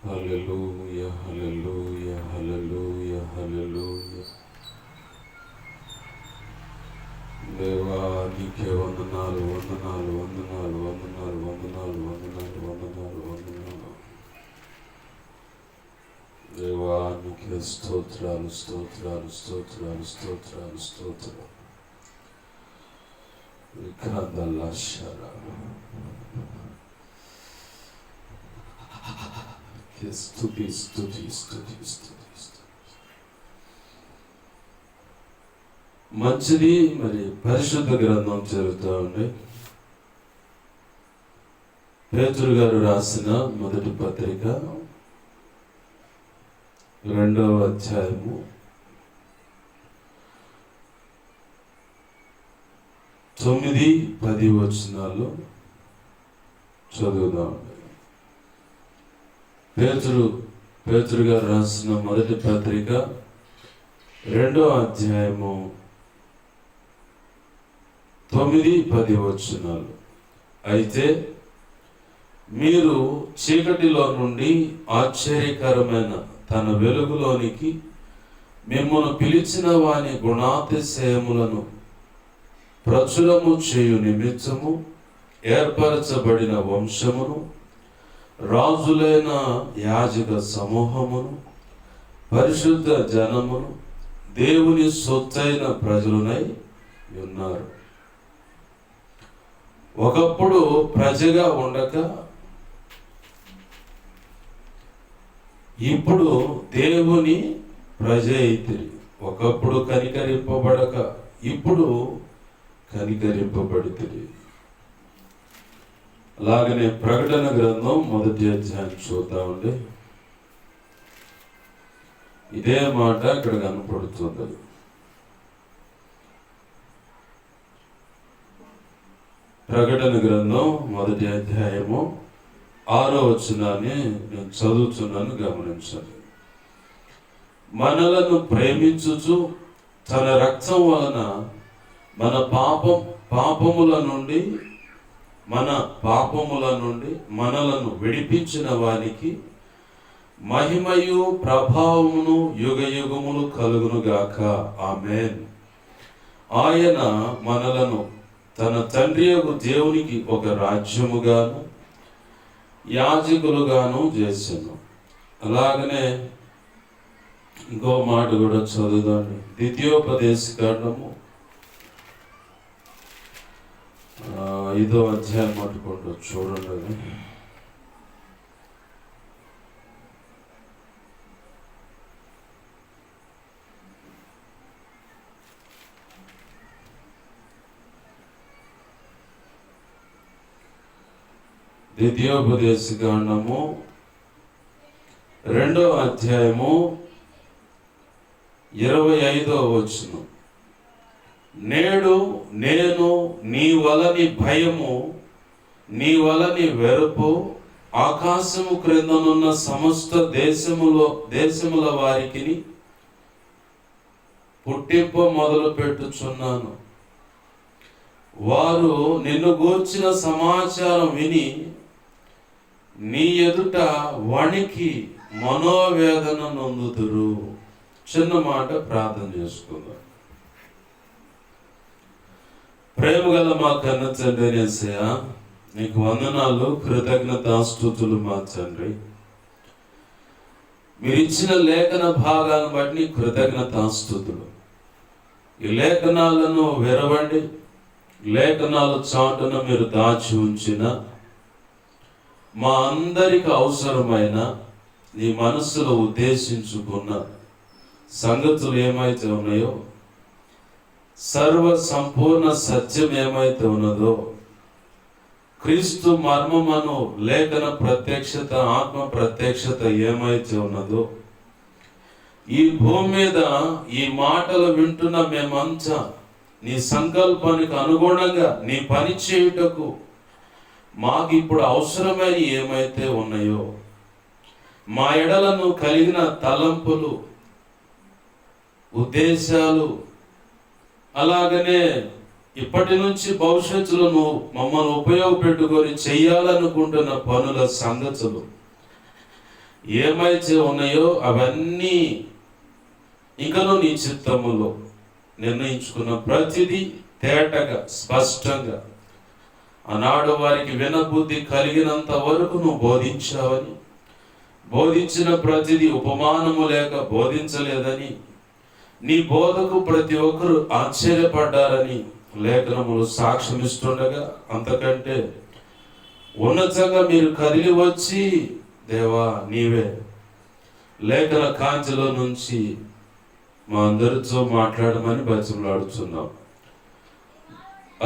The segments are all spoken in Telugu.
హల్లెలూయా హల్లెలూయా హల్లెలూయా హల్లెలూయా. దేవా నీకే వందనాలు వందనాలు వందనాలు వందనాలు వందనాలు వందనాలు వందనాలు వందనాలు. దేవా నీకే స్తోత్రాలు స్తోత్రాలు స్తోత్రాలు స్తోత్రాలు స్తోత్రాలు. స్తుతి స్తుతి స్తుతి స్తుతి. మంచిది. మరి పరిశుద్ధ గ్రంథం చదువుతా ఉండే పేతురు గారు రాసిన మొదటి పత్రిక 2వ అధ్యాయము 9-10 వచనాల్లో చదువుదాం. పేతురు గారు రాసిన మొదటి పత్రిక 2వ అధ్యాయము 9-10 వచనాలు. అయితే మీరు చీకటిలో నుండి ఆశ్చర్యకరమైన తన వెలుగులోనికి మిమ్మల్ని పిలిచిన వాని గుణాతిశయములను ప్రచురము చేయు నిమిత్తము ఏర్పరచబడిన వంశమును, రాజులైన యాజక సమూహమును, పరిశుద్ధ జనమును, దేవుని సొత్తైన ప్రజలునై ఉన్నారు. ఒకప్పుడు ప్రజగా ఉండక ఇప్పుడు దేవుని ప్రజ అయితిరి. ఒకప్పుడు కనికరింపబడక ఇప్పుడు కనికరింపబడితిరి. అలాగనే ప్రకటన గ్రంథం 1వ అధ్యాయం చూద్దా ఉండి ఇదే మాట ఇక్కడ కనపడుతుంది. ప్రకటన గ్రంథం 1వ అధ్యాయము 6వ వచనాన్ని నేను చదువుతున్నాను, గమనించండి. మనలను ప్రేమించుచు తన రక్తం వలన మన పాపముల నుండి మనలను విడిపించిన వానికి మహిమయు ప్రభావమును యుగయుగములు కలుగునుగాక. ఆమేన్. ఆయన మనలను తన తండ్రి యొక్క దేవునికి ఒక రాజ్యముగాను యాజకులుగాను చేశాను. అలాగనే ఇంకో మాట కూడా చదువుదాన్ని. ద్వితీయోపదేశ కాండము 5వ అధ్యాయం పట్టుకుంటూ చూడండి. ద్వితీయోపదేశ కాండము 2వ అధ్యాయము 25వ వచనం. నేడు నేను నీ వలని భయము, నీ వలని వెరుపు ఆకాశము క్రిందనున్న సమస్త దేశముల వారికి పుట్టింప మొదలు పెట్టుచున్నాను. వారు నిన్ను గూర్చిన సమాచారం విని నీ ఎదుట వణికి మనోవేదన నొందుదురు. చిన్న మాట ప్రార్థన చేసుకుందాం. ప్రేమ గల మా కన్న తండ్రి యేసయ్యా, నీకు వందనాలు, కృతజ్ఞతాస్తుతులు మా తండ్రి. మీరు ఇచ్చిన లేఖన భాగాలను బట్టి కృతజ్ఞతాస్తుతులు. ఈ లేఖనాలను విరవండి, లేఖనాలు చాటున మీరు దాచి ఉంచిన మా అందరికి అవసరమైన నీ మనసులో ఉద్దేశించుకున్న సంగతులు ఏమైతే ఉన్నాయో, సర్వ సంపూర్ణ సత్యం ఏమైతే ఉన్నదో, క్రీస్తు మర్మమును లేఖన ప్రత్యక్షత, ఆత్మ ప్రత్యక్షత ఏమైతే ఉన్నదో, ఈ భూమి మీద ఈ మాటలు వింటున్న మేమంతా నీ సంకల్పానికి అనుగుణంగా నీ పని చేయుటకు మాకు ఇప్పుడు అవసరమైన ఏమైతే ఉన్నాయో, మా ఎడలను కలిగిన తలంపులు, ఉద్దేశాలు, అలాగనే ఇప్పటి నుంచి భవిష్యత్తులో నువ్వు మమ్మల్ని ఉపయోగపెట్టుకొని చెయ్యాలనుకుంటున్న పనుల సంగతులు ఏమైతే ఉన్నాయో అవన్నీ ఇంకనూ నీ చిత్తములో నిర్ణయించుకున్న ప్రతిదీ తేటగా స్పష్టంగా ఆనాడు వారికి వినబుద్ధి కలిగినంత వరకు నువ్వు బోధించావని, బోధించిన ప్రతిదీ ఉపమానము లేక బోధించలేదని, నీ బోధకు ప్రతి ఒక్కరు ఆశ్చర్యపడ్డారని లేఖనములు సాక్ష్యమిస్తుండగా, అంతకంటే ఉన్నతంగా మీరు కదిలి వచ్చి దేవా నీవే లేఖన కాంతిలో నుంచి మా అందరితో మాట్లాడమని బతిమలాడుతున్నాం.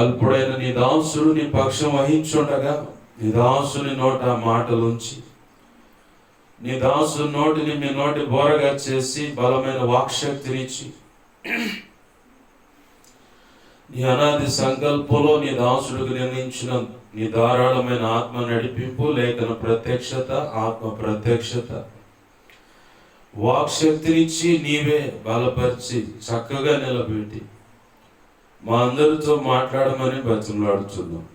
అల్పుడైన నీ దాసుడు నీ పక్షం వహించుండగా నీ దాసుని నోట మాటలుంచి నీ దాసు నోటిని మీ నోటి బోరగా చేసి బలమైన వాక్శక్తినిచ్చి నీ అనాది సంకల్పంలో నీ దాసుడికి నిర్ణయించిన నీ ధారాళమైన ఆత్మ నడిపింపు, లేఖన ప్రత్యక్షత, ఆత్మ ప్రత్యక్షత, వాక్శక్తినిచ్చి నీవే బలపరిచి చక్కగా నిలబెట్టి మా అందరితో మాట్లాడమని బతిమలాడుతున్నాం.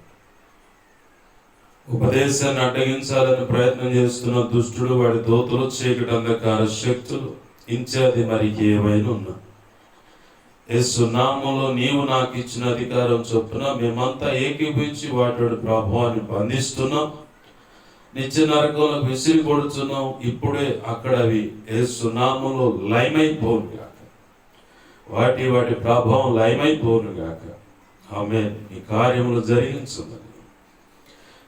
ఉపదేశాన్ని అడ్డగించాలని ప్రయత్నం చేస్తున్న దుష్టుడు, వాడి దోతులు, చీకటి అంధకార శక్తులు ఇత్యాది మరి ఏవైనా ఉన్నా యేసు నామములో నీవు నాకు ఇచ్చిన అధికారం చొప్పున మేమంతా ఏకీభవించి వాటి ప్రభావాన్ని బంధిస్తున్నాం. నిత్య నరకంలోకి విసిరి కొడుతున్నాం. ఇప్పుడే అక్కడ అవి యేసు నామములో లయమైపోను గాక, వాటి ప్రభావం లయమైపోను గాక. ఆమేన్. నీ కార్యములు జరిగించున్నది.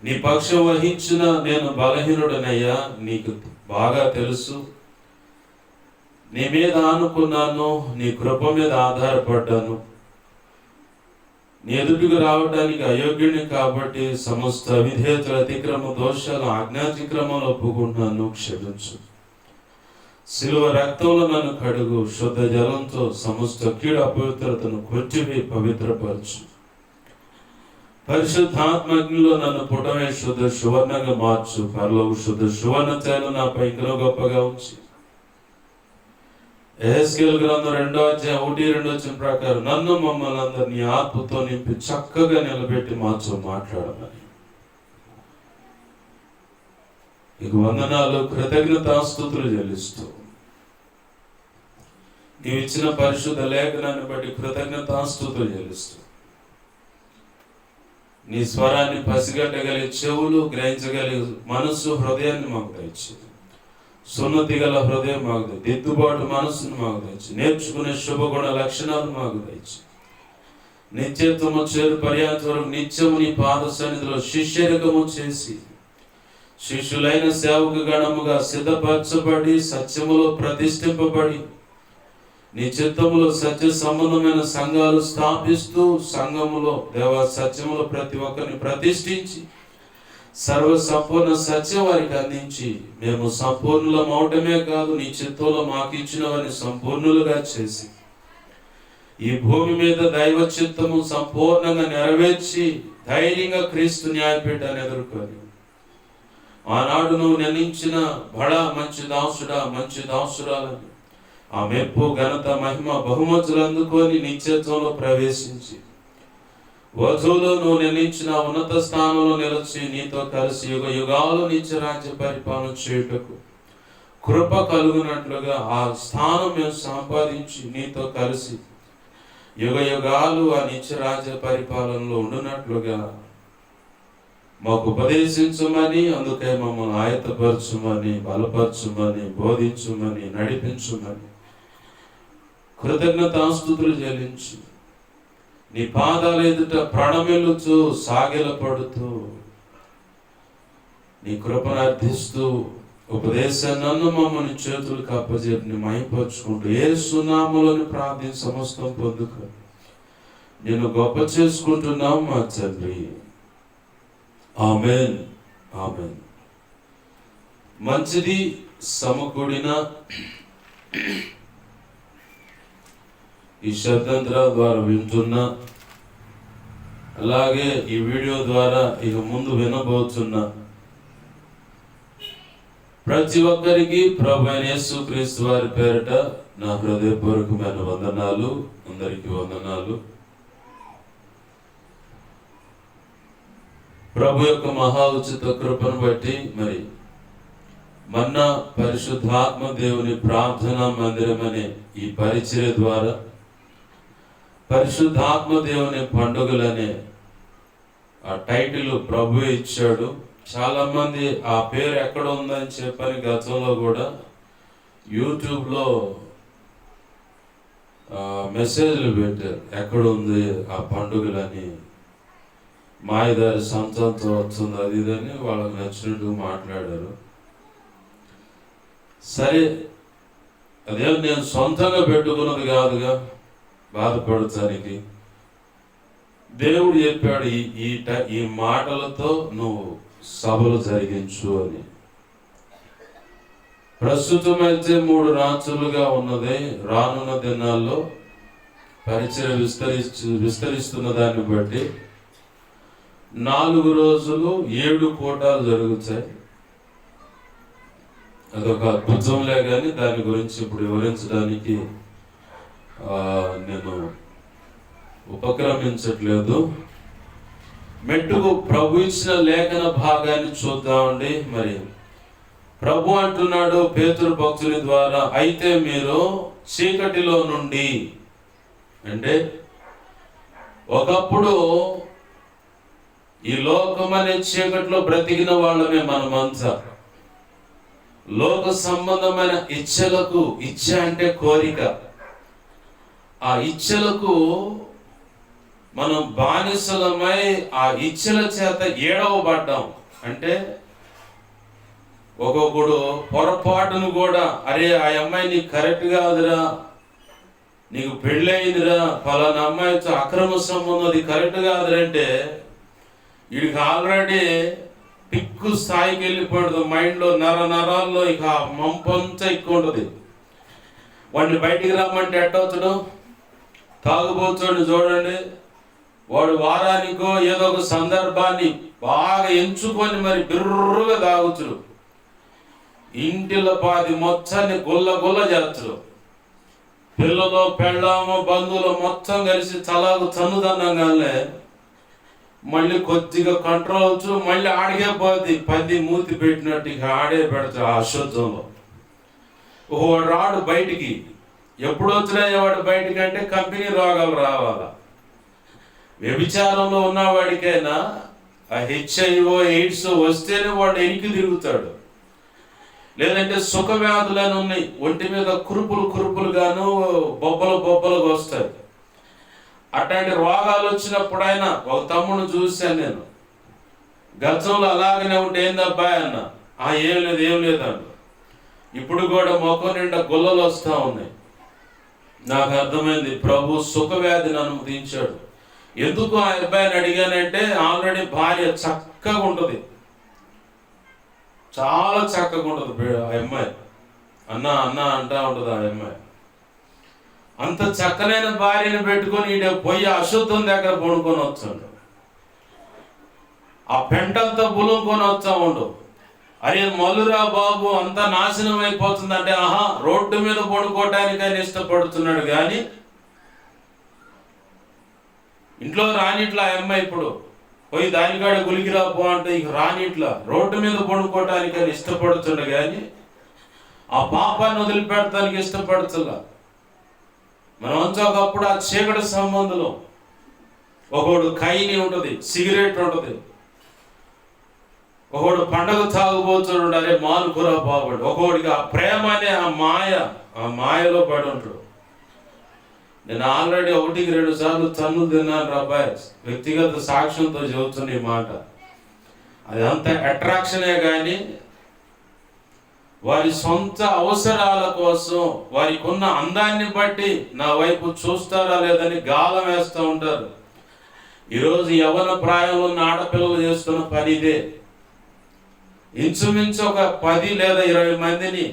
నీ పక్షం వహించిన నేను బలహీనుడనయ్యా, నీకు బాగా తెలుసు. నీ మీద ఆనుకున్నాను, నీ కృప మీద ఆధారపడ్డాను. నీ ఎదుటికి రావడానికి అయోగ్యుని కాబట్టి సమస్త విధేయతల అతిక్రమ దోషాలు ఆజ్ఞాతిక్రమాలు ఒప్పుకుంటున్నాను, క్షమించు. శిలువ రక్తంలో నన్ను కడుగు, శుద్ధ జలంతో సమస్త కీడు అపవిత్రతను కొట్టివి పవిత్రపరచు. పరిశుద్ధాత్మగ్నిలో నన్ను పుటమే శుద్ధ సువర్ణంగా మార్చు. పరలోక శుద్ధ సువర్ణ తేలు నాపై ఇంకా గొప్పగా ఉంచి యెహెజ్కేలు గ్రంథం 2:1-2 ప్రకారం నన్ను మమ్మల్ని అందరినీ ఆత్మతో నింపి చక్కగా నిలబెట్టి మాతో మాట్లాడమని నీకు వందనాలు, కృతజ్ఞతాస్తుతులు చెల్లిస్తూ నీవు ఇచ్చిన పరిశుద్ధ లేఖనాన్ని బట్టి కృతజ్ఞతాస్తుతులు చెల్లిస్తూ నీ స్వరాన్ని పసిగట్టగలిగే చెవులు, గ్రహించగలిగే మనసు, హృదయాన్ని మాకు దయచి, సున్నతి గల హృదయం మాకు దయచి, దిద్దుబాటు మనస్సును మాకు దయచి, నేర్చుకునే శుభగుణ లక్షణాలు మాకు దయచి, నిత్యత్వము చేరు పర్యాంత వరకు నిత్యము నీ పాద సన్నిధిలో శిష్యరికము చేసి శిష్యులైన సేవక గణముగా సిద్ధపరచబడి సత్యములో ప్రతిష్ఠింపబడి నీ చిత్తములో సత్య సంబంధమైన సంఘాలు స్థాపిస్తూ సంఘములో దేవా సత్యములో ప్రతి ఒక్కరిని ప్రతిష్ఠించి సర్వ సంపూర్ణ సత్యం వారికి అందించి మేము సంపూర్ణులం అవటమే కాదు, నీ చిత్తంలో మాకు ఇచ్చినవని సంపూర్ణులుగా చేసి ఈ భూమి మీద దైవ చిత్తము సంపూర్ణంగా నెరవేర్చి ధైర్యంగా క్రీస్తు న్యాయపీఠాన్ని ఎదుర్కొని ఆనాడు నువ్వు నిర్ణయించిన బడా మంచి దాసుడా, మంచి దాసురాలని ఆ మెప్పు, ఘనత, మహిమ, బహుమతులు అందుకొని నిత్యత్వంలో ప్రవేశించి వధువులో నువ్వు నిర్ణయించిన ఉన్నత స్థానంలో నిలిచి నీతో కలిసి యుగ యుగాలు నిత్య రాజ్య పరిపాలన చేయుటకు కృప కలుగునట్లుగా ఆ స్థానం మేము సంపాదించి నీతో కలిసి యుగ యుగాలు ఆ నిత్య రాజ్య పరిపాలనలో ఉండునట్లుగా మాకు ఉపదేశించమని, అందుకే మమ్మల్ని ఆయత్తపరచుమని, బలపరచుమని, బోధించుమని, నడిపించుమని కృతజ్ఞతాస్తుతులు చెల్లించి నీ పాదాల ఎదుట ప్రణమిల్లుతూ సాగిలపడుతూ నీ కృపను అర్థిస్తూ ఉపదేశాన్ని నన్ను మమ్మల్ని చేతులకు అప్పజెప్పి మహిమపరుచుకుంటూ యేసు నామములోని ప్రార్థన సమస్తం పొందుకు నేను గొప్ప చేసుకుంటున్నాం మా తండ్రి. ఆమేన్, ఆమేన్. మంచిది సమకూడిన ఈ శబ్దంత్రాల ద్వారా వింటున్నా, అలాగే ఈ వీడియో ద్వారా ఇక ముందు వినబోతున్నా ప్రతి ఒక్కరికి ప్రభు అయిన యేసుక్రీస్తు వారి పేరిట నా హృదయపూర్వకమైన వందనాలు. అందరికీ వందనాలు. ప్రభు యొక్క మహా ఉచిత కృపను బట్టి మరి మొన్న పరిశుద్ధాత్మ దేవుని ప్రార్థనా మందిరం అనే ఈ పరిచర్య ద్వారా పరిశుద్ధాత్మ దేవుని పండుగలనే ఆ టైటిల్ ప్రభు ఇచ్చాడు. చాలా మంది ఆ పేరు ఎక్కడ ఉందని చెప్పని గతంలో కూడా యూట్యూబ్లో మెసేజ్లు పెట్టారు, ఎక్కడ ఉంది ఆ పండుగలని, మాయదారి సంతంతో వస్తుంది అది ఇదని వాళ్ళకి నచ్చినట్టు మాట్లాడారు. సరే, అదేం నేను సొంతంగా పెట్టుకున్నది కాదుగా బాధపడటానికి. దేవుడు చెప్పాడు ఈ మాటలతో నువ్వు సభలు జరిగించు అని. ప్రస్తుతం అయితే 3 రాత్రులుగా ఉన్నది. రానున్న దినాల్లో పరిచయం విస్తరిస్తున్న దాన్ని బట్టి 4 రోజులు 7 కూటాలు జరుగుతాయి. అదొక అద్భుతంలే కానీ దాని గురించి ఇప్పుడు వివరించడానికి నేను ఉపక్రమించట్లేదు. మెట్టుకు ప్రభు ఇచ్చిన లేఖన భాగాన్ని చూద్దామండి. మరి ప్రభు అంటున్నాడు పేతురు భక్తుని ద్వారా, అయితే మీరు చీకటిలో నుండి, అంటే ఒకప్పుడు ఈ లోకమనే చీకటిలో బ్రతికిన వాళ్ళమే మనమంతా. లోక సంబంధమైన ఇచ్చలకు, ఇచ్చ అంటే కోరిక, ఆ ఇచ్చలకు మనం బానిసలమై ఆ ఇచ్చల చేత ఏడవబడ్డాం. అంటే ఒక్కొక్కడు పొరపాటును కూడా, అరే ఆ అమ్మాయి నీకు కరెక్ట్ కాదురా, నీకు పెళ్ళయిందిరా, పలానా అమ్మాయితో అక్రమ సంబంధం అది కరెక్ట్ కాదురంటే వీడికి ఆల్రెడీ పిక్కు స్థాయికి వెళ్ళిపోతుంది. మైండ్లో నరాల్లో ఇక మంపంతా ఎక్కువ ఉంటుంది. వాడిని బయటికి రమ్మంటే ఎట్టవుతాడు? తాగుబోతుని చూడండి, వాడు వారానికో ఏదో ఒక సందర్భాన్ని బాగా ఎంచుకొని మరి బిర్రుగా తాగుతుడు. ఇంటిలో పాది మొత్తాన్ని గుల్ల చేస్తారు. పిల్లలు, పెళ్ళాము, బంధువులు మొత్తం కలిసి తలాగు తన్నుదన్నంగానే మళ్ళీ కొద్దిగా కంట్రోల్ అవచ్చు, మళ్ళీ ఆడిగే పోద్ది. 10 మూతి పెట్టినట్టు ఇక ఆడే పెడతాడు ఆ అశుద్ధంలో. వాడు రాడు బయటికి. ఎప్పుడు వచ్చినాయి వాడు బయటికి అంటే కంపెనీ రోగాలు రావాలా. వ్యభిచారంలో ఉన్నవాడికైనా ఆ HIV, AIDS వస్తేనే వాడు ఎనికి తిరుగుతాడు. లేదంటే సుఖ వ్యాధులని ఉన్నాయి, ఒంటి మీద కురుపులు గాను బొబ్బలుగా వస్తాయి. అట్లాంటి రోగాలు వచ్చినప్పుడైనా ఒక తమ్ముడు చూశాను నేను, గతంలో అలాగనే ఉంటే ఏందబ్బాయి అన్న, ఏం లేదు అన్న. ఇప్పుడు కూడా మొక్క నిండా గుల్లలు వస్తూ ఉన్నాయి. నాకు అర్థమైంది, ప్రభు సుఖ వ్యాధిని అనుమతించాడు. ఎందుకు ఆ అబ్బాయిని అడిగానంటే, ఆల్రెడీ భార్య చక్కగా ఉంటుంది, చాలా చక్కగా ఉంటుంది ఆ అమ్మాయి. అన్న అంటా ఉంటుంది ఆ అమ్మాయి. అంత చక్కనైన భార్యను పెట్టుకొని ఈడ పోయి అశుద్ధం దగ్గర పడుకొని వచ్చాడు. ఆ పెంటంతా బులుకొని వచ్చా ఉండు. అరే మల్లురా బాబు, అంతా నాశనం అయిపోతుందంటే రోడ్డు మీద పడుకోవటానికైనా ఇష్టపడుతున్నాడు కానీ ఇంట్లో రానిట్లా ఆ అమ్మాయి. ఇప్పుడు పోయి దానికాడ గులిగిరా పో అంటే ఇక రానిట్లా, రోడ్డు మీద పడుకోవటానికైనా ఇష్టపడుతుండే కానీ ఆ పాపాన్ని వదిలిపెడటానికి ఇష్టపడుతున్నా. మనం అంతా ఒకప్పుడు ఆ చీకటి సంబంధంలో ఒకడు ఖైనీ ఉంటుంది, సిగరెట్ ఉంటుంది, ఒకడు పండగ తాగుబోతుడు, అరే మానుకురా బాబు. ఒకడికి ఆ ప్రేమ అనే ఆ మాయలో పడి ఉంటాడు. నేను ఆల్రెడీ 1-2 సార్లు తన్నులు తిన్నాను రాబాయ్, వ్యక్తిగత సాక్ష్యంతో చెబుతున్న ఈ మాట. అదంతా అట్రాక్షనే కానీ వారి సొంత అవసరాల కోసం, వారికి ఉన్న అందాన్ని బట్టి నా వైపు చూస్తారా లేదని గాలం వేస్తూ ఉంటారు. ఈరోజు యవ్వన ప్రాయంలో ఉన్న ఆడపిల్లలు చేస్తున్న పని ఇదే. ఇంచుమించు ఒక 10 లేదా 20 మందిని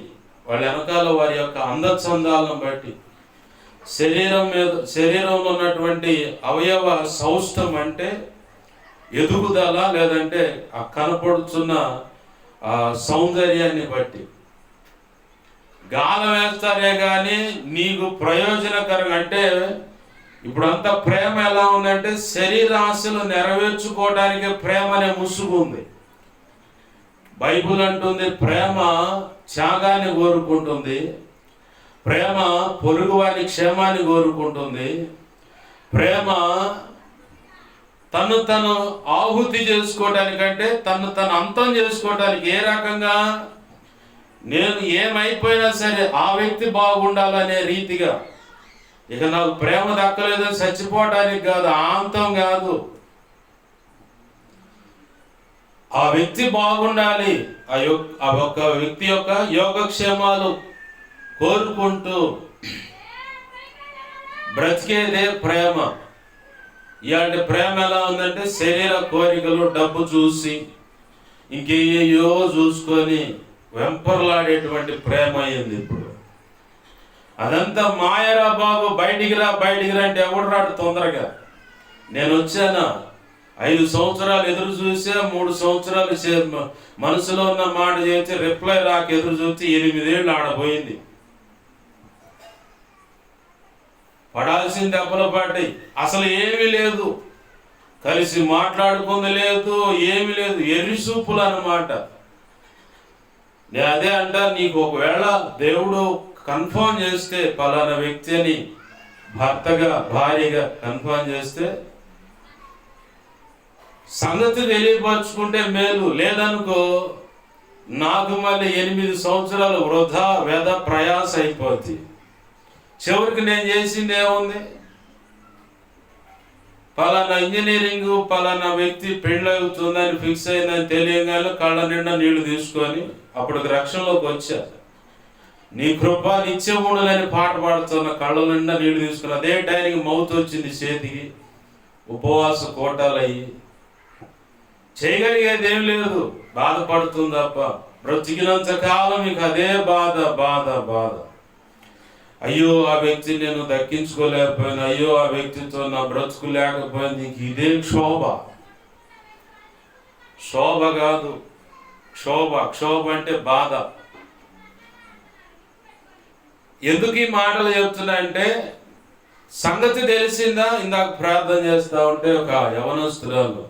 వాళ్ళ వెనకాల వారి యొక్క అందచందాలను బట్టి, శరీరంలో ఉన్నటువంటి అవయవ సౌష్టం అంటే ఎదుగుదల, లేదంటే ఆ కనపడుతున్న ఆ సౌందర్యాన్ని బట్టి గాలం వేస్తారే కానీ నీకు ప్రయోజనకరంగా. అంటే ఇప్పుడంతా ప్రేమ ఎలా ఉందంటే శరీరాశలు నెరవేర్చుకోవడానికి ప్రేమ అనే ముసుగు ఉంది. బైబిల్ అంటుంది ప్రేమ త్యాగాన్ని కోరుకుంటుంది, ప్రేమ పొరుగువారి క్షేమాన్ని కోరుకుంటుంది, ప్రేమ తను ఆహుతి చేసుకోవడానికంటే తను అంతం చేసుకోవడానికి ఏ రకంగా నేను ఏమైపోయినా సరే ఆ వ్యక్తి బాగుండాలనే రీతిగా. ఇక నాకు ప్రేమ దక్కలేదని చచ్చిపోవడానికి కాదు, అంతం కాదు, ఆ వ్యక్తి బాగుండాలి, ఆ ఒక్క వ్యక్తి యొక్క యోగక్షేమాలు కోరుకుంటూ బ్రతికేదే ప్రేమ. ఇలాంటి ప్రేమ ఎలా ఉందంటే శరీర కోరికలు, డబ్బు చూసి ఇంకేయో చూసుకొని వెంపర్లాడేటువంటి ప్రేమ అయింది ఇప్పుడు. అదంతా మాయరా బాబు, బయటికి రా అంటే ఎవడు రాడు తొందరగా. నేను వచ్చానా 5 సంవత్సరాలు ఎదురు చూసా, 3 సంవత్సరాలు మనసులో ఉన్న మాట చేసి రిప్లై రాక ఎదురు చూసి 8 ఏళ్ళు ఆడపోయింది. పడాల్సిన దెబ్బలు పడ్డాయి. అసలు ఏమీ లేదు, కలిసి మాట్లాడుకుంది లేదు, ఏమీ లేదు, ఎరిసూపులు అన్నమాట. నేను అదే అంటా, నీకు ఒకవేళ దేవుడు కన్ఫర్మ్ చేస్తే పలానా వ్యక్తి అని భర్తగా భార్యగా కన్ఫర్మ్ చేస్తే సంగతి తెలియపరుచుకుంటే మేలు. లేదనుకో నాకు మళ్ళీ 8 సంవత్సరాలు వృధా వ్యధ ప్రయాస అయిపోద్ది. చివరికి నేను చేసింది ఏముంది? పలానా ఇంజనీరింగ్ పలానా వ్యక్తి పెళ్ళవుతుందని ఫిక్స్ అయిందని తెలియగానే కళ్ళ నిండా నీళ్లు తీసుకొని అప్పటికి రక్షణలోకి వచ్చా. నీ కృప నిత్యముండలని పాట పాడుతున్న కళ్ళ నిండా నీళ్లు తీసుకుని అదే టైంకి మౌత్ వచ్చింది చేతికి. ఉపవాస కోటాలయ్యి చేయగలిగేది ఏం లేదు, బాధపడుతుంది తప్ప. బ్రతికినంత కాలం మీకు అదే బాధ బాధ బాధ. అయ్యో ఆ వ్యక్తిని నేను దక్కించుకోలేకపోయాను, అయ్యో ఆ వ్యక్తితో నా బ్రతుకు లేకపోయింది. నీకు ఇదే క్షోభ. శోభ కాదు, క్షోభ అంటే బాధ. ఎందుకు ఈ మాటలు చెప్తున్నా అంటే సంగతి తెలిసిందా. ఇందాక ప్రార్థన చేస్తా ఉంటే ఒక యవనస్తురాలు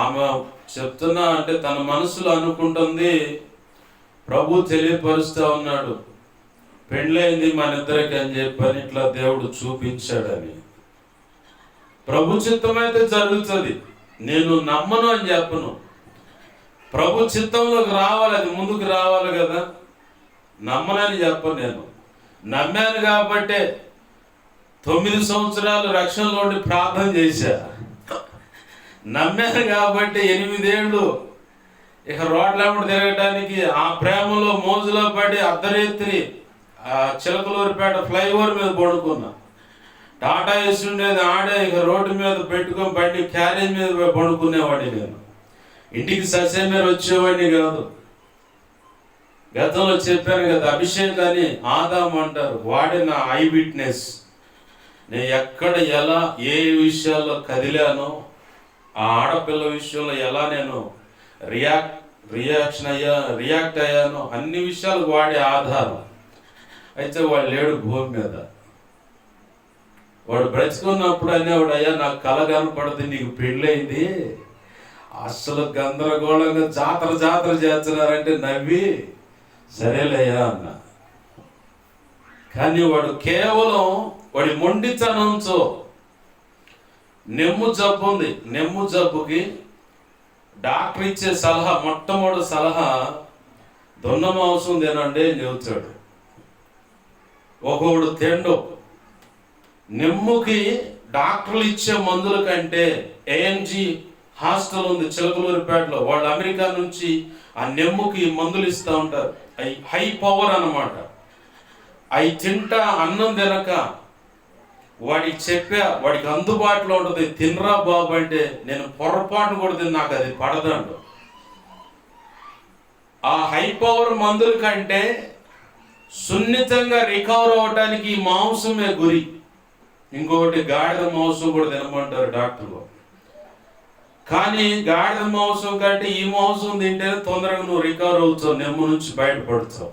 ఆమె చెప్తున్నా అంటే తన మనసులో అనుకుంటుంది, ప్రభు తెలియపరుస్తూ ఉన్నాడు పెళ్ళైంది మన ఇద్దరికి అని చెప్పని, ఇట్లా దేవుడు చూపించాడని. ప్రభు చిత్తమైతే జరుగుతుంది, నేను నమ్మను అని చెప్పను. ప్రభు చిత్తంలోకి రావాలి, అది ముందుకు రావాలి కదా. నమ్మనని చెప్పను. నేను నమ్మాను కాబట్టే 9 సంవత్సరాలు రక్షణలో ఉండి ప్రార్థన చేశా. నమ్మాను కాబట్టి 8 ఏళ్ళు ఇక రోడ్లమ్మడి తిరగటానికి ఆ ప్రేమలో మోజులో పడి అర్ధరాత్రి చిలకలూరిపేట ఫ్లైఓవర్ మీద పడుకున్నా. టాటా ఏసి ఉండేది ఆడే, ఇక రోడ్డు మీద పెట్టుకొని బండి క్యారేజ్ మీద పడుకునేవాడిని. నేను ఇంటికి ససేమేర వచ్చేవాడిని కాదు. గతంలో చెప్పాను కదా, అభిషేక్ అని ఆదాం అంటారు, వాడే నా ఐ విట్నెస్. నేను ఎక్కడ ఎలా ఏ విషయాల్లో కదిలానో, ఆ ఆడపిల్ల విషయంలో ఎలా నేను రియాక్ట్ అయ్యానో అన్ని విషయాలకు వాడే ఆధారం. అయితే వాడు లేడు భూమి మీద. వాడు బ్రతుకున్నప్పుడు అనేవాడు, అయ్యా నాకు కల కనపడుతుంది, నీకు పెళ్ళయింది, అసలు గందరగోళంగా జాతర చేస్తున్నారంటే నవ్వి సరేలేయ్యా అన్న. కానీ వాడు కేవలం వాడి మొండితనంతో నెమ్ము జబ్బు ఉంది, నెమ్ము జబ్బుకి డాక్టర్ ఇచ్చే సలహా, మొట్టమొదటి సలహా దొన్న మాంసం తినండి అని చెబుతాడు. ఒకడు తిండు. నెమ్ముకి డాక్టర్లు ఇచ్చే మందుల కంటే ఏఎంజీ హాస్టల్ ఉంది చిలకలూరిపేటలో, వాళ్ళు అమెరికా నుంచి ఆ నెమ్ముకి మందులు ఇస్తూ ఉంటారు. అవి హై పవర్ అన్నమాట. అవి తింటా అన్నం తినక వాడికి చెప్పా, వాడికి అందుబాటులో ఉంటుంది, తినరా బాబు అంటే నేను పొరపాటు కూడా తిని నాకు అది పడదండు. ఆ హై పవర్ మందుల కంటే సున్నితంగా రికవర్ అవ్వటానికి ఈ మాంసమే గురి. ఇంకొకటి గాడిద మాంసం కూడా తినమంటారు డాక్టర్లు. కానీ గాడిద మాంసం కంటే ఈ మాంసం తింటేనే తొందరగా నువ్వు రికవర్ అవుతావు, నెమ్ము నుంచి బయటపడుతావు.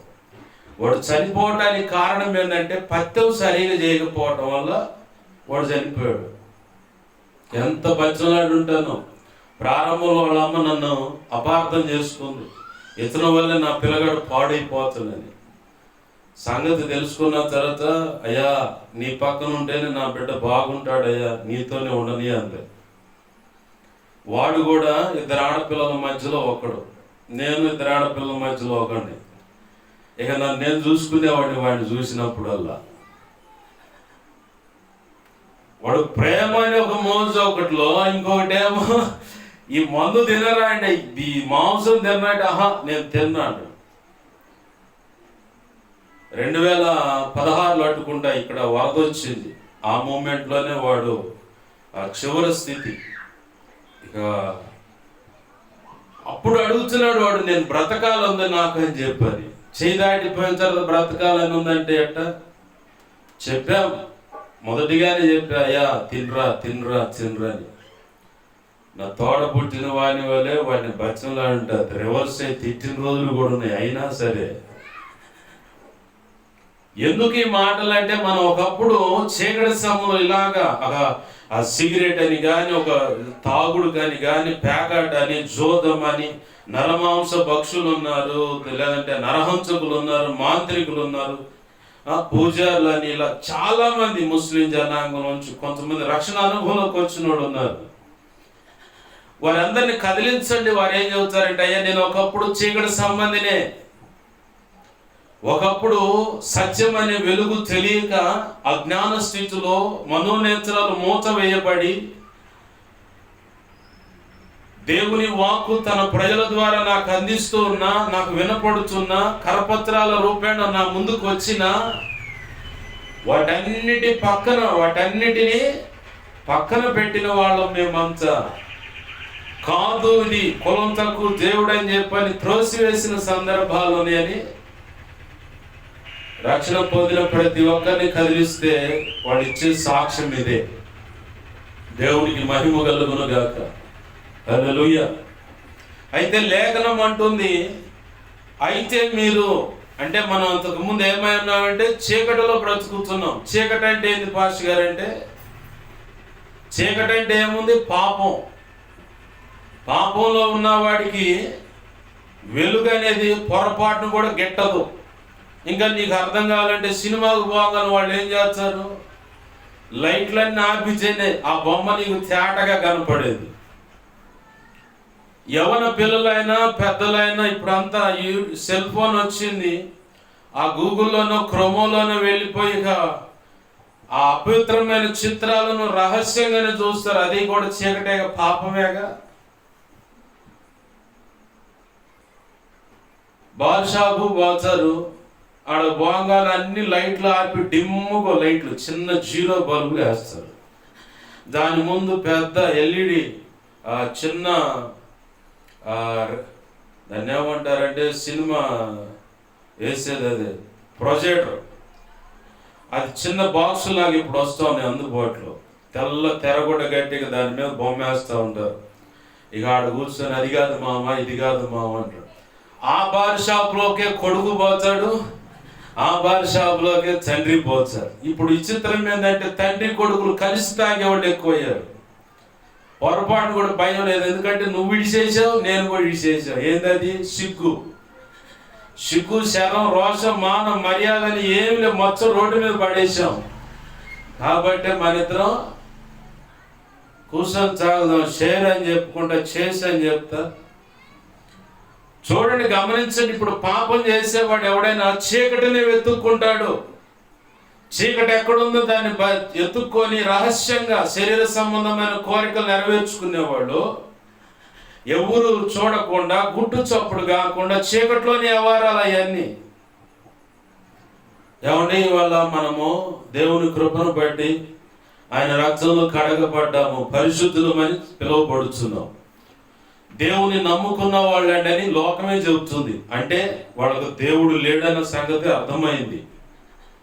వాడు చనిపోవటానికి కారణం ఏంటంటే పత్యం సరిగా చేయకపోవటం వల్ల వాడు చనిపోయాడు. ఎంత బచ్చలాడు ఉంటాను. ప్రారంభంలో వాళ్ళ అమ్మ నన్ను అపార్థం చేసుకుంది, ఇతని వల్ల నా పిల్లగాడు పాడైపోతుందని. సంగతి తెలుసుకున్న తర్వాత, అయ్యా నీ పక్కన ఉంటేనే నా బిడ్డ బాగుంటాడయ్యా, నీతోనే ఉండని అంది. వాడు కూడా 2 ఆడపిల్లల మధ్యలో ఒకడు, నేను 2 ఆడపిల్లల మధ్యలో ఒకడిని. ఇక నన్ను నేను చూసుకునేవాడిని వాడిని చూసినప్పుడల్లా. వాడు ప్రేమ అనే ఒక మోజు ఒకటిలో, ఇంకొకటేమో ఈ మందు తినరా అంటే, ఈ మాంసం తిన్నాడు. నేను తిన్నాడు. 2016లో అట్టుకుంటా ఇక్కడ వరద వచ్చింది. ఆ మూమెంట్లోనే వాడు ఆ చివరి స్థితి. ఇక అప్పుడు అడుగుతున్నాడు వాడు, నేను బ్రతకాలంది నాకు అని చెప్పని. చేయి దాటిపోయిన తర్వాత బ్రతకాలని ఉందంటే ఎట్ట చెప్పాం. మొదటిగానే చెప్పా, అయ్యా తినరా తినరా తినరా అని. నా తోడ పుట్టిన వాని వల్లే వాడిని బచ్చంలా ఉంటుంది. రివర్స్ అయి తిట్టిన రోజులు కూడా ఉన్నాయి. అయినా సరే ఎందుకు ఈ మాటలు అంటే, మనం ఒకప్పుడు చీకటి సమయంలో ఇలాగా ఆ సిగరెట్ అని కానీ, ఒక తాగుడు కానీ పేకాట అని, జోదం అని, నరమాంస భక్షులు ఉన్నారు, లేదంటే నరహంసకులు ఉన్నారు, మాంత్రికులు ఉన్నారు, పూజారులు అని, ఇలా చాలా మంది ముస్లిం జనాంగం నుంచి కొంతమంది రక్షణ అనుభవంలోకి వచ్చిన వాళ్ళు ఉన్నారు. వారందరినీ కదిలించండి. వారు ఏం చెబుతారంటే, అయ్యా నేను ఒకప్పుడు చీకటి సంబంధినే, ఒకప్పుడు సత్యం అనే వెలుగు తెలియక అజ్ఞాన స్థితిలో మనోనేత్రాలు మూత వేయబడి, దేవుని వాక్కు తన ప్రజల ద్వారా నాకు అందిస్తూ ఉన్నా, నాకు వినపడుతున్నా, కరపత్రాల రూపేణ నా ముందుకు వచ్చిన వాటన్నిటిని పక్కన పెట్టిన వాళ్ళం మేమంతా. కాదు ఇది కులం తక్కువ దేవుడు అని చెప్పని త్రోసివేసిన సందర్భాలుని అని రక్షణ పొందిన ప్రతి ఒక్కరిని కదిలిస్తే వాడు ఇచ్చే సాక్ష్యం ఇదే. దేవునికి మహిమ కలుగును గాక. హల్లెలూయా. అయితే లేఖనం అంటుంది, అయితే మీరు అంటే మనం అంతకు ముందు ఏమై ఉన్నామంటే చీకటిలో బ్రతుకుతున్నాం. చీకటి అంటే ఏంది పాస్టర్ గారు అంటే, చీకటి అంటే ఏముంది? పాపం. పాపంలో ఉన్నవాడికి వెలుగు అనేది పొరపాటును కూడా గిట్టదు. ఇంకా నీకు అర్థం కావాలంటే సినిమాకు పోగానే వాళ్ళు ఏం చేస్తారు, లైట్లన్నీ ఆపితేనే ఆ బొమ్మ నీకు తేటగా కనపడేది. యవన పిల్లలైనా పెద్దలైనా ఇప్పుడంతా ఈ సెల్ ఫోన్ వచ్చింది, ఆ గూగుల్లోనో క్రోమోలోనో వెళ్ళిపోయి ఆ అపవిత్రమైన చిత్రాలను రహస్యంగానే చూస్తారు. అది కూడా చీకటేగా, పాపమేగా. బాద్షాపు పోతారు, ఆడ బోంగాలు అన్ని లైట్లు ఆపి డిమ్ముగా లైట్లు చిన్న 0 బల్బులు వేస్తారు. దాని ముందు పెద్ద ఎల్ఈడి చిన్న దాన్ని ఏమంటారంటే సినిమా వేసేది, అదే ప్రొజెక్టర్. అది చిన్న బాక్స్ లాగా ఇప్పుడు వస్తుంది అందుబాటులో. తెల్ల తెరగొడ్డ గట్టిగా దాని మీద బొమ్మ వేస్తూ ఉంటారు. ఇక ఆడ కూర్చొని అది కాదు మామ, ఇది కాదు మామ అంటారు. ఆ బార్ షాప్లోకే కొడుకు పోతాడు, ఆ బార్ షాప్లోకే తండ్రి పోతాడు. ఇప్పుడు విచిత్రం ఏంటంటే తండ్రి కొడుకులు కలిసి తాగేవాళ్ళు ఎక్కువయ్యారు. పొరపాటు కూడా భయం లేదు, ఎందుకంటే నువ్వు విడిచేసావు, నేను కూడా విడిచేసావు. ఏంటది? సిగ్గు. శరం, రోషం, మానం, మర్యాద అని ఏమి లేదు, మొత్తం రోడ్డు మీద పడేసాం. కాబట్టి మన ఇద్దరం కూర్చొని తాగుదాం, షేర్ అని చెప్పుకుంటా, చేసి అని చెప్తా. చూడండి, గమనించండి. ఇప్పుడు పాపం చేసేవాడు ఎవడైనా చీకటిని వెతుక్కుంటాడు. చీకటి ఎక్కడుందో దాన్ని ఎత్తుక్కొని రహస్యంగా శరీర సంబంధమైన కోరికలు నెరవేర్చుకునేవాళ్ళు ఎవరు చూడకుండా, గుట్టు చప్పుడు కాకుండా చీకట్లోని వ్యవహారాలు అవన్నీ. ఏమండి, ఇవాళ మనము దేవుని కృపను బట్టి ఆయన రక్తంలో కడగబడ్డాము, పరిశుద్ధులమని పిలువబడుతున్నాం. దేవుని నమ్ముకున్న వాళ్ళని లోకమే చెబుతుంది. అంటే వాళ్ళకు దేవుడు లేడన్న సంగతి అర్థమైంది.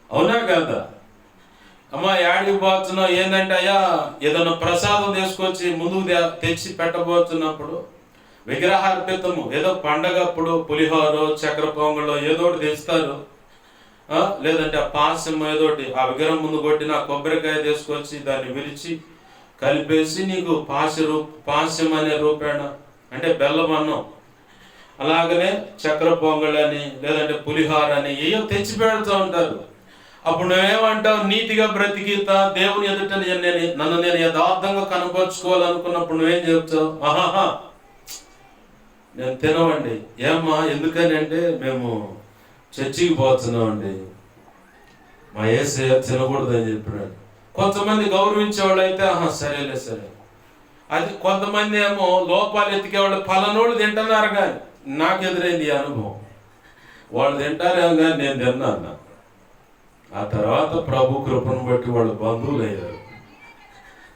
అవునా కదా? అమ్మా యాడికి పోతున్నావు ఏంటంటే, అయ్యా ఏదైనా ప్రసాదం తీసుకొచ్చి ముందుకు తెచ్చి పెట్టబోతున్నప్పుడు విగ్రహార్పితము ఏదో పండగప్పుడు పులిహోరో చక్కెర పొంగలో ఏదో ఒకటి తెస్తారు. లేదంటే ఆ పాసం ఏదోటి ఆ విగ్రహం ముందు కొట్టిన కొబ్బరికాయ తీసుకొచ్చి దాన్ని విరిచి కలిపేసి నీకు పాశం అనే రూపేణ, అంటే బెల్లం అన్నం, అలాగనే చక్కెర పొంగలని లేదంటే పులిహార అని ఏయో తెచ్చి పెడుతూ ఉంటారు. అప్పుడు నువ్వేమంటావు? నీతిగా బ్రతికితా దేవుని ఎదుట నన్ను నేను యథార్థంగా కనపరుచుకోవాలనుకున్నప్పుడు నువ్వేం చెప్తావు? ఆహాహా నేను తినవండి. ఏమ్మా ఎందుకని అంటే మేము చర్చికి పోతున్నామండి, మా యేసయ్య తినకూడదని చెప్పినాడు. కొంతమంది గౌరవించేవాళ్ళు అయితే సరేలే సరే. అది కొంతమంది ఏమో లోపాలు ఎత్తికేవాళ్ళు పలానోళ్ళు తింటున్నారు, కానీ నాకు ఎదురైంది ఈ అనుభవం. వాళ్ళు తింటారేమో కానీ నేను తిన్నాను. ఆ తర్వాత ప్రభు కృపను బట్టి వాళ్ళు బంధువులు అయ్యారు.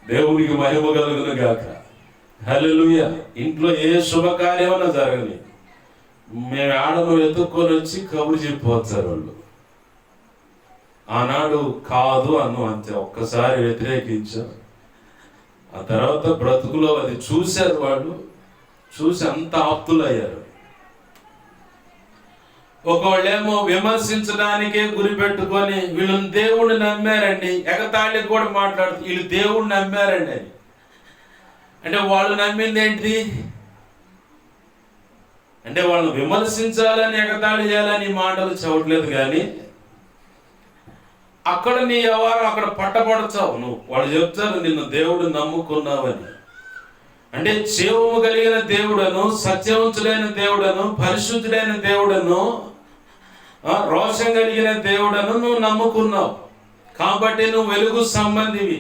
దేవునికి మహిమ కలుగును గాక. హల్లెలూయా. ఇంట్లో ఏ శుభకార్యమన్నా జరగని మేము ఆడను ఎత్తుక్కొని వచ్చి కబురు చెప్పిపోతారు వాళ్ళు. ఆనాడు కాదు అన్ను అంతే, ఒక్కసారి వ్యతిరేకించారు. ఆ తర్వాత బ్రతుకులో అది చూశారు, వాళ్ళు చూసి అంత ఆప్తులయ్యారు. ఒకళ్ళేమో విమర్శించడానికే గురి పెట్టుకొని వీళ్ళు దేవుణ్ణి నమ్మారండి, ఎగతాళికి కూడా మాట్లాడుతూ వీళ్ళు దేవుణ్ణి నమ్మారండి అని. అంటే వాళ్ళు నమ్మింది ఏంటిది? అంటే వాళ్ళని విమర్శించాలని ఎగతాళి చేయాలని మాటలు చెప్పట్లేదు, కానీ అక్కడ నీ వ్యవహారం అక్కడ పట్టబడతావు నువ్వు. వాళ్ళు చెప్తారు నిన్ను దేవుడు నమ్ముకున్నావని. అంటే జీవము కలిగిన దేవుడను, సత్యవంతుడైన దేవుడను, పరిశుద్ధుడైన దేవుడను, రోషం కలిగిన దేవుడను నువ్వు నమ్ముకున్నావు కాబట్టి నువ్వు వెలుగు సంబంధివి.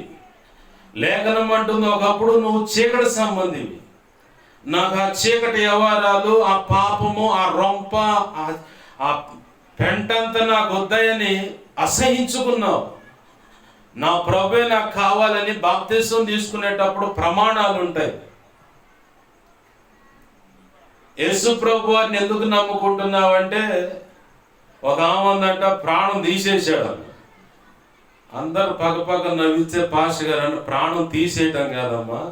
లేఖనం అంటుంది ఒకప్పుడు నువ్వు చీకటి సంబంధివి. నాకు ఆ చీకటి వ్యవహారాలు, ఆ పాపము, ఆ రొంప, ఆ పెంటంతా నాకు వద్దాయని అసహించుకున్నావు. నా ప్రభువే నాకు కావాలని బాప్తిసం తీసుకునేటప్పుడు ప్రమాణాలు ఉంటాయి. యేసు ప్రభు వారిని ఎందుకు నమ్ముకుంటున్నావు అంటే, ఒక ఆమందంట ప్రాణం తీసేసాడు. అందరు పక్కపక్క నవ్వితే పాస్టర్ గారు అంటే ప్రాణం తీసేయటం కాదమ్మా,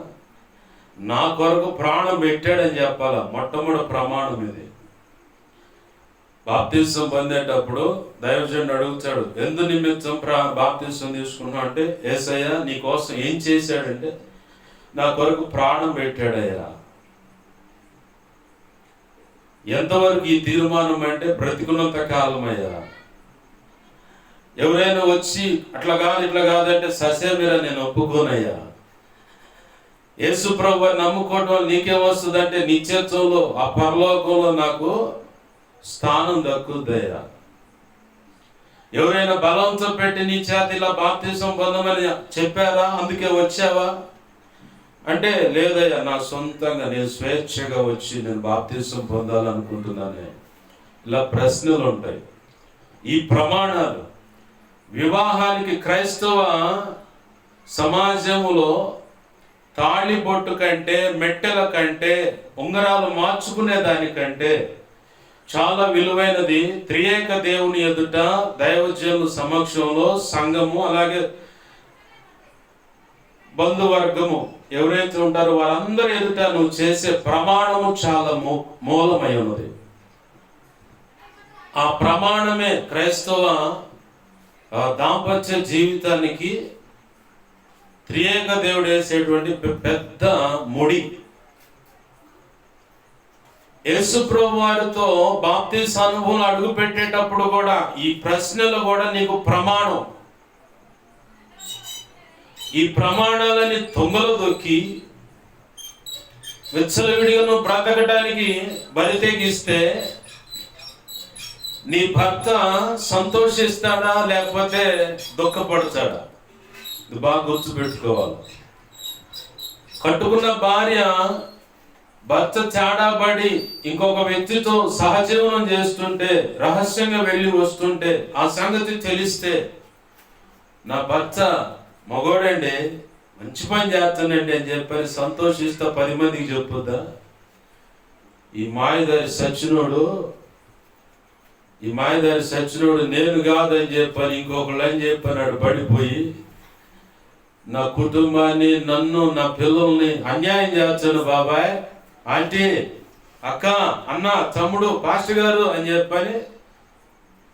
నా కొరకు ప్రాణం పెట్టాడని చెప్పాలా. మొట్టమొదటి ప్రమాణం ఇది. బాప్తిసం పొందేటప్పుడు దైవజనుడు అడుగుతాడు, ఎందు నిమిత్తం బాప్తిసం తీసుకున్నావు అంటే, యేసయ్య నీ కోసం ఏం చేశాడంటే నా కొరకు ప్రాణం పెట్టాడయ్యా. ఎంతవరకు ఈ తీర్మానం అంటే బ్రతికున్నంత కాలమయ్యా. ఎవరైనా వచ్చి అట్లా కాదు ఇట్లా కాదంటే ససేమిరా నేను ఒప్పుకోనయ్యా. యేసు ప్రభు నమ్ముకోవడం నీకేమొస్తుందంటే నిత్యత్వంలో ఆ పరలోకంలో నాకు స్థానం దక్కుద్దయ్యా. ఎవరైనా బలంతో పెట్టి నీ చేత ఇలా బాప్తిసం పొందమని చెప్పారా, అందుకే వచ్చావా అంటే, లేదయ్యా నా సొంతంగా నేను స్వేచ్ఛగా వచ్చి నేను బాప్తిసం పొందాలనుకుంటున్నానే. ఇలా ప్రశ్నలు ఉంటాయి. ఈ ప్రమాణాలు వివాహానికి క్రైస్తవ సమాజంలో తాళిబొట్టు కంటే, మెట్టెల కంటే, ఉంగరాలు మార్చుకునే దానికంటే చాలా విలువైనది. త్రియేక దేవుని ఎదుట దైవజనుల సమక్షంలో సంఘము, అలాగే బంధువర్గము ఎవరైతే ఉంటారో వారందరూ ఎదుట నువ్వు చేసే ప్రమాణము చాలా మూలమై ఉన్నది. ఆ ప్రమాణమే క్రైస్తవ దాంపత్య జీవితానికి త్రియేక దేవుడు వేసేటువంటి పెద్ద ముడి. యేసు ప్రభు వారితో బాప్తిస అనుభవం అడుగు పెట్టేటప్పుడు కూడా ఈ ప్రశ్నలు కూడా నీకు ప్రమాణం. ఈ ప్రమాణాలని తొంగలు దొక్కి విచ్చలవిడిగా నువ్వు బ్రతకడానికి బరితెగిస్తే నీ భర్త సంతోషిస్తాడా లేకపోతే దుఃఖపడతాడా? ఇది బాగా గుర్తుపెట్టుకోవాలి. కట్టుకున్న భార్య భర్త తేడాపడి ఇంకొక వ్యక్తితో సహజీవనం చేస్తుంటే, రహస్యంగా వెళ్ళి వస్తుంటే, ఆ సంగతి తెలిస్తే నా భర్త మగోడండి మంచి పని చేస్తానండి అని చెప్పని సంతోషిస్తా 10 మందికి చెప్పుద్దా? ఈ మాయదారి సచ్చినోడు నేను కాదని చెప్పని ఇంకొకళ్ళు అని చెప్పన్నాడు పడిపోయి నా కుటుంబాన్ని, నన్ను, నా పిల్లల్ని అన్యాయం చేస్తాను బాబాయ్, ఆంటీ, అక్క, అన్న, తమ్ముడు, పాస్టర్ గారు అని చెప్పని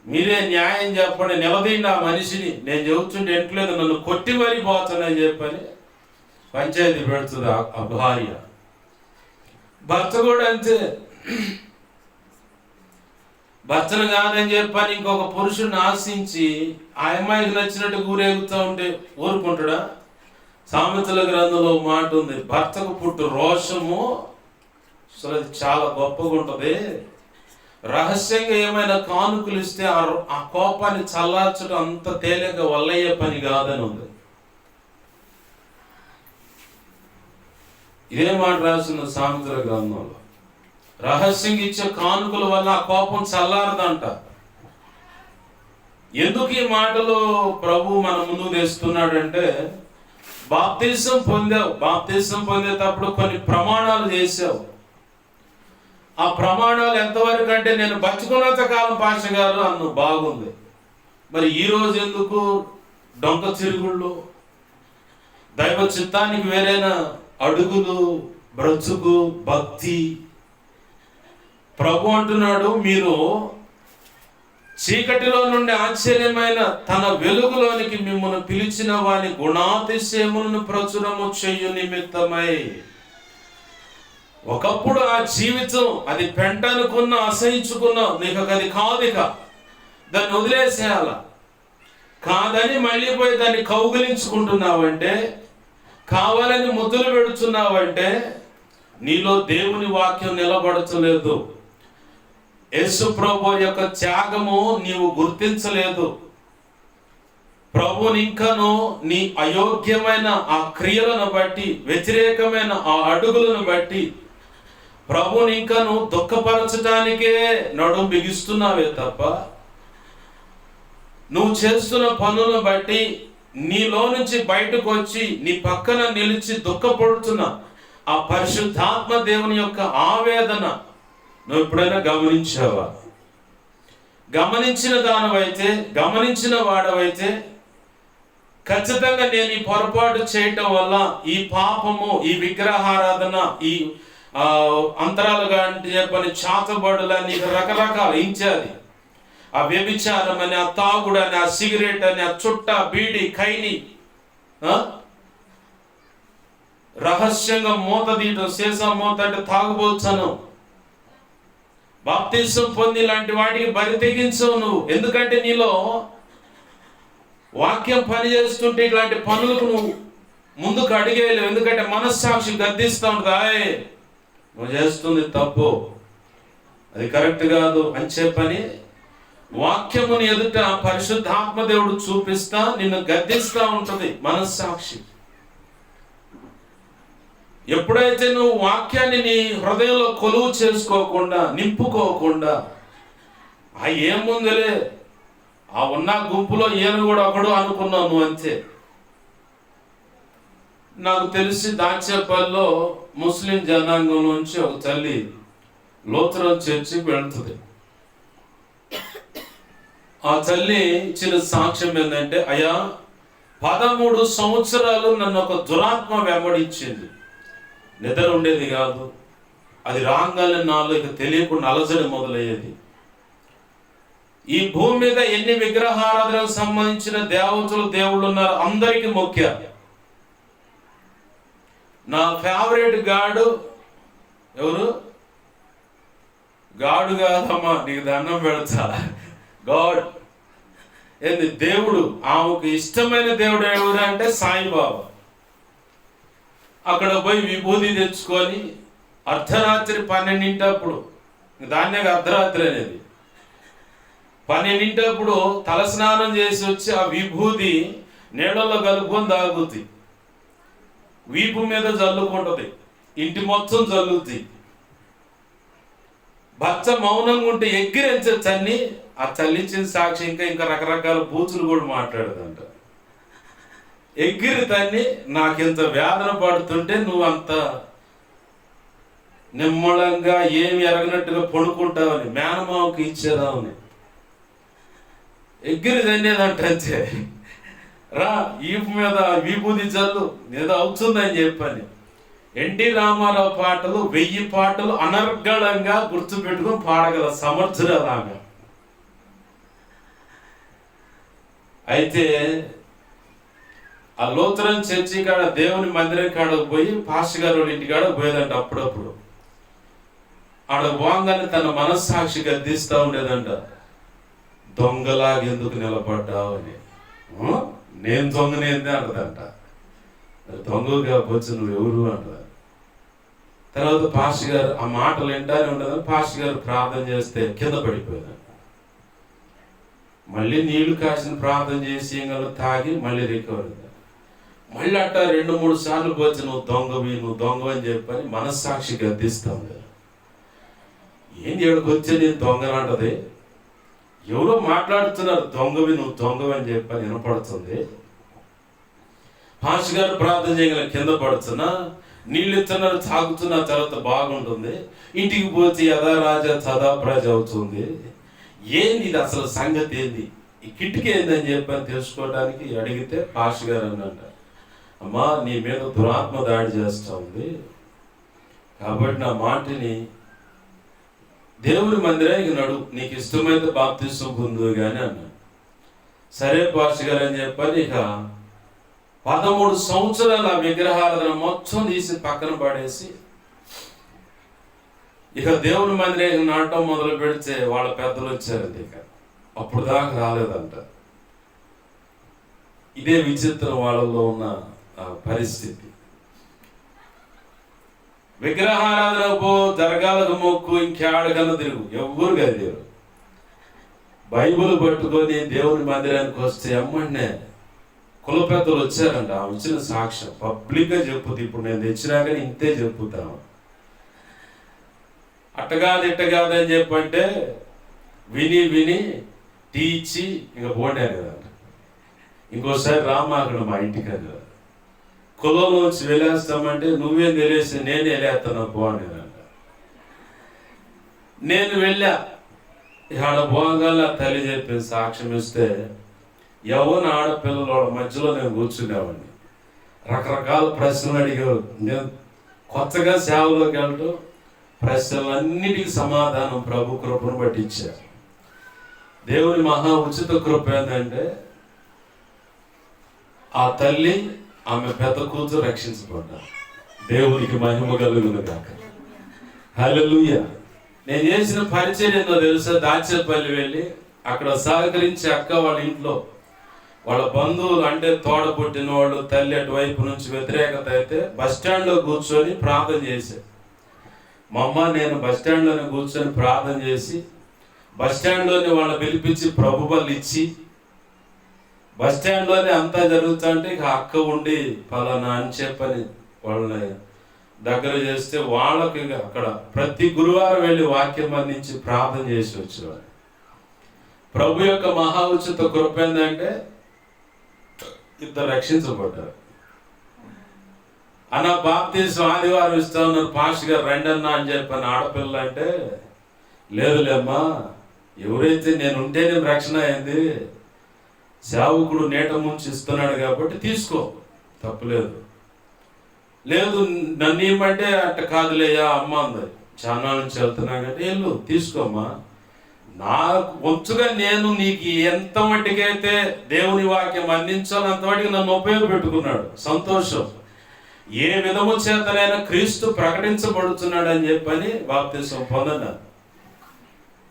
మీరే న్యాయం చెప్పండి, నిలదీయండి ఆ మనిషిని, నేను చెబుతుంటే ఎంట్లేదు, నన్ను కొట్టి మరీ పోతానని చెప్పని పంచాయతీ పెడుతుంది ఆ భార్య. భర్త కూడా అంతే. భర్తను కాదని చెప్పని ఇంకొక పురుషుడిని ఆశించి ఆ అమ్మాయికి నచ్చినట్టు ఊరేగుతూ ఉంటే ఊరుకుంటాడా? సామెతల గ్రంథంలో మాట ఉంది, భర్తకు పుట్టు రోషము అసలు అది చాలా గొప్పగా ఉంటుంది. రహస్యంగా ఏమైనా కానుకలు ఇస్తే ఆ కోపాన్ని చల్లార్చడం అంత తేలిక వల్లయ్యే పని కాదని ఉంది. ఇదే మాట రాసిన సామెతల గ్రంథంలో. రహస్యంగా ఇచ్చే కానుకల వల్ల ఆ కోపం చల్లారదంట. ఎందుకు ఈ మాటలు ప్రభు మన ముందుకు తెస్తున్నాడంటే, బాప్తిసం పొందావు, బాప్తిసం పొందేటప్పుడు కొన్ని ప్రమాణాలు చేసావు. ఆ ప్రమాణాలు ఎంతవరకు అంటే, నేను బతుకున్నంత కాలం పాష గారు అన్ను బాగుంది. మరి ఈరోజు ఎందుకు డొంక తిరుగుళ్ళు, దైవ చిత్తానికి వేరైన అడుగులు, బ్రతుకు, భక్తి? ప్రభు అంటున్నాడు, మీరు చీకటిలో నుండి ఆశ్చర్యమైన తన వెలుగులోనికి మిమ్మల్ని పిలిచిన వాని గుణాతిశయములను ప్రచురము చేయు నిమిత్తమై. ఒకప్పుడు ఆ జీవితం అది పెంట అనుకున్నా, అసహించుకున్నావు, నీకు అది కాదిక, దాన్ని వదిలేసేయాల. కాదని మళ్ళీ పోయి దాన్ని కౌగిలించుకుంటున్నావంటే, కావాలని ముద్దులు పెడుతున్నావంటే నీలో దేవుని వాక్యం నిలబడచలేదు. యేసు ప్రభు యొక్క త్యాగము నీవు గుర్తించలేదు. ప్రభుని ఇంకను నీ అయోగ్యమైన ఆ క్రియలను బట్టి, వ్యతిరేకమైన ఆ అడుగులను బట్టి ప్రభుని ఇంకను దుఃఖపరచడానికే నడుం బిగిస్తున్నావే తప్ప, నువ్వు చేస్తున్న పనులను బట్టి నీలో నుంచి బయటకు వచ్చి నీ పక్కన నిలిచి దుఃఖపడుతున్న ఆ పరిశుద్ధాత్మ దేవుని యొక్క ఆవేదన నువ్వు ఎప్పుడైనా గమనించావా? గమనించిన దానివైతే, గమనించిన వాడవైతే ఖచ్చితంగా నేను ఈ పొరపాటు చేయటం వల్ల ఈ పాపము, ఈ విగ్రహారాధన, ఈ అంతరాలుగా అంటే చెప్పని చాతబడులని రకరకాల ఇంచాది. ఆ వ్యభిచారం అని, ఆ తాగుడు అని, ఆ సిగరెట్ అని, ఆ చుట్ట, బీడి, ఖైని, రహస్యంగా మూత తీయటం, సీసా మూత అంటే తాగుబోతును, బాప్తిసం పొంది లాంటి వాటికి బరి తెగించవు నువ్వు. ఎందుకంటే నీలో వాక్యం పని చేస్తుంటే ఇట్లాంటి పనులకు నువ్వు ముందుకు అడిగేయలేవు. ఎందుకంటే మనస్సాక్షి గద్దిస్తూ ఉంటుంది, నువ్వు చేస్తుంది తప్పు, అది కరెక్ట్ కాదు అని చెప్పని వాక్యముని ఎదుట పరిశుద్ధాత్మ దేవుడు చూపిస్తా నిన్ను గద్దిస్తూ ఉంటుంది మనస్సాక్షి. ఎప్పుడైతే నువ్వు వాక్యాన్ని నీ హృదయంలో కొలువు చేసుకోకుండా, నింపుకోకుండా, ఏముందిలే ఆ ఉన్న గుంపులో ఈయన కూడా ఒకడు అనుకున్నావు నువ్వు అంతే. నాకు తెలిసి దాచేపల్లిలో ముస్లిం జనాంగం నుంచి ఒక తల్లి లోతురన్ చర్చికి వెళ్తుంది. ఆ తల్లి ఇచ్చిన సాక్ష్యం ఏంటంటే, అయ్యా 13 సంవత్సరాలు నన్ను ఒక దురాత్మ వెంబడించింది. నిద్ర ఉండేది కాదు, అది రాగానే నాలో ఇక తెలియకుండా అలజడి మొదలయ్యేది. ఈ భూమి మీద ఎన్ని విగ్రహారాధనకు సంబంధించిన దేవతలు, దేవుళ్ళు ఉన్నారు, అందరికీ మొక్కా. నా ఫేవరెట్ గాడు ఎవరు? గాడు కాదమ్మా, నీకు దండం పెడతా, గాడ్ ఏంది దేవుడు. ఆమెకు ఇష్టమైన దేవుడు ఎవరు అంటే సాయిబాబా. అక్కడ పోయి విభూతి తెచ్చుకొని అర్ధరాత్రి 12 దాన్నే అర్ధరాత్రి అనేది, 12 తలస్నానం చేసి వచ్చి ఆ విభూతి నీళ్ళలో కలుపుకొని తాగుతుంది, వీపు మీద జల్లుకుంటుంది, ఇంటి మొత్తం జల్లుతుంది. భర్త మౌనంగా ఉంటే ఎగ్గిరించని ఆ తల్లిచ్చిన సాక్షి ఇంకా రకరకాల బూతులు కూడా మాట్లాడదంట. ఎగ్గిరి తన్ని నాకింత వేదన పడుతుంటే నువ్వు అంత నిమ్మళంగా ఏమి ఎరగనట్టుగా పడుకుంటావని మేనమావకి ఇచ్చేదామని ఎగ్గిరి తన్నేదంటే, రా ఈపు మీద విభూతి జల్లు ఏదో అవుతుందని చెప్పని. ఎన్టీ రామారావు పాటలు 1000 పాటలు అనర్గళంగా గుర్తుపెట్టుకుని పాడగల సమర్థురాలు ఆమె. అయితే ఆ లూథరన్ చర్చి కాడ దేవుని మందిరం కాడకు పోయి పాస్టర్ గారు వాళ్ళ ఇంటి కాడ పోయేదంట. అప్పుడప్పుడు ఆడ పోగానే తన మనస్సాక్షి గద్దిస్తూ ఉండేదంట, దొంగలాగా ఎందుకు నిలబడ్డావు అని. నేను దొంగనేందే అంటదంట. దొంగ కాకపోతే నువ్వు ఎవరు అంటదా. తర్వాత పాస్టర్ గారు ఆ మాటలు వింటానే ఉండదని పాస్టర్ గారు ప్రార్థన చేస్తే కింద పడిపోయేదంట. మళ్ళీ నీళ్లు కాసిన ప్రార్థన చేసి తాగి మళ్ళీ రికవర్. మళ్ళీ అట్ట 2-3 సార్లు పోతే నువ్వు దొంగవి అని చెప్పని మనస్సాక్షి గద్దిస్తాం కదా. ఏం చేయడానికి వచ్చే నేను దొంగనంటది. ఎవరో మాట్లాడుతున్నారు, నువ్వు దొంగవి అని చెప్పని వినపడుతుంది. పాస్టర్ గారు ప్రార్థన చేయగల కింద పడుతున్నా, నీళ్ళు ఇస్తున్నారు, తాగుతున్న తర్వాత బాగుంటుంది. ఇంటికి పోతే యథా రాజా సదా ప్రజ అవుతుంది. ఏంది ఇది అసలు సంగతి ఏంది, ఈ కిటికీ ఏందని చెప్పని తెలుసుకోవడానికి అడిగితే పాస్టర్ గారు అన్నంట, అమ్మా నీ మీద దురాత్మ దాడి చేస్తూ ఉంది కాబట్టి నా మాటని దేవుని మందిరానికి నడు, నీకు ఇష్టమైతే బాప్తిసం పొందు కానీ అన్నాడు. సరే పాస్టర్ గారు అని చెప్పని ఇక 13 సంవత్సరాల విగ్రహారాధన మొత్తం తీసి పక్కన పడేసి ఇక దేవుని మందిరానికి నాటం మొదలు పెడితే వాళ్ళ పెద్దలు వచ్చారండి. ఇక అప్పుడు దాకా రాలేదంట. ఇదే విచిత్రం వాళ్ళలో ఉన్న పరిస్థితి. విగ్రహారాధన పో, దర్గాలకు మొక్కు, ఇంకేడకన్నా తిరుగు, ఎవ్వరు కదిలేరు. బైబుల్ పట్టుకొని దేవుని మందిరానికి వస్తే అమ్మనే కుల పెద్దలు వచ్చారంట. ఆ వచ్చిన సాక్ష్యం పబ్లిక్గా చెప్పుతుంది. ఇప్పుడు నేను తెచ్చినా కానీ ఇంతే చెప్పుతాను. అట్టగాదు అని చెప్పంటే విని టీ ఇచ్చి ఇంకా పోండాను కదంట. ఇంకోసారి రామా అక్కడ మా ఇంటికి అది కులంలోంచి వెళ్ళేస్తామంటే నువ్వేం తెలియసి నేనే వెళ్ళేస్తాను పోనేదంట. నేను వెళ్ళా. ఆడ పోగల తల్లి చెప్పి సాక్ష్యం ఇస్తే యవ్వన ఆడపిల్లల మధ్యలో నేను కూర్చునేవాడిని. రకరకాల ప్రశ్నలు అడిగేవారు. నేను కొత్తగా సేవలోకి వెళ్ళటం, ప్రశ్నలన్నిటికీ సమాధానం ప్రభు కృపను బట్టి ఇచ్చారు. దేవుని మహా ఉచిత కృప ఏంటంటే ఆ తల్లి ఆమె పెద్ద కూతురు రక్షించబడ్డారు. దేవునికి మహిమ కలుగును గాక. హల్లెలూయా. నేను చేసిన పరిచయం ఏందో తెలుసా? దాచేపల్లి వెళ్ళి అక్కడ సహకరించి అక్క వాళ్ళ ఇంట్లో వాళ్ళ బంధువులు అంటే తోడ పుట్టిన వాళ్ళు తల్లి అటువైపు నుంచి వ్యతిరేకత అయితే బస్టాండ్లో కూర్చొని ప్రార్థన చేశారు. మా అమ్మ నేను బస్టాండ్లోనే కూర్చొని ప్రార్థన చేసి బస్టాండ్లోనే వాళ్ళని పిలిపించి ప్రభు బళ్ళు ఇచ్చి బస్టాండ్లోనే అంతా జరుగుతుంటే ఇక అక్క ఉండి పలానా అని చెప్పని వాళ్ళని దగ్గర చేస్తే వాళ్ళకి అక్కడ ప్రతి గురువారం వెళ్ళి వాక్యం అందించి ప్రార్థన చేసి వచ్చేవాడు. ప్రభు యొక్క మహా ఉచిత కృప ఏంటంటే ఇద్దరు రక్షించబడ్డారు. అన్న బాప్తీసం ఆదివారం ఇస్తా ఉన్నారు, పాస్టర్ గారు రండన్నా అని చెప్పని ఆడపిల్ల అంటే లేదులేమ్మా, ఎవరైతే నేను ఉంటేనే రక్షణ అయింది, సేవకుడు నీట ముంచి ఇస్తున్నాడు కాబట్టి తీసుకో, తప్పులేదు. లేదు నన్ను ఇమ్మంటే అట్ట కాదులేయా అమ్మ అంది. చాలా నుంచి వెళ్తున్నానంటే వెళ్ళు తీసుకోమ్మా, నాకు వంతుగా నేను నీకు ఎంత మట్టికైతే దేవుని వాక్యం అందించాలో అంతవాటికి నన్ను ఉపయోగపెట్టుకున్నాడు. సంతోషం. ఏ విధము చేతనైనా క్రీస్తు ప్రకటించబడుతున్నాడు అని చెప్పని బాప్తిసం పొందన్నారు.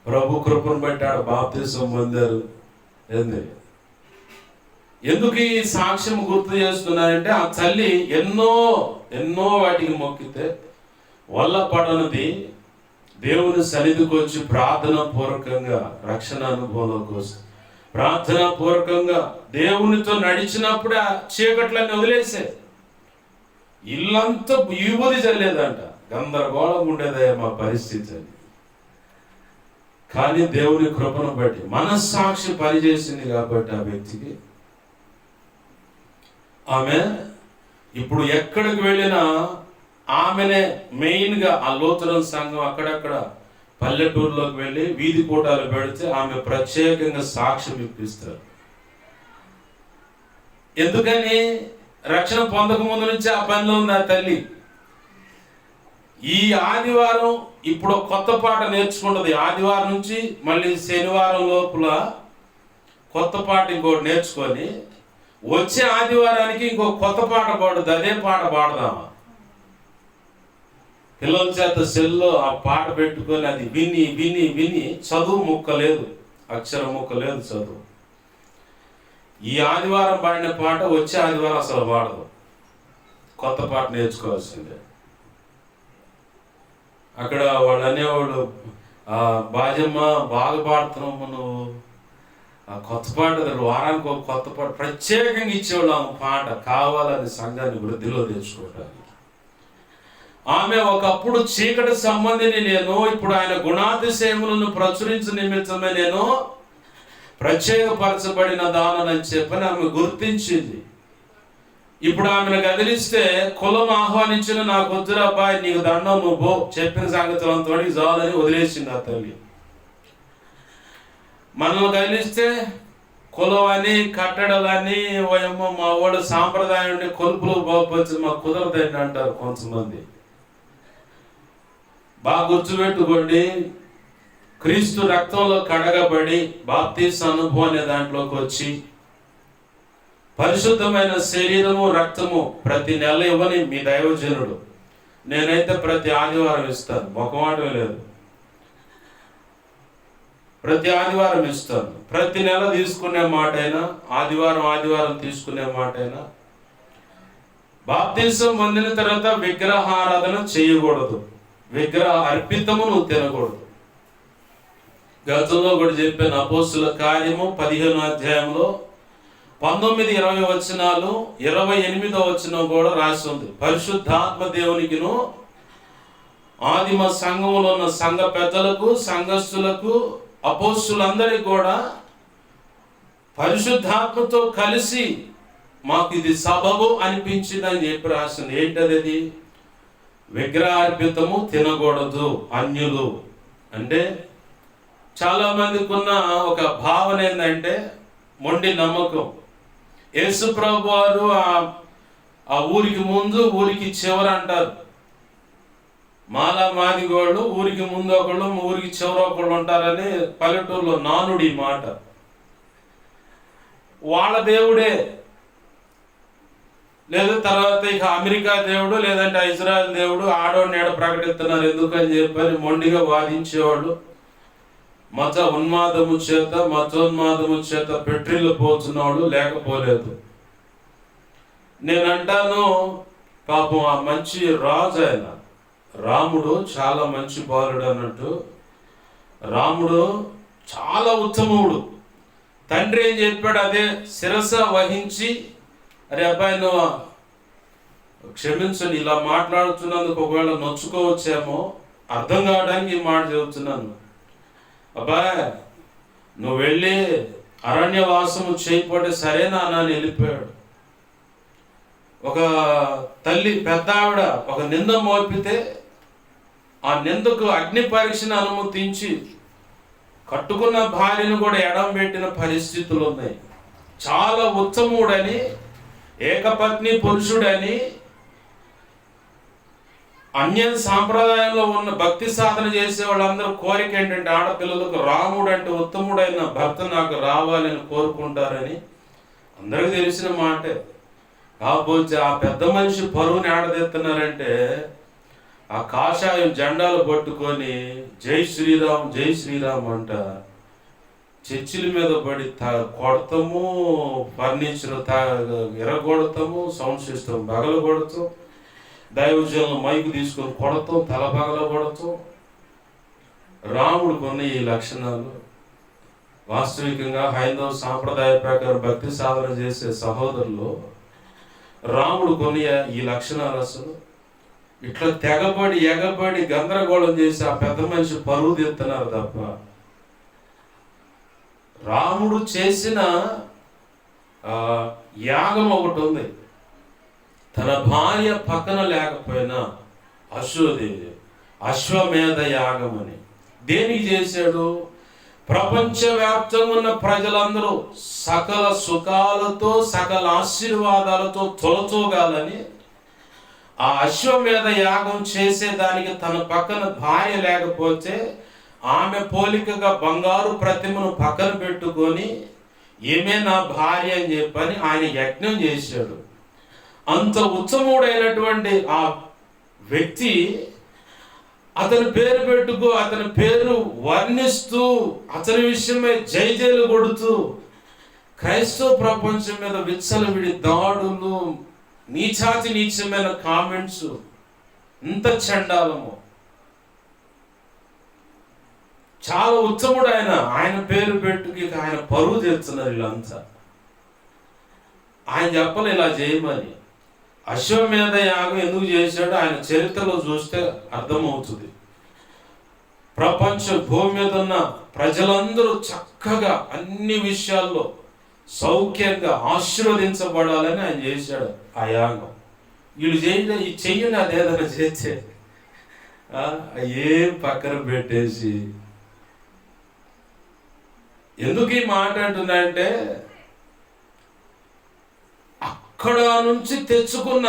ప్రభు కృపను బట్టి ఆడ బాప్తిసం పొందారు. ఎందుకు ఈ సాక్ష్యం గుర్తు చేస్తున్నారంటే ఆ తల్లి ఎన్నో వాటికి మొక్కితే వల్ల పడనది దేవుని సన్నిధికి వచ్చి ప్రార్థన పూర్వకంగా రక్షణ అనుభవంలోకి వస్తుంది. ప్రార్థన పూర్వకంగా దేవునితో నడిచినప్పుడు ఆ చీకట్లన్నీ వదిలేసే ఇల్లంతా యూబది చల్లేదంట. గందరగోళం ఉండేదయ్యా మా పరిస్థితి అని. కానీ దేవుని కృపను బట్టి మనస్సాక్షి పనిచేసింది కాబట్టి ఆ వ్యక్తికి ఆమె ఇప్పుడు ఎక్కడికి వెళ్ళినా ఆమెనే మెయిన్గా ఆ లూథరన్ సంఘం అక్కడక్కడ పల్లెటూరులోకి వెళ్ళి వీధి కూటాలు పెడితే ఆమె ప్రత్యేకంగా సాక్ష్యం ఇప్పిస్తారు. ఎందుకని? రక్షణ పొందక ముందు నుంచి ఆ పనిలో ఉంది ఆ తల్లి. ఈ ఆదివారం ఇప్పుడు కొత్త పాట నేర్చుకుంటుంది. ఆదివారం నుంచి మళ్ళీ శనివారం లోపల కొత్త పాట ఇంకోటి నేర్చుకొని వచ్చే ఆదివారానికి ఇంకో కొత్త పాట పాడుద్ది, అదే పాట పాడదామా? పిల్లల చేత సెల్లో ఆ పాట పెట్టుకొని అది విని విని విని చదువు ముక్క లేదు, అక్షరం ముక్క లేదు చదువు. ఈ ఆదివారం పాడిన పాట వచ్చే ఆదివారం అసలు పాడదు, కొత్త పాట నేర్చుకోవాల్సిందే. అక్కడ వాళ్ళు అనేవాళ్ళు, బాజమ్మ బాగా పాడుతున్నాము నువ్వు, ఆ కొత్త పాట వారానికి ఒక కొత్త పాట ప్రత్యేకంగా ఇచ్చేవాళ్ళు ఆమె పాట, కావాలని సంఘాన్ని వృద్ధిలో తెచ్చుకోవడానికి. ఆమె ఒకప్పుడు చీకటి సంబంధిని నేను, ఇప్పుడు ఆయన గుణాతిశయములను ప్రచురించు నిమిత్తమే నేను ప్రత్యేకపరచబడిన దానని చెప్పని ఆమె గుర్తించింది. ఇప్పుడు ఆమెను కదిలిస్తే కులం ఆహ్వానించిన నాకు వద్దురా అబ్బాయి, నీకు దండం, నువ్వు చెప్పిన సంగతులంతో చాలని వదిలేసింది ఆ తల్లి. మనల్ని కదిలిస్తే కులం అని కట్టడాలని, ఓయమ్మ మా వాడు సాంప్రదాయం కొలుపులు బాగుపరిచి మాకు కుదరదండి అంటారు కొంతమంది. బాగా గుర్తుపెట్టుకోండి, క్రీస్తు రక్తంలో కడగబడి బాప్తీస అనుభవం అనే దాంట్లోకి వచ్చి పరిశుద్ధమైన శరీరము రక్తము ప్రతి నెల ఇవ్వని మీ దైవజనుడు. నేనైతే ప్రతి ఆదివారం ఇస్తాను, మొకమాటం లేదు, ప్రతి ఆదివారం ఇస్తాను. ప్రతి నెల తీసుకునే మాట అయినా, ఆదివారం తీసుకునే మాట అయినా, బాప్తీసం పొందిన తర్వాత విగ్రహారాధన చేయకూడదు, విగ్రహ అర్పితము నువ్వు తినకూడదు. గతంలో కూడా చెప్పాను, అపోస్తుల కార్యము 15వ అధ్యాయంలో 19-20 వచనాలు, 28వ వచనం కూడా రాసి ఉంది. పరిశుద్ధాత్మ దేవునికిను ఆదిమ సంఘంలో ఉన్న సంఘ పెద్దలకు, సంఘస్థులకు, అపోస్తులందరికీ కూడా పరిశుద్ధాత్మతో కలిసి మాకు ఇది సబబు అనిపించిందని చెప్పి రాసింది. ఏంటది? విగ్రహార్పితము తినకూడదు. అన్యులు అంటే చాలా మందికి ఉన్న ఒక భావన ఏంటంటే మొండి నమ్మకం. యేసు ప్రభు వారు ఆ ఊరికి ముందు ఊరికి చివర అంటారు. మాలా మాదిగోళ్ళు ఊరికి ముందు ఒకళ్ళు, ఊరికి చివర ఒకళ్ళు ఉంటారని పల్లెటూరులో నానుడి మాట. వాళ్ళ దేవుడే, లేదా తర్వాత ఇక అమెరికా దేవుడు, లేదంటే ఇజ్రాయెల్ దేవుడు ఆడోడిని ఏడ ప్రకటిస్తున్నారు ఎందుకని చెప్పని మొండిగా వాదించేవాళ్ళు. మతోన్మాదము చేత పెట్రిల్లు పోతున్నవాళ్ళు లేకపోలేదు. నేనంటాను, పాపం ఆ మంచి రాజు ఆయన రాముడు చాలా మంచి బాలుడు అన్నట్టు, రాముడు చాలా ఉత్తముడు. తండ్రి ఏం చెప్పాడు అదే శిరస వహించి, అరే అబ్బాయి నువ్వు క్షమించండి, ఇలా మాట్లాడుతున్నందుకు ఒకవేళ నొచ్చుకోవచ్చేమో, అర్థం కావడానికి ఈ మాట చెబుతున్నాను. అబ్బాయి నువ్వు వెళ్ళి అరణ్యవాసము చేయకపోతే సరేనా అని వెళ్ళిపోయాడు. ఒక తల్లి పెద్ద ఆవిడ ఒక నింద మోపితే ఆ నిందకు అగ్ని పరీక్షను అనుమతించి కట్టుకున్న భార్యను కూడా ఎడం పెట్టిన పరిస్థితులు ఉన్నాయి. చాలా ఉత్తముడని, ఏకపత్ని పురుషుడని, అన్య సాంప్రదాయంలో ఉన్న భక్తి సాధన చేసే వాళ్ళందరూ కోరిక ఏంటంటే ఆడపిల్లలకు రాముడు అంటే ఉత్తముడైన భర్త నాకు రావాలని కోరుకుంటారని అందరికీ తెలిసిన మాటే. కాకపోతే ఆ పెద్ద మనిషి పరువుని ఆడదెత్తున్నారంటే ఆ కాషాయం జెండాలు పట్టుకొని జై శ్రీరామ్ జై శ్రీరామ్ అంట చర్చిల మీద పడి కొడతాము, ఫర్నిచర్ ఎరగొడతాము, సౌండ్ సిస్టమ్ బగలు కొడతాం, దైవజనులు మైకు తీసుకొని కొడతాం, తల పగల కొడతాం. రాముడు కొన్ని ఈ లక్షణాలు. వాస్తవికంగా హైందవ సాంప్రదాయ ప్రకారం భక్తి సాధన చేసే సహోదరులు రాముడు కొన్ని ఈ లక్షణాలు. అసలు ఇట్లా తెగబడి ఎగబడి గందరగోళం చేసి ఆ పెద్ద మనిషి పరువు తీస్తున్నారు తప్ప, రాముడు చేసిన యాగం ఒకటి ఉంది. తన భార్య పక్కన లేకపోయినా అశ్వమేధ యాగం అని. దేనికి చేశాడు? ప్రపంచవ్యాప్తంగా ఉన్న ప్రజలందరూ సకల సుఖాలతో సకల ఆశీర్వాదాలతో తొలతూగాలని ఆ అశ్వమేధ యాగం చేసేదానికి తన పక్కన భార్య లేకపోతే ఆమె పోలికగా బంగారు ప్రతిమను పక్కన పెట్టుకొని ఈమె నా భార్య అని చెప్పని ఆయన యజ్ఞం చేశాడు. అంత ఉత్తముడైనటువంటి ఆ వ్యక్తి అతని పేరు పెట్టుకో, అతని పేరు వర్ణిస్తూ, అతని విషయమై జైజైలు కొడుతూ క్రైస్తవ ప్రపంచం మీద విచ్చలవిడి దాడులు, నీచాతి నీచమైన కామెంట్స్, ఇంత చండాలము. చాలా ఉత్తముడు ఆయన పేరు పెట్టుకి ఆయన పరువు తెస్తున్నారు వీళ్ళంతా. ఆయన చెప్పలే ఇలా చేయమని. అశ్వమేధ యాగం ఎందుకు చేశాడో ఆయన చరిత్రలో చూస్తే అర్థమవుతుంది. ప్రపంచ భూమి మీద ఉన్న ప్రజలందరూ చక్కగా అన్ని విషయాల్లో సౌఖ్యంగా ఆశీర్వదించబడాలని ఆయన చేశాడు ఆ యాగం. వీళ్ళు చెయ్యండి అదేదైనా చేస్తే ఏం పక్కన పెట్టేసి. ఎందుకు ఈ మాట అంటున్నాయంటే, అక్కడ నుంచి తెచ్చుకున్న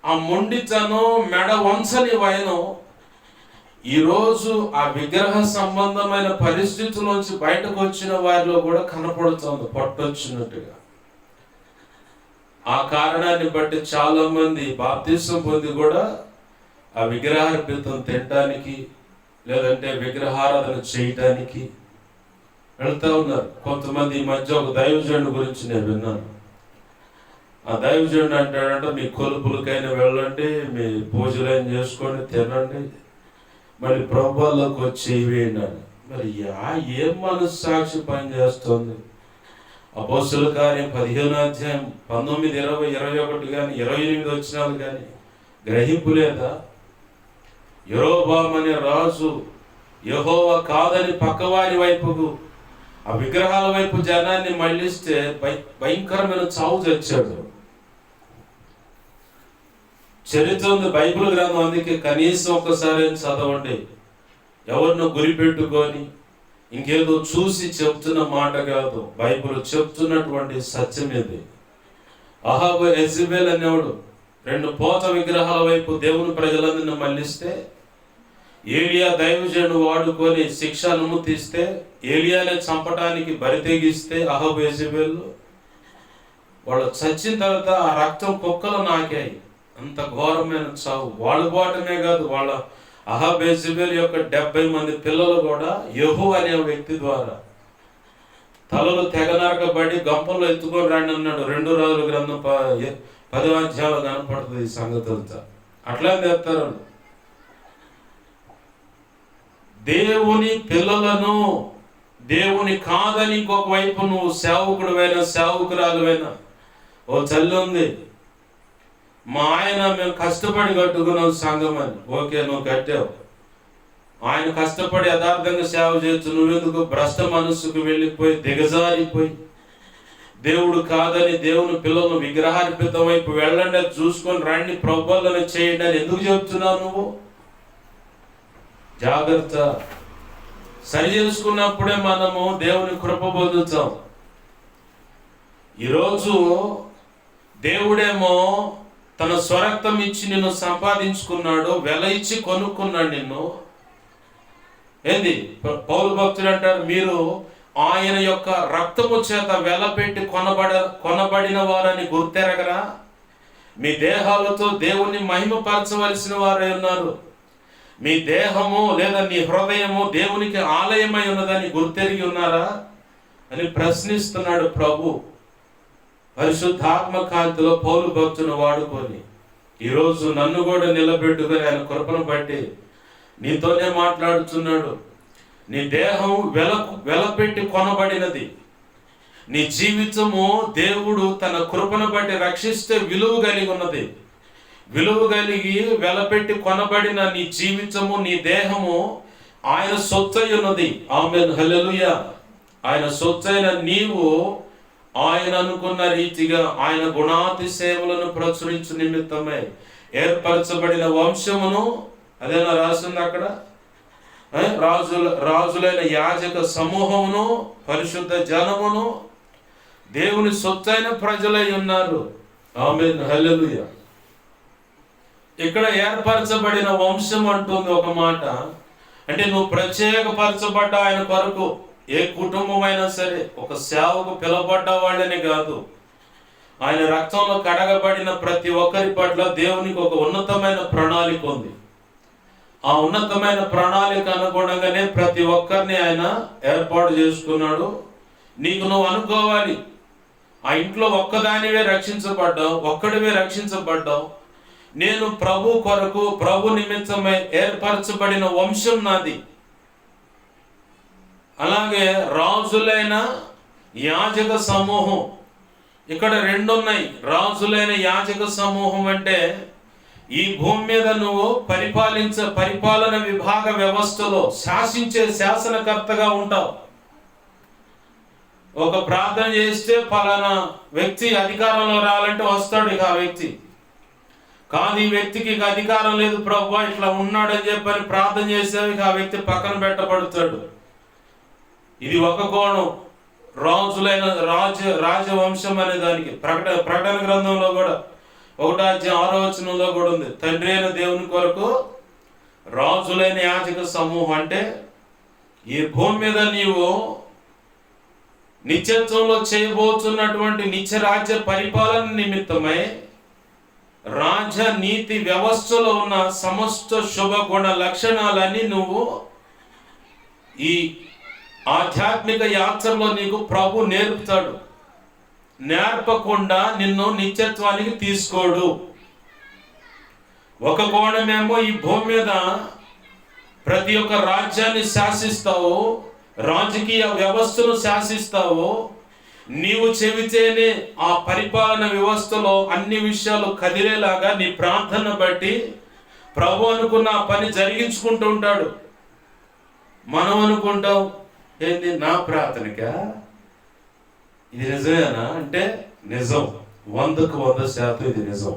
ఆ మొండితనం, మెడ వంచని వైనం ఈరోజు ఆ విగ్రహ సంబంధమైన పరిస్థితుల్లోంచి బయటకు వచ్చిన వారిలో కూడా కనపడుతుంది పట్టొచ్చినట్టుగా. ఆ కారణాన్ని బట్టి చాలా మంది బాప్తిసం పొంది కూడా ఆ విగ్రహార్పితం తినడానికి లేదంటే విగ్రహారాధన చేయటానికి వెళ్తా ఉన్నారు. కొంతమంది ఈ మధ్య ఒక దైవజనుడి గురించి నేను విన్నాను. ఆ దైవజనుడు అంటాడంటే, మీ కొలుపులకైనా వెళ్ళండి, మీ పూజలైనా చేసుకోండి, తినండి, మరి ప్రభువులోకి వచ్చి వేయండి. మరి ఏం మనస్సాక్షి పని చేస్తుంది? అపోస్తుల కార్యం 15వ అధ్యాయం 19, 20, 21 కానీ 28 వచనాలు కానీ గ్రహింపు లేదా? యెరోబాము అనే రాజు యెహోవా కాదని పక్కవారి వైపుకు, ఆ విగ్రహాల వైపు జనాన్ని మళ్ళిస్తే భయంకరమైన చావు తెచ్చాడు. చరిత్ర ఉంది, బైబిల్ గ్రంథం. అందుకే కనీసం ఒక్కసారి చదవండి. ఎవరినో గురి పెట్టుకొని ఇంకేదో చూసి చెప్తున్న మాట కాదు, బైబిల్ చెప్తున్నటువంటి సత్యం ఇది. అహాబు యెజెబెల్ అనేవాడు 2 పోత విగ్రహాల వైపు దేవుని ప్రజలందరినీ మళ్ళిస్తే, ఏలియా దైవజనుడు వాడుకొని శిక్ష అనుమతిస్తే, ఏలియానే చంపడానికి బరితెగిస్తే అహాబు యెజెబెల్ వాళ్ళు చచ్చిన తర్వాత ఆ రక్తం కుక్కలు నాకాయి. అంత ఘోరమైన చావు. వాళ్ళు పోవటమే కాదు, వాళ్ళ అహాబు యెజెబెల్ యొక్క 70 మంది పిల్లలు కూడా యెహూ అనే వ్యక్తి ద్వారా తలలు తెగ నరకబడి గంపల్లో ఎత్తుకొని రండి అన్నాడు. 2 రాజుల గ్రంథం 10వ అధ్యాయంలో కనపడుతుంది ఈ సంగతులతో. అట్లా తెస్తారు. దేవుని పిల్లలను, దేవుని కాదని ఇంకొక వైపు నువ్వు సేవకుడువైనా సేవకురాలువైనా, ఓ చల్లి ఉంది, మా ఆయన మేము కష్టపడి కట్టుకున్నాం సంఘం అని. ఓకే, నువ్వు కట్టావు. ఆయన కష్టపడి యథార్థంగా సేవ చేయొచ్చు. నువ్వెందుకు భ్రష్ట మనస్సుకు వెళ్ళిపోయి దిగజారిపోయి దేవుడు కాదని దేవుని పిల్లలను విగ్రహార్పితం వైపు వెళ్ళండి, చూసుకొని రండి, ప్రభువులను చేయండి అని ఎందుకు చెప్తున్నావు నువ్వు? జాగ్రత్త. సరి చేసుకున్నప్పుడే మనము దేవుని కృప పొందుతాం. ఈరోజు దేవుడేమో తన స్వరక్తం ఇచ్చి నిన్ను సంపాదించుకున్నాడు, వెల ఇచ్చి కొనుక్కున్నాడు నిన్ను. ఏంది పౌలు భక్తుడు అంటారు, మీరు ఆయన యొక్క రక్తము చేత వెల పెట్టి కొనబడిన వారని గుర్తెరగరా? మీ దేహాలతో దేవుణ్ణి మహిమపరచవలసిన వారై ఉన్నారు. మీ దేహము లేదా మీ హృదయము దేవునికి ఆలయమై ఉన్నదని గుర్తెరిగి ఉన్నారా అని ప్రశ్నిస్తున్నాడు ప్రభు. పరిశుద్ధాత్మ కాంతిలో పౌలు భక్తుని వాడుకొని ఈరోజు నన్ను కూడా నిలబెట్టుకొని ఆయన కృపను బట్టి నీతోనే మాట్లాడుతున్నాడు. నీ దేహం వెలపెట్టి కొనబడినది. నీ జీవితము దేవుడు తన కృపను బట్టి రక్షిస్తే విలువ కలిగి ఉన్నది. విలువ కలిగి వెలపెట్టి కొనబడిన నీ జీవితము, నీ దేహము ఆయన సొత్తై ఉన్నది. ఆమేన్, హల్లెలూయా. ఆయన సొత్తైన నీవు ఆయన అనుకున్న రీతిగా ఆయన గుణాతిశయములను ప్రచురించు నిమిత్తమై ఏర్పరచబడిన వంశమును, అదేనా రాసింది అక్కడ, రాజులైన యాజక సమూహమును, పరిశుద్ధ జనమును, దేవుని సొత్తైన ప్రజలై ఉన్నారు. ఆమేన్, హల్లెలూయా. ఇక్కడ ఏర్పరచబడిన వంశం అంటుంది ఒక మాట. అంటే నువ్వు ప్రత్యేకపరచబడ్డ ఆయన కొరకు, ఏ కుటుంబమైనా సరే ఒక సేవకు పిలువబడ్డ వాళ్ళని కాదు, ఆయన రక్తంలో కడగబడిన ప్రతి ఒక్కరి పట్ల దేవునికి ఒక ఉన్నతమైన ప్రణాళిక ఉంది. ఆ ఉన్నతమైన ప్రణాళిక అనుగుణంగానే ప్రతి ఒక్కరిని ఆయన ఏర్పాటు చేసుకున్నాడు. నీకు నువ్వు అనుకోవాలి, ఆ ఇంట్లో ఒక్కదానివే రక్షించబడ్డావు, ఒక్కడివే రక్షించబడ్డావు. నేను ప్రభు కొరకు, ప్రభు నిమిత్తమై ఏర్పరచబడిన వంశం నాది. అలాగే రాజులైన యాజక సమూహం, ఇక్కడ రెండున్నాయి. రాజులైన యాజక సమూహం అంటే ఈ భూమి మీద నువ్వు పరిపాలన విభాగ వ్యవస్థలో శాసించే శాసనకర్తగా ఉంటావు. ఒక ప్రార్థన చేస్తే పలానా వ్యక్తి అధికారంలో రావాలంటే వస్తాడు. ఇక ఆ వ్యక్తి కాదు, ఈ వ్యక్తికి ఇక అధికారం లేదు ప్రభువా, ఇట్లా ఉన్నాడని చెప్పని ప్రార్థన చేస్తే ఇక ఆ వ్యక్తి పక్కన పెట్టబడతాడు. ఇది ఒక కోణం. రాజులైన రాజవంశం అనే దానికి ప్రకటన గ్రంథంలో కూడా 1:6 కూడా ఉంది. తండ్రి అయిన దేవుని కొరకు రాజులైన యాజక సమూహం అంటే ఈ భూమి మీద నీవు నిత్యత్వంలో చేయబోతున్నటువంటి నిత్యరాజ్య పరిపాలన నిమిత్తమై రాజనీతి వ్యవస్థలో ఉన్న సమస్త శుభగుణ లక్షణాలన్నీ నువ్వు ఈ ఆధ్యాత్మిక యాత్రలో నీకు ప్రభు నేర్పుతాడు. నేర్పకుండా నిన్ను నిత్యత్వానికి తీసుకోడు. ఒక కోణమేమో ఈ భూమి మీద ప్రతి ఒక్క రాజ్యాన్ని శాసిస్తావు, రాజకీయ వ్యవస్థను శాసిస్తావు. నీవు చెబితేనే ఆ పరిపాలన వ్యవస్థలో అన్ని విషయాలు కదిలేలాగా నీ ప్రార్థన బట్టి ప్రభు అనుకున్న పని జరిగించుకుంటూ ఉంటాడు. మనం అనుకుంటాం, ఏంది నా ప్రార్థనక ఇది నిజమేనా అంటే నిజం, 100% ఇది నిజం.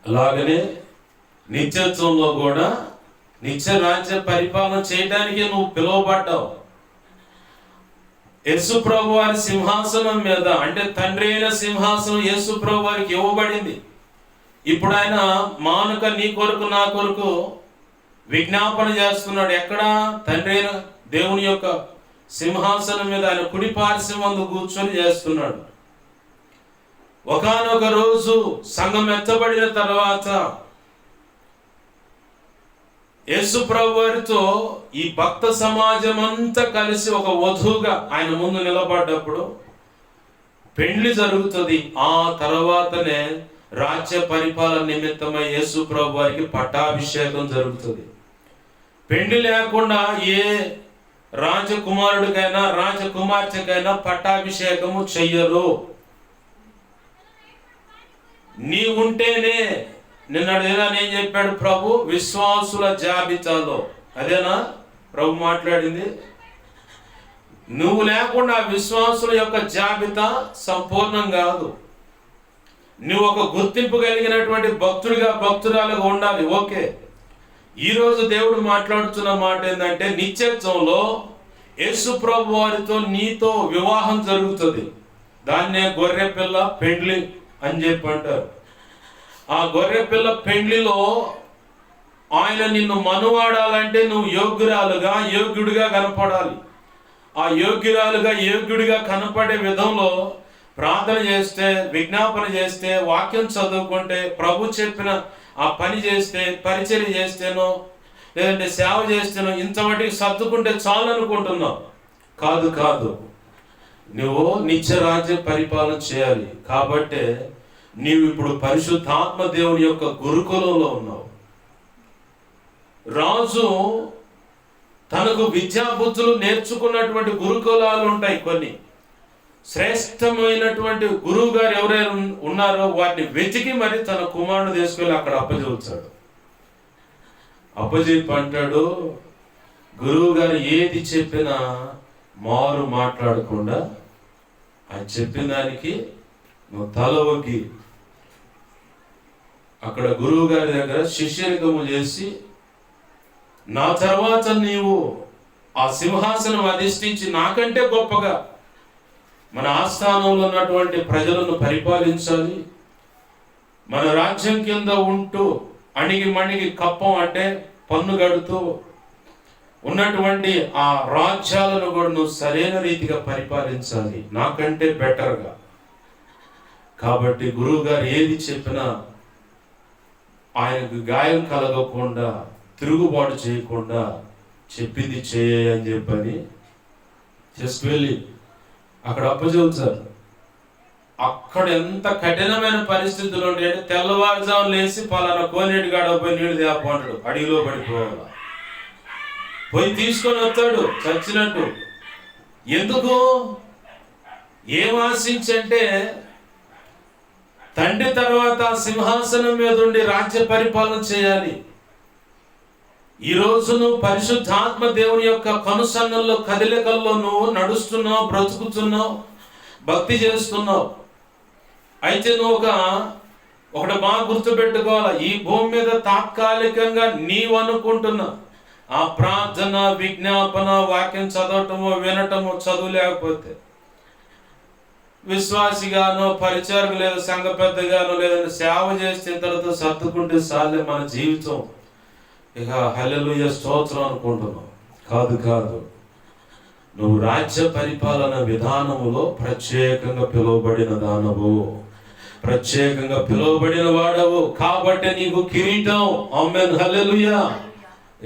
అలాగనే నిత్యత్వంలో కూడా నిత్య రాజ్య పరిపాలన చేయడానికి నువ్వు పిలువబడ్డావు. యేసు ప్రభు వారి సింహాసనం మీద, అంటే తండ్రి అయిన సింహాసనం యేసు ప్రభు వారికి ఇవ్వబడింది. ఇప్పుడు ఆయన మానుక నీ కొరకు నా కొరకు విజ్ఞాపన చేస్తున్నాడు. ఎక్కడ? తండ్రి అయిన దేవుని యొక్క సింహాసనం మీద ఆయన కుడి పార్శ్వమందు కూర్చొని చేస్తున్నాడు. ఒకానొక రోజు సంఘం ఎత్తబడిన తర్వాత యేసు ప్రభు వారితో ఈ భక్త సమాజం అంతా కలిసి ఒక వధువుగా ఆయన ముందు నిలబడ్డప్పుడు పెండ్లి జరుగుతుంది. ఆ తర్వాతనే రాజ్య పరిపాలన నిమిత్తమై యేసు ప్రభు వారికి పట్టాభిషేకం జరుగుతుంది. పెండ్లి లేకుండా ఏ రాజకుమారుడికైనా రాజకుమార్తెకైనా పట్టాభిషేకము చెయ్యరు. నీ ఉంటేనే, నిన్నటిదిన ఏం చెప్పాడు ప్రభు? విశ్వాసుల జాబితాలో, అదేనా ప్రభు మాట్లాడింది? నువ్వు లేకుండా విశ్వాసుల యొక్క జాబితా సంపూర్ణం కాదు. నువ్వు ఒక గుర్తింపు కలిగినటువంటి భక్తుడిగా, భక్తురాలుగా ఉండాలి. ఓకే, ఈరోజు దేవుడు మాట్లాడుతున్న మాట ఏంటంటే నిత్యత్వంలో యేసు ప్రభు వారితో నీతో వివాహం జరుగుతుంది. దాన్నే గొర్రె పిల్ల పెండ్లి అని చెప్పి అంటారు. ఆ గొర్రె పిల్ల పెండ్లిలో ఆయన నిన్ను మనువాడాలంటే నువ్వు యోగ్యుడిగా కనపడాలి. ఆ యోగ్యుడిగా కనపడే విధంలో ప్రార్థన చేస్తే, విజ్ఞాపన చేస్తే, వాక్యం చదువుకుంటే, ప్రభు చెప్పిన ఆ పని చేస్తే, పరిచర్య చేస్తేనో లేదంటే సేవ చేస్తేనో ఇంతవరకు సర్దుకుంటే చాలు అనుకుంటున్నావు. కాదు, నువ్వు నిత్యరాజ్య పరిపాలన చేయాలి. కాబట్టే నీవు ఇప్పుడు పరిశుద్ధాత్మ దేవుని యొక్క గురుకులంలో ఉన్నావు. రాజు తనకు విద్యాబుద్ధులు నేర్చుకున్నటువంటి గురుకులాలు ఉంటాయి. కొన్ని శ్రేష్టమైనటువంటి గురువు గారు ఎవరైనా ఉన్నారో వారిని వెతికి మరి తన కుమారుడు తీసుకెళ్ళి అక్కడ అప్పచెబుతాడు. అప్పచెప్పి అంటాడు, గురువు గారు ఏది చెప్పినా మారు మాట్లాడకుండా ఆయన చెప్పిన దానికి నువ్వు తల ఒగ్గి అక్కడ గురువు గారి దగ్గర శిష్యరికము చేసి, నా తర్వాత నీవు ఆ సింహాసనం అధిష్ఠించి నాకంటే గొప్పగా మన ఆస్థానంలో ఉన్నటువంటి ప్రజలను పరిపాలించాలి. మన రాజ్యం కింద ఉంటూ అణిగి మణిగి కప్పం అంటే పన్ను కడుతూ ఉన్నటువంటి ఆ రాజ్యాలను కూడా నువ్వు సరైన రీతిగా పరిపాలించాలి, నాకంటే బెటర్గా. కాబట్టి గురువు గారు ఏది చెప్పినా ఆయనకు గాయం కలగకుండా, తిరుగుబాటు చేయకుండా చెప్పింది చేయ అని చెప్పని వెళ్ళి అక్కడ అప్పచెబుతారు. అక్కడ ఎంత కఠినమైన పరిస్థితులు ఉంటాయంటే తెల్లవారుజాము లేచి పలానా కోనేటి కాడ పోయి నీళ్ళు తేపంటాడు, అడవిలో పడిపోవాలి. పోయి తీసుకొని వస్తాడు చచ్చినట్టు. ఎందుకు? ఏం ఆశించంటే తండ్రి తర్వాత సింహాసనం మీద ఉండి రాజ్య పరిపాలన చేయాలి. ఈరోజు నువ్వు పరిశుద్ధాత్మ దేవుని యొక్క కనుసన్నల్లో కదలికల్లో నువ్వు నడుస్తున్నావు, బ్రతుకుతున్నావు, భక్తి చేస్తున్నావు. అయితే నువ్వు ఒకటి బాగా గుర్తుపెట్టుకోవాలి, ఈ భూమి మీద తాత్కాలికంగా నీవు అనుకుంటున్న ఆ ప్రార్థన, విజ్ఞాపన, వాక్యం చదవటమో వినటమో చదువు లేకపోతే విశ్వాసిగానో పరిచారకు లేదా సంఘ పెద్దగానో లేదంటే సేవ చేస్తే ఇతరులతో సర్దుకుంటే చాలే మన జీవితం, ఇక హల్లెలూయా స్తోత్రం అనుకుంటున్నావు. కాదు, నువ్వు రాజ్య పరిపాలన విధానములో ప్రత్యేకంగా పిలువబడిన దానవు, ప్రత్యేకంగా పిలువబడిన వాడవు. కాబట్టి నీకు కిరీటం. ఆమేన్, హల్లెలూయా.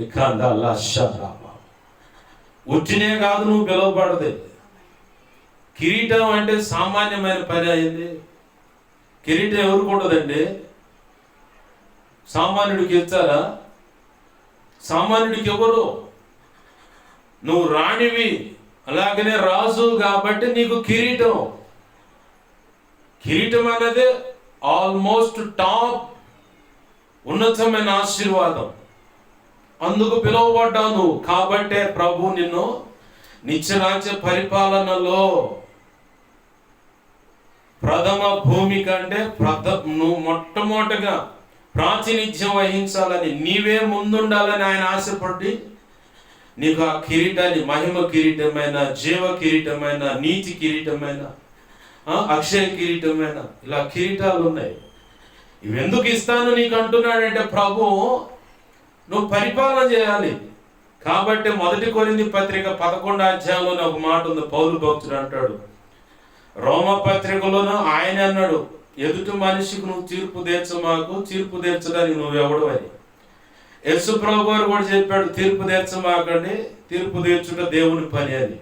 ఇక ఉట్టినే కాదు నువ్వు పిలువబడదే. కిరీటం అంటే సామాన్యమైన పని అయింది. కిరీటం ఎవరికి ఉండదండి? సామాన్యుడికి ఇస్తారా? సామాన్యుడికి ఎవరు? నువ్వు రాణివి, అలాగనే రాజు కాబట్టి నీకు కిరీటం. కిరీటం అనేది ఆల్మోస్ట్ టాప్ ఉన్నతమైన ఆశీర్వాదం. అందుకు పిలువబడ్డావు నువ్వు. కాబట్టే ప్రభు నిన్ను నిత్యరాజ్య పరిపాలనలో ప్రథమ భూమి కంటే నువ్వు మొట్టమొదటిగా ప్రాతినిధ్యం వహించాలని, నీవే ముందుండాలని ఆయన ఆశపడి నీకు ఆ కిరీటాన్ని, మహిమ కిరీటమైన, జీవ కిరీటమైన, నీతి కిరీటమైన, అక్షయ కిరీటమైన, ఇలా కిరీటాలు ఉన్నాయి. ఇవెందుకు ఇస్తాను నీకు అంటున్నాడంటే ప్రభు నువ్వు పరిపాలన చేయాలి. కాబట్టి 1 కొరింథీ పత్రిక 11వ అధ్యాయంలోనే ఒక మాట ఉంది. పౌలు భక్తుడు అంటాడు, రోమ పత్రికలోనూ ఆయన అన్నాడు, ఎదుటి మనిషికి నువ్వు తీర్పు తీర్చమాకు, తీర్పు తీర్చడానికి నువ్వెవడు అని. యేసు ప్రభు గారు కూడా చెప్పాడు, తీర్పు తీర్చమాకండి, తీర్పు తీర్చుట దేవుని పని అని.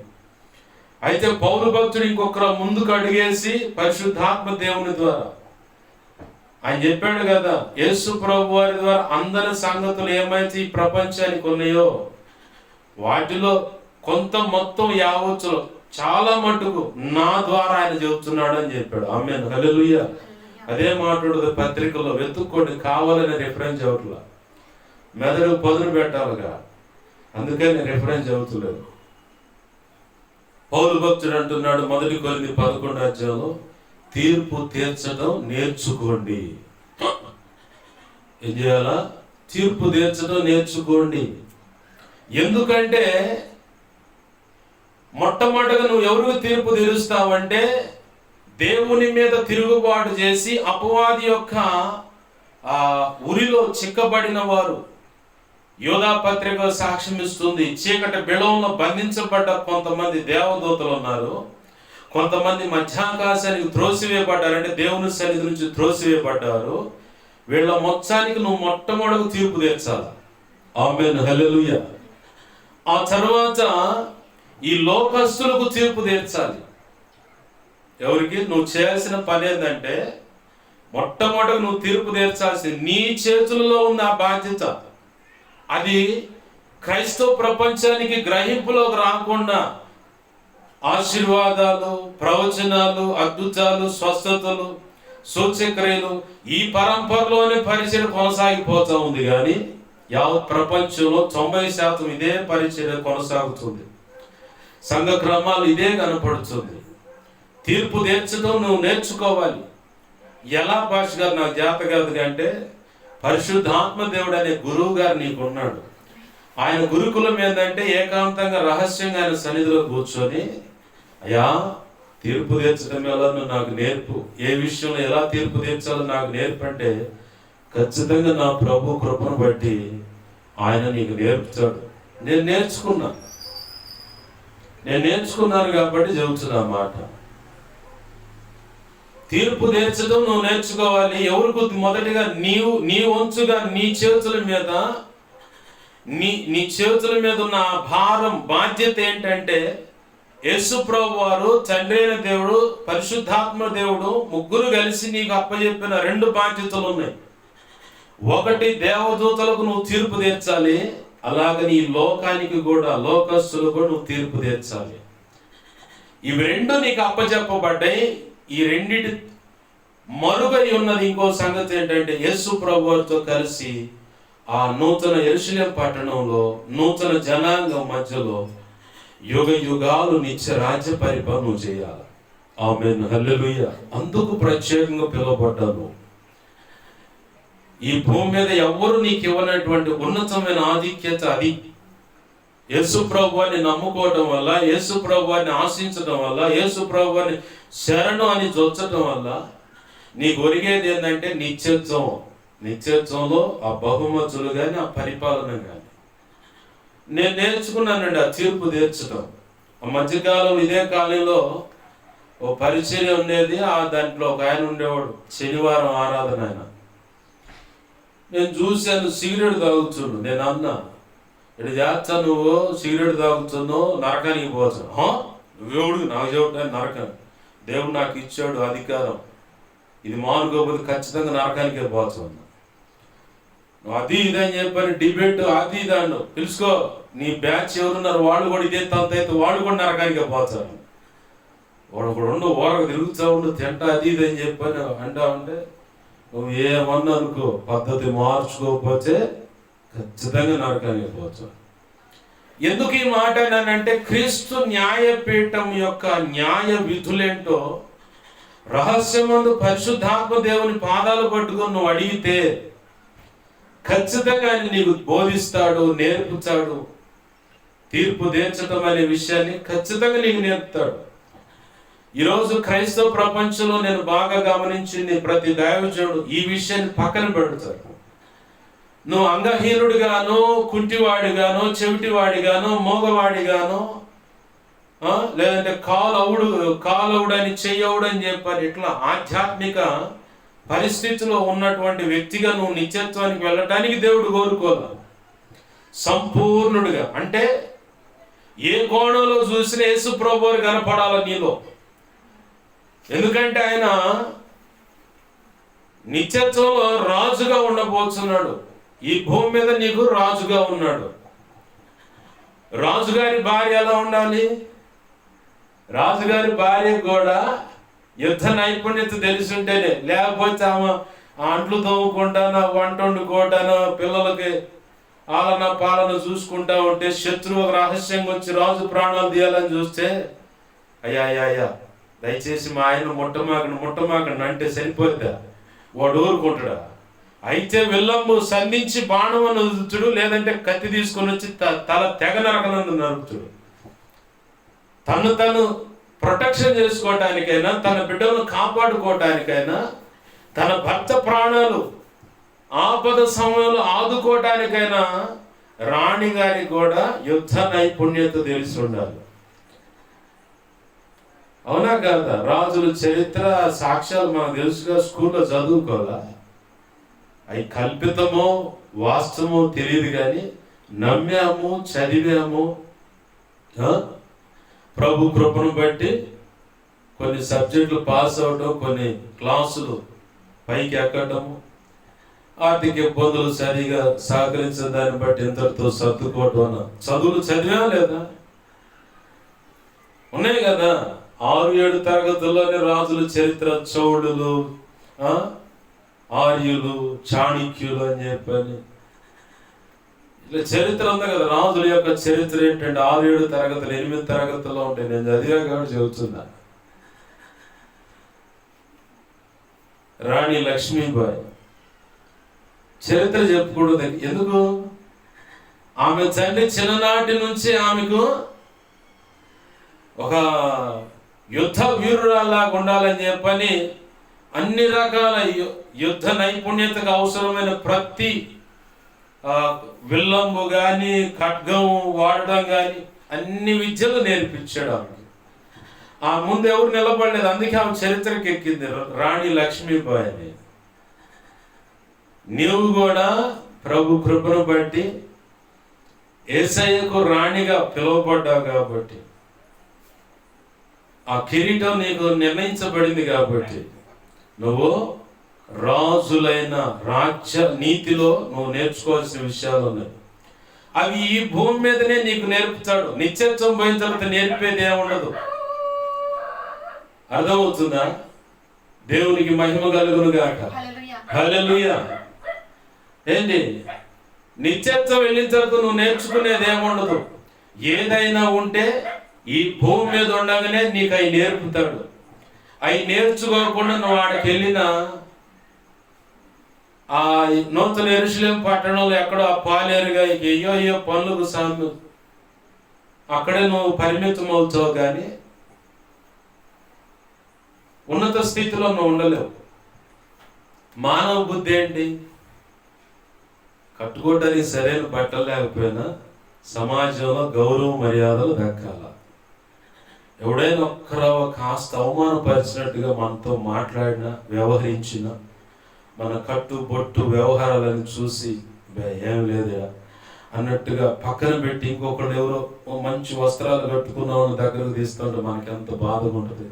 అయితే పౌలు భక్తుడు ఇంకొకరు ముందుకు అడిగేసి పరిశుద్ధాత్మ దేవుని ద్వారా ఆయన చెప్పాడు కదా, యేసు ప్రభు వారి ద్వారా అందరి సంగతులు ఏమైతే ఈ ప్రపంచానికి ఉన్నాయో వాటిలో కొంత మొత్తం యావచ్చులో చాలా మటుకు నా ద్వారా ఆయన చెబుతున్నాడు అని చెప్పాడు. ఆమేన్, హల్లెలూయా. అదే మాట్లాడు పత్రికలో వెతుక్కోండి, కావాలని రిఫరెన్స్ చదవట్లా, మెదడు పదును పెట్టాలిగా, అందుకని రిఫరెన్స్ చదువుతలేదు. పౌలు భక్తుడు అంటున్నాడు 1 కొరింథీ 11వ అధ్యాయంలో, తీర్పు తీర్చడం నేర్చుకోండి. ఏం చేయాలా? తీర్పు తీర్చడం నేర్చుకోండి. ఎందుకంటే మొట్టమొదటిగా నువ్వు ఎవరికి తీర్పు తీరుస్తావంటే దేవుని మీద తిరుగుబాటు చేసి అపవాది యొక్క ఉరిలో చిక్కబడిన వారు. యోధా పత్రిక సాక్ష్యం ఇస్తుంది, చీకటి బిళంలో బంధించబడ్డ కొంతమంది దేవదూతలు ఉన్నారు, కొంతమంది మధ్యాకాశానికి త్రోసివేయబడ్డారంటే దేవుని సన్నిధి నుంచి త్రోసివేయబడ్డారు. వీళ్ళ మొత్తానికి నువ్వు మొట్టమొదటి తీర్పు తీర్చాలి. ఆమేన్, హల్లెలూయా. ఆ తర్వాత ఈ లోకస్తులకు తీర్పు తీర్చాలి. ఎవరికి? నువ్వు చేయాల్సిన పని ఏంటంటే మొట్టమొదటి నువ్వు తీర్పు తీర్చాల్సింది నీ చేతుల్లో ఉన్న ఆ బాధ్యత. అది క్రైస్తవ ప్రపంచానికి గ్రహింపులోకి రాకుండా ఆశీర్వాదాలు, ప్రవచనాలు, అద్భుతాలు, స్వస్థతలు, సూచక్రియలు ఈ పరంపరలోనే పరిచయం కొనసాగిపోతూ ఉంది. కానీ యావత్ ప్రపంచంలో 90% ఇదే పరిచయం కొనసాగుతుంది. సంఘ క్రమాలు ఇదే కనపడుతుంది. తీర్పు తీర్చడం నువ్వు నేర్చుకోవాలి. ఎలా భాష గారు నాకు జాత కాదు అంటే పరిశుద్ధాత్మ దేవుడు అనే గురువు గారు నీకు ఉన్నాడు. ఆయన గురుకులం ఏంటంటే ఏకాంతంగా రహస్యంగా ఆయన సన్నిధిలో కూర్చొని, అయ్యా తీర్పు తీర్చడం ఎలా నాకు నేర్పు, ఏ విషయంలో ఎలా తీర్పు తీర్చాలో నాకు నేర్పు అంటే ఖచ్చితంగా నా ప్రభు కృపను బట్టి ఆయన నీకు నేర్పుతాడు. నేను నేర్చుకున్నాను కాబట్టి చెబుతున్నా మాట. తీర్పు తీర్చడం నువ్వు నేర్చుకోవాలి. ఎవరికి మొదటిగా నీ వంచుగా నీ చేతుల మీద ఉన్న భారం, బాధ్యత ఏంటంటే యేసు ప్రభు వారు, తండ్రి అయిన దేవుడు, పరిశుద్ధాత్మ దేవుడు ముగ్గురు కలిసి నీకు అప్పచెప్పిన 2 బాధ్యతలు ఉన్నాయి. ఒకటి, దేవదూతలకు నువ్వు తీర్పు తీర్చాలి. అలాగని ఈ లోకానికి కూడా, లోకస్తులు కూడా నువ్వు తీర్పు తీర్చాలి. ఇవి 2 నీకు అప్పచెప్పబడ్డాయి. ఈ రెండిటి మరుగై ఉన్నది ఇంకో సంగతి ఏంటంటే, యేసు ప్రభు వారితో కలిసి ఆ నూతన యెరూషలేము పట్టణంలో, నూతన జనాంగం మధ్యలో యుగ యుగాలు నిత్య రాజ్య పరిపాలన చేయాలి. ఆమేన్, హల్లెలూయా. అందుకు ప్రత్యేకంగా పిలువబడ్డాను. ఈ భూమి మీద ఎవ్వరు నీకు ఇవ్వనటువంటి ఉన్నతమైన ఆధిక్యత అది. యేసు ప్రభువాన్ని నమ్ముకోవటం వల్ల, యేసు ప్రభువాన్ని ఆశించడం వల్ల, యేసు ప్రభువాన్ని శరణు అని జొచ్చటం వల్ల నీకు ఒరిగేది ఏంటంటే నిత్యత్వంలో ఆ బహుమతులు కానీ, ఆ పరిపాలన కానీ. నేను నేర్చుకున్నానండి ఆ తీర్పు తీర్చడం. ఆ మధ్యకాలం, ఇదే కాలంలో ఓ పరిచర్య ఉండేది. దాంట్లో ఒక ఆయన ఉండేవాడు, శనివారం ఆరాధన ఆయన. నేను చూశాను, సిగరెట్ తాగుతున్నాడు. నేను అన్నా, ఇటు చేస్తా, నువ్వు సిగరెట్ తాగుతున్నావు, నరకానికి పోతావు. దేవుడు నాకు చెప్పడానికి నరకం, దేవుడు నాకు ఇచ్చాడు అధికారం, ఇది మానుకోకపోతే ఖచ్చితంగా నరకానికే పోతావు. అది ఇదని చెప్పని డిబేట్, అది ఇది అన్ను. తెలుసుకో, నీ బ్యాచ్ ఎవరున్నారు వాళ్ళు కూడా ఇదే తంత అయితే వాళ్ళు కూడా నరకానికే పోతారు. వాడు కూడా ఉండు, ఓరకు తిరుగుతూ ఉండు, తింటా, అది ఇది అని చెప్పని అంటా ఉంటే, నువ్వు ఏమన్నా అనుకో, పద్ధతి మార్చుకోకపోతే ఖచ్చితంగా నరకానికి పోతావు. ఎందుకు ఈ మాట అంటే, క్రీస్తు న్యాయపీఠం యొక్క న్యాయ విధులేంటో రహస్యమందు పరిశుద్ధాత్మ దేవుని పాదాలు పట్టుకొని నువ్వు అడిగితే ఖచ్చితంగా ఆయన నీకు బోధిస్తాడు, నేర్పుతాడు. తీర్పు తీర్చడం అనే విషయాన్ని ఖచ్చితంగా నీకు నేర్పుతాడు. ఈరోజు క్రైస్తవ ప్రపంచంలో నేను బాగా గమనించింది, ప్రతి దైవజనుడు ఈ విషయాన్ని పక్కన పెడతాడు. నువ్వు అంగహీనుడిగానో, కుంటివాడిగానో, చెవిటివాడిగానో, మోగవాడిగానో, లేదంటే కాలవుడని చెయ్యవుడని చెప్పాలి, ఇట్లా ఆధ్యాత్మిక పరిస్థితిలో ఉన్నటువంటి వ్యక్తిగా నువ్వు నిత్యత్వానికి వెళ్ళటానికి దేవుడు కోరుకోవాలి. సంపూర్ణుడిగా అంటే ఏ కోణంలో చూసినా యేసు ప్రభువు కనపడాలి నీలో. ఎందుకంటే ఆయన నిత్యత్వంలో రాజుగా ఉండబోతున్నాడు. ఈ భూమి మీద నీకు రాజుగా ఉన్నాడు. రాజుగారి భార్య ఎలా ఉండాలి? రాజుగారి భార్య కూడా యుద్ధ నైపుణ్యత తెలిసి ఉంటేనే, లేకపోతే ఆమె అంట్లు తవ్వుకుంటానో, వంట వండుకోవటానో, పిల్లలకి ఆలన పాలన చూసుకుంటా ఉంటే శత్రువు రహస్యంగా వచ్చి రాజు ప్రాణాలు తీయాలని చూస్తే, అయ్యా దయచేసి మా ఆయన ముట్టమాకండి అంటే సరిపోద్దా? వాడు ఊరుకుంటాడా? అయితే విల్లమ్ము సంధించి బాణం అని వదులుతుడు, లేదంటే కత్తి తీసుకొని వచ్చి తల తెగ నరకనందు నరుకుతుడు. తను ప్రొటెక్షన్ చేసుకోవటానికైనా, తన బిడ్డలను కాపాడుకోవటానికైనా, తన భర్త ప్రాణాలు ఆపద సమయంలో ఆదుకోవటానికైనా రాణి గారికి కూడా యుద్ధ నైపుణ్యత తెలిసి ఉండాలి. అవునా కాదా? రాజుల చరిత్ర సాక్ష్యాలు మనకు తెలుసుగా, స్కూల్లో చదువుకోవాలా? అవి కల్పితమో వాస్తవమో తెలియదు, కానీ నమ్మాము, చదివాము. ప్రభు కృపను బట్టి కొన్ని సబ్జెక్టులు పాస్ అవడం, కొన్ని క్లాసులు పైకి ఎక్కడము, ఆర్థిక ఇబ్బందులు సరిగా సహకరించిన దాన్ని బట్టి ఎంతటితో సర్దుకోవటం. చదువులు చదివా లేదా? ఉన్నాయి కదా. 6-7 తరగతుల్లోనే రాజుల చరిత్ర, చౌడులు, ఆర్యులు, చాణక్యులు అని చెప్పని ఇట్లా చరిత్ర ఉంది కదా. రాజుల యొక్క చరిత్ర ఏంటంటే 6-7 తరగతులు, 8 తరగతుల్లో ఉంటాయి. నేను చదివా కాబట్టి చెబుతున్నా. రాణి లక్ష్మీబాయి చరిత్ర చెప్పుకూడదు. ఎందుకు? ఆమె తండ్రి చిన్ననాటి నుంచి ఆమెకు ఒక యుద్ధ వీరురాల్లాగా ఉండాలని చెప్పని అన్ని రకాల యుద్ధ నైపుణ్యతకు అవసరమైన ప్రతి విల్లంబు కానీ ఖడ్గం వాడడం కానీ అన్ని విద్యలు నేర్పించాడు ఆమెకి. ఆ ముందు ఎవరు నిలబడలేదు, అందుకే ఆమె చరిత్రకి ఎక్కింది రాణి లక్ష్మీబాయి అని. నీవు కూడా ప్రభు కృపను బట్టి యేసయ్యకు రాణిగా పిలువబడ్డావు కాబట్టి, ఆ కిరీటం నీకు నిర్ణయించబడింది కాబట్టి నువ్వు రాజులైన రాజ్య నీతిలో నువ్వు నేర్చుకోవాల్సిన విషయాలు ఉన్నాయి. అవి ఈ భూమి మీదనే నీకు నేర్పుతాడు. నిత్యత్వం పోయిన తర్వాత నేర్పేది ఏముండదు. అర్థమవుతుందా? దేవునికి మహిమ కలుగును గాక. హల్లెలూయా. ఏంటి నిత్యత్వం వెళ్ళిన తర్వాత నువ్వు నేర్చుకునేది ఏముండదు. ఏదైనా ఉంటే ఈ భూమి మీద ఉండగానే నీకు అవి నేర్పుతాడు. అవి నేర్చుకోకుండా నువ్వు ఆడికి వెళ్ళినా ఆ నూతన యెరూషలేము పట్టణంలో ఎక్కడో ఆ పాలేరుగా అయ్యో పనులకు సాగు అక్కడే నువ్వు పరిమితం అవుతావు, కానీ ఉన్నత స్థితిలో నువ్వు ఉండలేవు. మానవ బుద్ధి ఏంటి? కట్టుకోవడానికి సరైన బట్టలు లేకపోయినా సమాజంలో గౌరవ మర్యాదలు దక్కాల. ఎవడైనా ఒక్కరో కాస్త అవమానపరిచినట్టుగా మనతో మాట్లాడినా వ్యవహరించినా మన కట్టు బొట్టు వ్యవహారాలను చూసి ఏం లేదా అన్నట్టుగా పక్కన పెట్టి ఇంకొకళ్ళు ఎవరో మంచి వస్త్రాలు కట్టుకున్న వాళ్ళ దగ్గరకు తీస్తుంటే మనకి ఎంత బాధగా ఉంటుంది.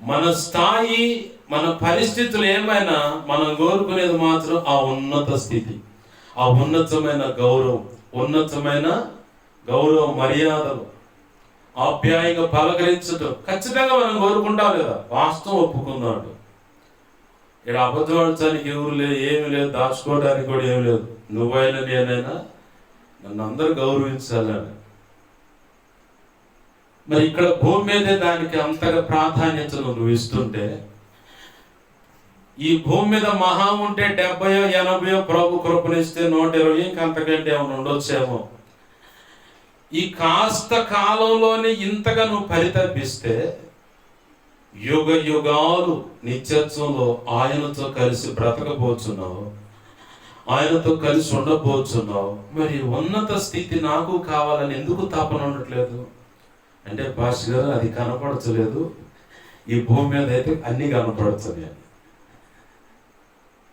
మన స్థాయి, మన పరిస్థితులు ఏమైనా మనం కోరుకునేది మాత్రం ఆ ఉన్నత స్థితి, ఆ ఉన్నతమైన గౌరవ మర్యాదలు, ఆప్యాయంగా పలకరించడం ఖచ్చితంగా మనం కోరుకుంటాం కదా. వాస్తవం ఒప్పుకున్నాడు. ఇక్కడ అబద్ధం ఆడటానికి ఎవరు లేదు, ఏమి లేదు, దాచుకోవడానికి కూడా ఏమి లేదు. నువ్వైనా నేనైనా నన్ను అందరూ గౌరవించాలని. మరి ఇక్కడ భూమి మీదే దానికి అంతగా ప్రాధాన్యత నువ్వు ఇస్తుంటే, ఈ భూమి మీద మహా ఉంటే 70 80 ప్రభు కృపణిస్తే 120 ఇంకంతకంటే ఏమైనా ఉండొచ్చేమో. ఈ కాస్త కాలంలోనే ఇంతగా నువ్వు పరితపిస్తే యుగ యుగాలు నిత్యత్వంలో ఆయనతో కలిసి బ్రతకబోతున్నావు, ఆయనతో కలిసి ఉండబోతున్నావు. మరి ఉన్నత స్థితి నాకు కావాలని ఎందుకు తపన ఉండట్లేదు అంటే, పాస్టర్ గారు అది కనపడచలేదు, ఈ భూమి మీద అయితే అన్ని కనపడుతున్నాయి.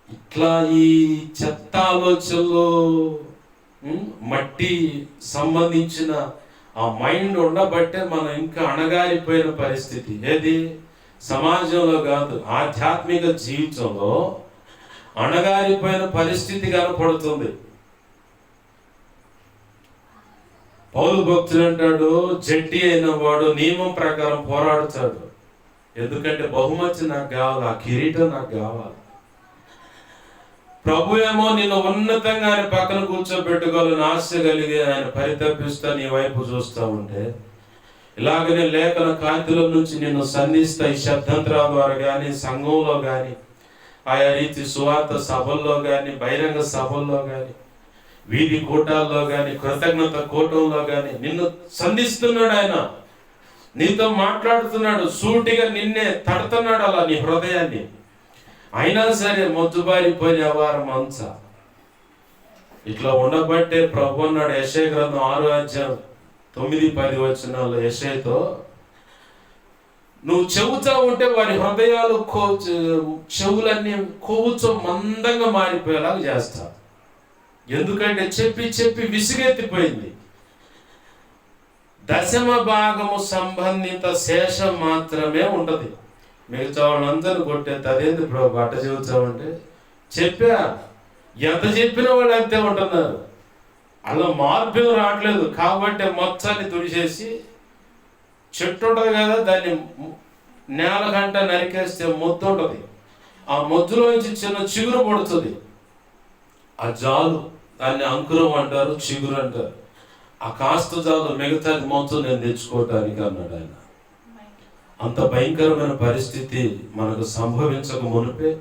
ఇట్లా ఈ చెత్త ఆలోచనలు, మట్టి సంబంధించిన ఆ మైండ్ ఉండబట్టే మనం ఇంకా అణగారిపోయిన పరిస్థితి. ఏది సమాజంలో కాదు, ఆధ్యాత్మిక జీవితంలో అణగారిపోయిన పరిస్థితి కనపడుతుంది. పౌలు భక్తుడు అంటాడు, జడ్డి అయిన వాడు నియమం ప్రకారం పోరాడుతాడు. ఎందుకంటే బహుమతి నాకు కావాలి, ఆ కిరీటం నాకు కావాలి. ప్రభు ఏమో నిన్ను ఉన్నతంగా ఆయన పక్కన కూర్చోబెట్టుకోవాలని ఆశ కలిగి ఆయన పరితపిస్తా నీ వైపు చూస్తూ ఉంటే, ఇలాగనే లేఖన కాంతిలో నుంచి నిన్ను సంధిస్తా ఈ శబ్దంతరాల ద్వారా కానీ, సంఘంలో కానీ, ఆయా రీతి సువార్త సభల్లో కానీ, బహిరంగ సభల్లో కానీ, వీధి కూటాల్లో కానీ, కృతజ్ఞత కూటంలో కానీ నిన్ను సంధిస్తున్నాడు. ఆయన నీతో మాట్లాడుతున్నాడు, సూటిగా నిన్నే తడుతున్నాడు అలా నీ హృదయాన్ని. అయినా సరే మొద్దుబారిపోయిన వ్యవహారం అంతా ఇట్లా ఉండబట్టే ప్రభు అన్నాడు యెషయా గ్రంథం 6:9-10 యెషయాతో, నువ్వు చెబుతా ఉంటే వారి హృదయాలు చెవులన్నీ కొవ్వుతో మందంగా మారిపోయేలాగా చేస్తా. ఎందుకంటే చెప్పి చెప్పి విసిగెత్తిపోయింది. దశమ భాగము సంబంధిత శేషం మాత్రమే ఉండదు. మిగతా వాళ్ళందరూ కొట్టేది అదేంటి ప్రభు అట్ట చెబుతామంటే, చెప్పా ఎంత చెప్పిన వాళ్ళు అంతే ఉంటున్నారు. అలా మార్పు రావట్లేదు. కాబట్టి మొత్తాన్ని తుడిచేసి చెట్టు ఉంటుంది కదా, దాన్ని నేల గంట నరికేస్తే మొద్దు ఉంటుంది. ఆ మొద్దులోంచి చిన్న చిగురు పడుతుంది. ఆ జాలు దాన్ని అంకురం అంటారు, చిగురు అంటారు. ఆ కాస్త జాలు మిగతాది మొత్తం నేను తెచ్చుకోవటానికి అన్నాడు ఆయన. అంత భయంకరమైన పరిస్థితి మనకు సంభవించక మునిపే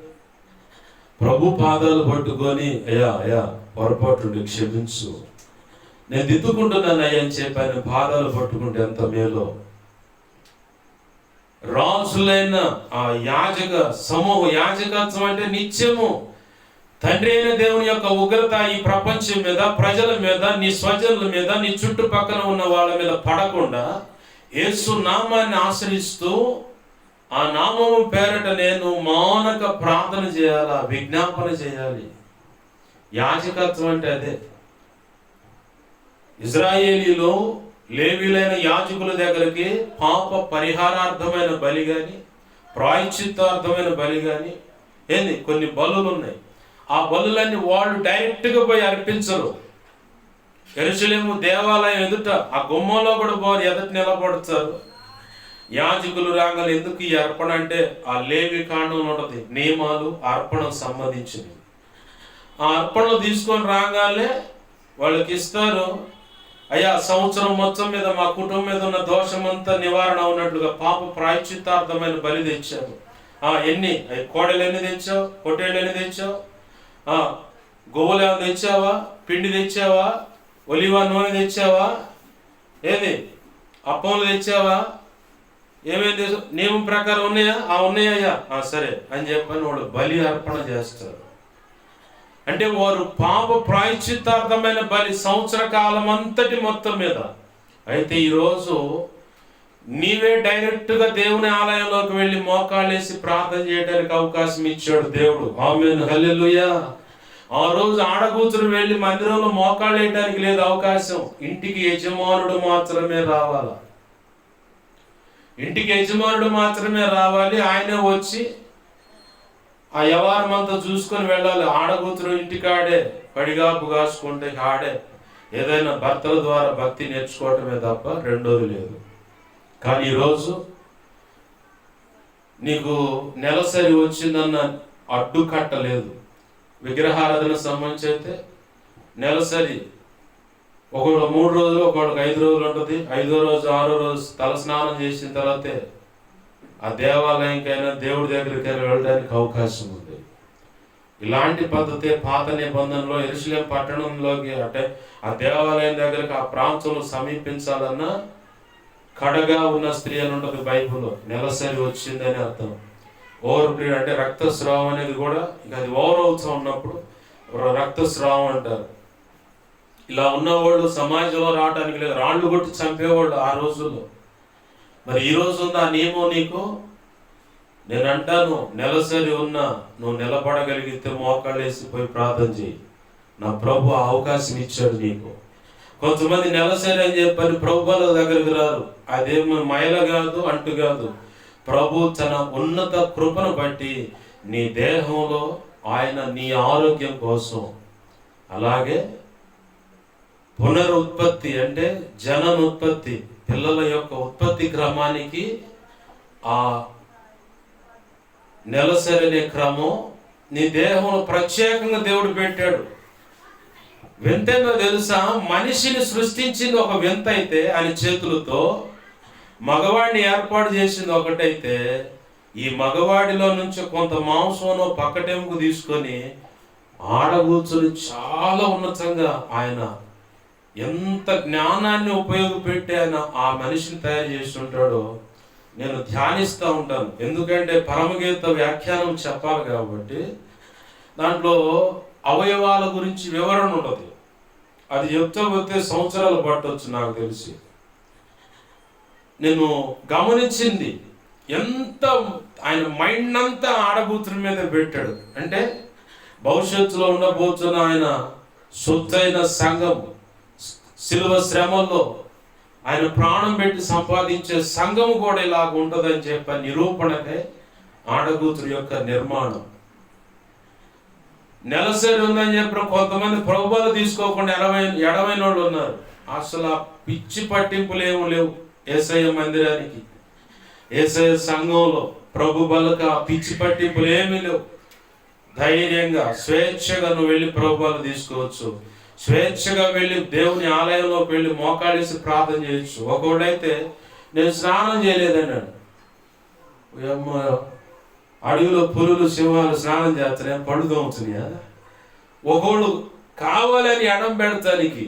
ప్రభు పాదాలు పట్టుకొని, అయ్యా పొరపాటు క్షమించు, నేను దిద్దుకుంటున్నాను అయ్యా అని చెప్పి ఆయన పాదాలు పట్టుకుంటే ఎంత మేలో. రాజులైన ఆ యాజక సమూహం, యాజకత్వం అంటే నిత్యము తండ్రి అయిన దేవుని యొక్క ఉగ్రత ఈ ప్రపంచం మీద, ప్రజల మీద, నీ స్వజనుల మీద, నీ చుట్టుపక్కల ఉన్న వాళ్ళ మీద పడకుండా యేసు నామాన్ని ఆశ్రయిస్తూ ఆ నామము పేరట నేను మానక ప్రార్థన చేయాలా, విజ్ఞాపన చేయాలి. యాజకత్వం అంటే అదే. ఇజ్రాయేలీలో లేవీలైన యాజకుల దగ్గరికి పాప పరిహారార్థమైన బలి కానీ, ప్రాయశ్చిత్తార్థమైన బలి కానీ, కొన్ని బలులు ఉన్నాయి. ఆ బలులన్నీ వాళ్ళు డైరెక్ట్గా పోయి అర్పించరు. యెరూషలేము దేవాలయం ఎదుట ఆ గుమ్మంలో కూడా పోరు, ఎదుట నిలబడతారు. యాజకులు రాగాలి. ఎందుకు ఈ అర్పణ అంటే ఆ లేవి కాండంలో ఉంటుంది, నియమాలు అర్పణకు సంబంధించినవి. ఆ అర్పణలు తీసుకొని రాగానే వాళ్ళకి ఇస్తారు. అయ్యా, సంవత్సరం మొత్తం మీద మా కుటుంబం మీద ఉన్న దోషమంతా నివారణ ఉన్నట్లుగా పాప ప్రాయశ్చిత్తార్థమైన బలి తెచ్చారు. ఎన్ని కోడలు ఎన్ని తెచ్చావు, పొట్టేళ్ళు ఎన్ని తెచ్చావు, గోవులు ఏమైనా తెచ్చావా, పిండి తెచ్చావా, ఒలివ నూనె తెచ్చావా, అప్పములు తెచ్చావా, ఏమేమి తెచ్చు, నియమం ప్రకారం ఉన్నాయా? ఉన్నాయ్యా, సరే అని చెప్పని వాళ్ళు బలి అర్పణ చేస్తారు. అంటే వారు పాప ప్రాయశ్చిత్తార్థమైన బలి సంవత్సర కాలం అంతటి మొత్తం మీద. అయితే ఈరోజు నీవే డైరెక్ట్గా దేవుని ఆలయంలోకి వెళ్ళి మోకాళ్ళేసి ప్రార్థన చేయడానికి అవకాశం ఇచ్చాడు దేవుడు. ఆమేన్, హల్లెలూయా. ఆ రోజు ఆడకూతురు వెళ్ళి మందిరంలో మోకాళ్ళు వేయడానికి లేదు అవకాశం. ఇంటికి యజమానుడు మాత్రమే రావాలి. ఇంటికి యజమానుడు మాత్రమే రావాలి. ఆయనే వచ్చి ఆ వ్యవహారం అంతా చూసుకొని వెళ్ళాలి. ఆడకూతురు ఇంటికాడే పడిగాపు కాసుకుంటే ఆడే ఏదైనా భర్తల ద్వారా భక్తి నేర్చుకోవటమే తప్ప రెండోది లేదు. కానీ ఈరోజు నీకు నెలసరి వచ్చిందన్న అడ్డుకట్టలేదు. విగ్రహారాధన సంబంధించి అయితే నెలసరి ఒకడు 3 రోజులు, ఒకడికి 5 రోజులు ఉంటుంది. 5వ రోజు 6వ రోజు తలస్నానం చేసిన తర్వాతే ఆ దేవాలయంకైనా దేవుడి దగ్గరికైనా వెళ్ళడానికి అవకాశం ఉంది. ఇలాంటి పద్ధతి పాత నిబంధనలో యెరూషలేం పట్టణంలోకి అంటే ఆ దేవాలయం దగ్గరికి ఆ ప్రాంతంలో సమీపించాలన్నా కడగా ఉన్న స్త్రీ అని ఉంటుంది బైబిల్లో. నెలసరి వచ్చిందని అర్థం. ఓవర్ పీరియడ్ అంటే రక్తస్రావం అనేది కూడా అది ఓవర్ అవుతూ ఉన్నప్పుడు రక్తస్రావం అంటారు. ఇలా ఉన్నవాళ్ళు సమాజంలో రావడానికి లేదు. రాళ్ళు కొట్టి చంపేవాళ్ళు ఆ రోజుల్లో. మరి ఈ రోజు ఉన్న ఆ నియమం నీకు. నేను అంటాను, నెలసరి ఉన్నా నువ్వు నిలబడగలిగితే మోకాళ్ళేసి పోయి ప్రార్థన చేయి. నా ప్రభు అవకాశం ఇచ్చాడు నీకు. కొంతమంది నెలసరి అని చెప్పని ప్రభువుల దగ్గరికి రారు. అదేమో మైల కాదు, అంటు కాదు. ప్రభు తన ఉన్నత కృపను బట్టి నీ దేహంలో ఆయన నీ ఆరోగ్యం కోసం, అలాగే పునరుత్పత్తి అంటే జననుత్పత్తి, పిల్లల యొక్క ఉత్పత్తి క్రమానికి ఆ నెలసరి అనే క్రమం నీ దేహంలో ప్రత్యేకంగా దేవుడు పెట్టాడు. వింతేందో తెలుసా? మనిషిని సృష్టించింది ఒక వింత అయితే ఆయన చేతులతో, మగవాడిని ఏర్పాటు చేసింది ఒకటైతే, ఈ మగవాడిలో నుంచి కొంత మాంసంలో పక్కటెముకు తీసుకొని ఆడగూర్చుని చాలా ఉన్నతంగా ఆయన ఎంత జ్ఞానాన్ని ఉపయోగపెట్టి ఆయన ఆ మనిషిని తయారు చేసి ఉంటాడో నేను ధ్యానిస్తూ ఉంటాను. ఎందుకంటే పరమగీత వ్యాఖ్యానం చెప్పాలి కాబట్టి దాంట్లో అవయవాల గురించి వివరణ ఉండదు. అది చెప్తూ పోతే సంవత్సరాలు పట్టవచ్చు. నాకు తెలిసి నేను గమనించింది ఎంత ఆయన మైండ్ అంతా ఆడబూతుల మీద పెట్టాడు. అంటే భవిష్యత్తులో ఉండబోతున్న ఆయన సొత్తైన సంఘం, శిలువ శ్రమల్లో ఆయన ప్రాణం పెట్టి సంపాదించే సంఘం కూడా ఇలాగ ఉంటుందని చెప్పే నిరూపణకే ఆడగూతురు యొక్క నిర్మాణం. నెలసరి ఉందని చెప్పిన కొంతమంది ప్రభువులు తీసుకోకుండా ఎడమైన వాళ్ళు ఉన్నారు. అసలు ఆ పిచ్చి పట్టింపులు ఏమి లేవు. యేసయ్య మందిరానికి, యేసయ్య సంఘంలో ప్రభు బలక ఆ పిచ్చి పట్టింపులు ఏమీ లేవు. ధైర్యంగా స్వేచ్ఛగా నువ్వు వెళ్ళి ప్రభువులు తీసుకోవచ్చు. స్వేచ్ఛగా వెళ్ళి దేవుని ఆలయంలోకి వెళ్ళి మోకాళ్ళేసి ప్రార్థన చేయొచ్చు. ఒకడైతే నేను స్నానం చేయలేదన్నాడు. అడవిలో పురులు సింహాలు స్నానం చేస్తున్నాయి, పళ్ళు తోముతున్నాయా? ఒకడు కావాలని ఎడం పెడతానికి.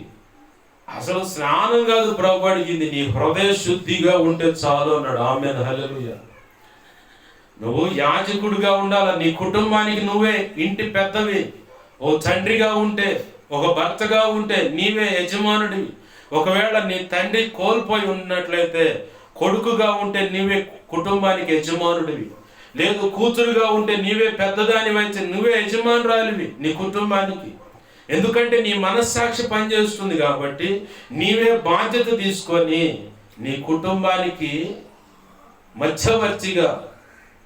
అసలు స్నానం కాదు ప్రభు అడిగింది, నీ హృదయ శుద్ధిగా ఉంటే చాలు అన్నాడు. ఆమేన్, హల్లెలూయా. నువ్వు యాజకుడిగా ఉండాలి. నీ కుటుంబానికి నువ్వే ఇంటి పెద్దవి. ఓ తండ్రిగా ఉంటే, ఒక భర్తగా ఉంటే నీవే యజమానుడివి. ఒకవేళ నీ తండ్రి కోల్పోయి ఉన్నట్లయితే కొడుకుగా ఉంటే నీవే కుటుంబానికి యజమానుడివి. లేదు కూతురుగా ఉంటే నీవే పెద్దదానివైతే నువ్వే యజమానురాలివి నీ కుటుంబానికి. ఎందుకంటే నీ మనస్సాక్షి పనిచేస్తుంది కాబట్టి నీవే బాధ్యత తీసుకొని నీ కుటుంబానికి మధ్యవర్తిగా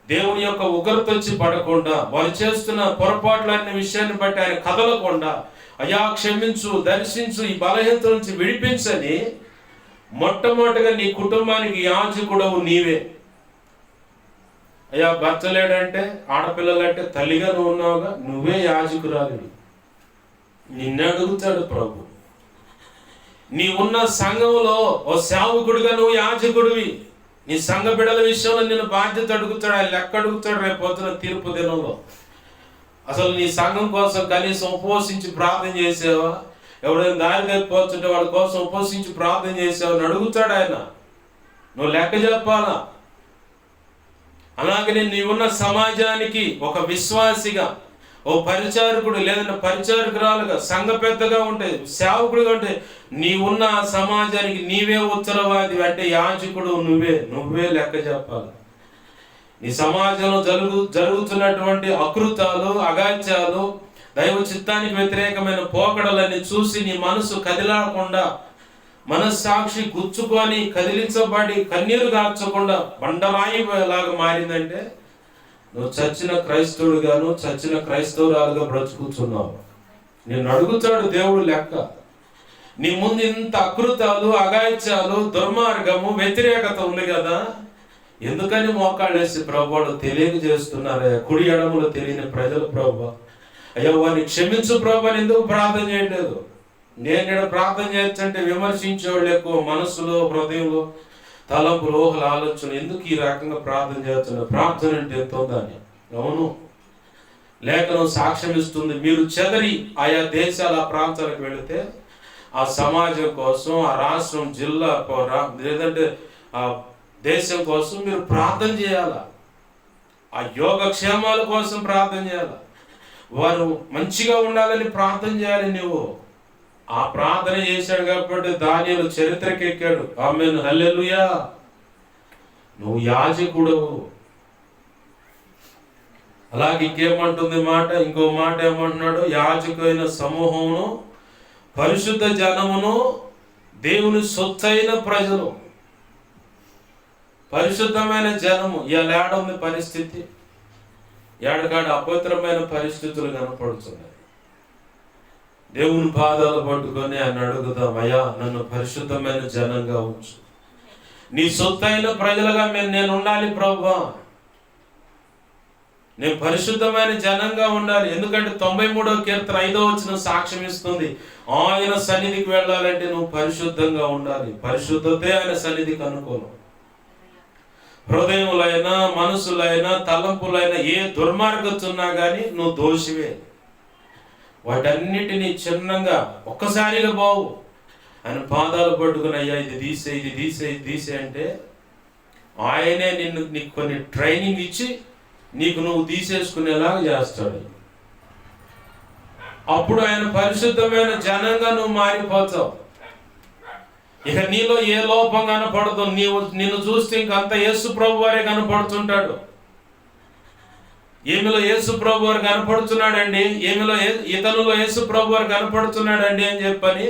దేవుని యొక్క ఉగ్రత వచ్చి పడకుండా, వారు చేస్తున్న పొరపాట్లనే విషయాన్ని బట్టి ఆయన కదలకుండా, అయా క్షమించు, దర్శించు, ఈ బలహీనత నుంచి విడిపించని మొట్టమొదటిగా నీ కుటుంబానికి యాజకుడవు నీవే. అయ్యా భర్త లేడంటే, ఆడపిల్లలంటే తల్లిగా నువ్వు ఉన్నావుగా, నువ్వే యాజకురాలివి. నిన్ను అడుగుతాడు ప్రభు. నీ ఉన్న సంఘంలో ఓ సేవకుడిగా నువ్వు యాజకుడివి. నీ సంఘ బిడ్డల విషయంలో నిన్ను బాధ్యత అడుగుతాడు. ఆయన లెక్క అడుగుతాడు రేపు పొద్దున తీర్పు దినంలో. అసలు నీ సంఘం కోసం కనీసం ఉపవసించి ప్రార్థన చేసావా? ఎవరైనా దారి తప్పిపోతుంటే వాళ్ళ కోసం ఉపవసించి ప్రార్థన చేసావు అని అడుగుతాడు ఆయన. నువ్వు లెక్క చెప్పాలా. అలాగనే నీవున్న సమాజానికి ఒక విశ్వాసిగా, ఓ పరిచారకుడు లేదంటే పరిచారకురాలుగా, సంఘ పెద్దగా ఉంటే, సేవకుడిగా ఉంటే, నీవున్న సమాజానికి నీవే ఉత్తరవాది అంటే యాజకుడు నువ్వే లెక్క చెప్పాలి. నీ సమాజంలో జరుగుతున్నటువంటి అకృతాలు, అగాత్యాలు, దైవ చిత్తానికి వ్యతిరేకమైన పోకడలన్నీ చూసి నీ మనసు కదిలాకుండా, మనస్సాక్షి గుచ్చుకొని కదిలించబడి కన్నీరు గార్చకుండా బండరాయి లాగా మారిందంటే నువ్వు చచ్చిన క్రైస్తవుడుగాను, చచ్చిన క్రైస్తవురాలుగా బ్రతుకుతున్నావు. నేను అడుగుతాడు దేవుడు లెక్క. నీ ముందు ఇంత అకృతాలు, అగాయిత్యాలు, దుర్మార్గము, వ్యతిరేకత ఉంది కదా, ఎందుకని మోకాళ్ళు వేసి ప్రభు వాళ్ళు తెలియజేస్తున్నారే, కుడి ఎడములు తెలియని ప్రజలు ప్రభు, అయ్యో వారిని క్షమించు ప్రభు అని ఎందుకు ప్రార్థన చేయలేదు? నేను ఇక్కడ ప్రార్థన చేస్తుంటే విమర్శించేవాళ్ళు ఎక్కువ, మనసులో, హృదయంలో, తలంపులు, ఊహల ఆలోచన, ఎందుకు ఈ రకంగా ప్రార్థన చేస్తున్నారు? ప్రార్థన అంటే ఎంత ఉందని. అవును, లేఖనం సాక్ష్యం ఇస్తుంది. మీరు చెదరి ఆయా దేశాల ప్రాంతాలకు వెళితే ఆ సమాజం కోసం, ఆ రాష్ట్రం, జిల్లా, లేదంటే ఆ దేశం కోసం మీరు ప్రార్థన చేయాల. ఆ యోగక్షేమాల కోసం ప్రార్థన చేయాల. వారు మంచిగా ఉండాలని ప్రార్థన చేయాలి. నువ్వు ఆ ప్రార్థన చేశాడు కాబట్టి దానియేలు చరిత్రకి ఎక్కాడు. ఆమేన్, హల్లెలూయా. నువ్వు యాజకుడవు. అలాగే ఇంకేమంటుంది మాట, ఇంకో మాట ఏమంటున్నాడు? యాజకులైన సమూహమును, పరిశుద్ధ జనమును, దేవుని సొత్తైన ప్రజలు. పరిశుద్ధమైన జనము. ఇలా ఏడుంది పరిస్థితి? ఏడకాడ అపవిత్రమైన పరిస్థితులు కనపడుతున్నాయి. దేవుని పాదాలు పట్టుకొని ఆయన అడుగుదాం, అయ్యా నన్ను పరిశుద్ధమైన జనంగా ఉంచు, నీ సొత్తైన ప్రజలుగా నేను ఉండాలి ప్రభువా, నేను పరిశుద్ధమైన జనంగా ఉండాలి. ఎందుకంటే 93వ కీర్తన 5వ వచనం సాక్ష్యం ఇస్తుంది, ఆయన సన్నిధికి వెళ్ళాలంటే నువ్వు పరిశుద్ధంగా ఉండాలి. పరిశుద్ధతే ఆయన సన్నిధికి అనుకూలం. హృదయములైనా, మనసులైనా, తలంపులైనా ఏ దుర్మార్గత ఉన్నా కానీ నువ్వు దోషివే. వాటన్నిటినీ చిన్నంగా ఒక్కసారిగా బావు ఆయన పాదాలు పట్టుకుని, అయ్యా ఇది తీసే, ఇది తీసే, ఇది తీసే అంటే ఆయనే నీకు కొన్ని ట్రైనింగ్ ఇచ్చి నీకు నువ్వు తీసేసుకునేలాగా చేస్తాడు. అప్పుడు ఆయన పరిశుద్ధమైన జనంగా నువ్వు మారిపోతావు. ఇక నీలో ఏ లోపం కనపడదు. నిన్ను చూస్తే ఇంకంత యేసు ప్రభు వారే కనపడుతుంటాడు. ఏమిలో యేసు ప్రభు వారు కనపడుతున్నాడండి, ఇతనులో యేసు ప్రభు వారు కనపడుతున్నాడండి అని చెప్పని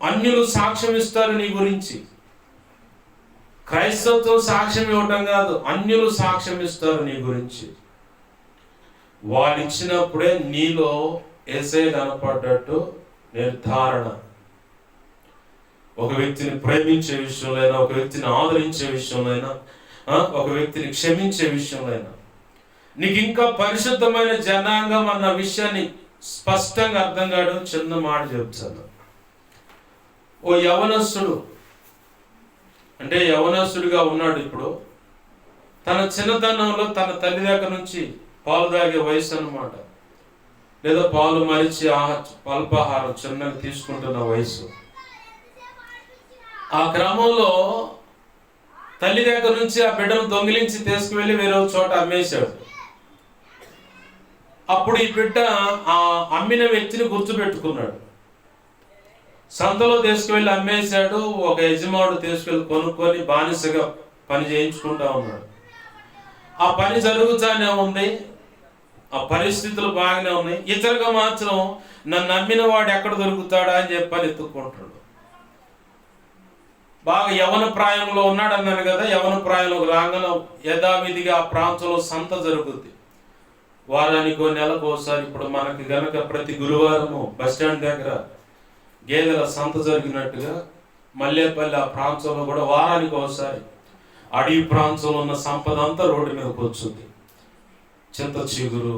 అన్యులు సాక్ష్యం ఇస్తారు నీ గురించి. క్రైస్తవత్వం సాక్ష్యం ఇవ్వటం కాదు, అన్యులు సాక్ష్యం ఇస్తారు నీ గురించి. వాళ్ళు ఇచ్చినప్పుడే నీలో యేసయ్య కనపడ్డట్టు నిర్ధారణ. ఒక వ్యక్తిని ప్రేమించే విషయంలో అయినా, ఒక వ్యక్తిని ఆదరించే విషయంలో అయినా, ఒక వ్యక్తిని క్షమించే విషయంలో అయినా నీకు ఇంకా పరిశుద్ధమైన జనాంగం అన్న విషయాన్ని స్పష్టంగా అర్థం కావడం. చిన్న మాట చెప్తాను. ఓ యవనస్తుడు, అంటే యవనస్తుడిగా ఉన్నాడు. ఇప్పుడు తన చిన్నతనంలో తన తల్లి దగ్గర నుంచి పాలు తాగే వయసు అన్నమాట, లేదా పాలు మరిచి అల్పాహారం చిన్నగా తీసుకుంటున్న వయసు. ఆ క్రమంలో తల్లి దగ్గర నుంచి ఆ బిడ్డను దొంగిలించి తీసుకువెళ్ళి వేరే చోట అమ్మేశాడు. అప్పుడు ఈ బిడ్డ ఆ అమ్మిన వ్యక్తిని గుర్తుపెట్టుకున్నాడు. సంతలో తీసుకువెళ్ళి అమ్మేశాడు. ఒక యజమానుడు తీసుకెళ్ళి కొనుక్కొని బానిసగా పని చేయించుకుంటా ఉన్నాడు. ఆ పని జరుగుతానే ఉంది, ఆ పరిస్థితులు బాగానే ఉన్నాయి. ఇతరుగా మాత్రం నన్ను నమ్మిన వాడు ఎక్కడ దొరుకుతాడా అని చెప్పని ఎత్తుక్కుంటాడు. బాగా యవన ప్రాయంలో ఉన్నాడు అన్నాను కదా. యవన ప్రాయంలోకి రాగానే యథావిధిగా ఆ ప్రాంతంలో సంత జరుగుద్ది. వారానికో నెలకు ఒకసారి. ఇప్పుడు మనకి గనక ప్రతి గురువారము బస్టాండ్ దగ్గర గేదెల సంత జరిగినట్టుగా మల్లేపల్లి ఆ ప్రాంతంలో కూడా వారానికి ఒకసారి అడవి ప్రాంతంలో ఉన్న సంపద అంతా రోడ్డు మీదకి వచ్చింది. చింత చిగురు,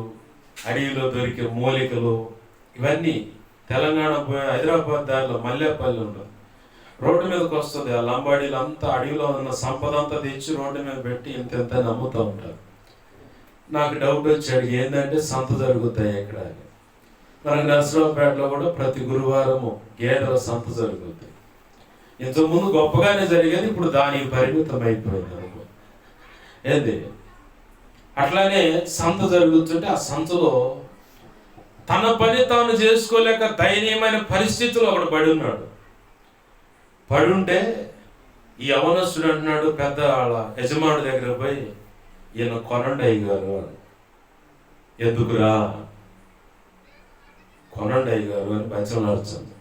అడవిలో దొరికే మూలికలు, ఇవన్నీ తెలంగాణ హైదరాబాద్ దారిలో మల్లేపల్లి ఉంటుంది, రోడ్డు మీదకి వస్తుంది. ఆ లంబాడీలు అంతా అడవిలో ఉన్న సంపద అంతా తెచ్చి రోడ్డు మీద పెట్టి ఇంత నమ్ముతూ ఉంటారు. నాకు డౌట్ వచ్చాడు, ఏంటంటే సంత జరుగుతాయి ఎక్కడ అని. మనకి నర్సరావుపేటలో కూడా ప్రతి గురువారము గేదెల సంత జరుగుతుంది. ఇంతకుముందు గొప్పగానే జరిగేది, ఇప్పుడు దానికి పరిమితం అయిపోయింది అనుకో. ఏంది అట్లానే సంత జరుగుతుంటే ఆ సంతలో తన పని తాను చేసుకోలేక దయనీయమైన పరిస్థితులు ఒకడు పడి ఉన్నాడు. పడుంటే ఈ యవనస్తుడు అంటున్నాడు పెద్ద వాళ్ళ యజమానుడి దగ్గర పోయి, ఈయన కొనండి అయ్యగారు. ఎందుకురా? కొనండి అయ్యగారు అని బతిమలాడుతుంది.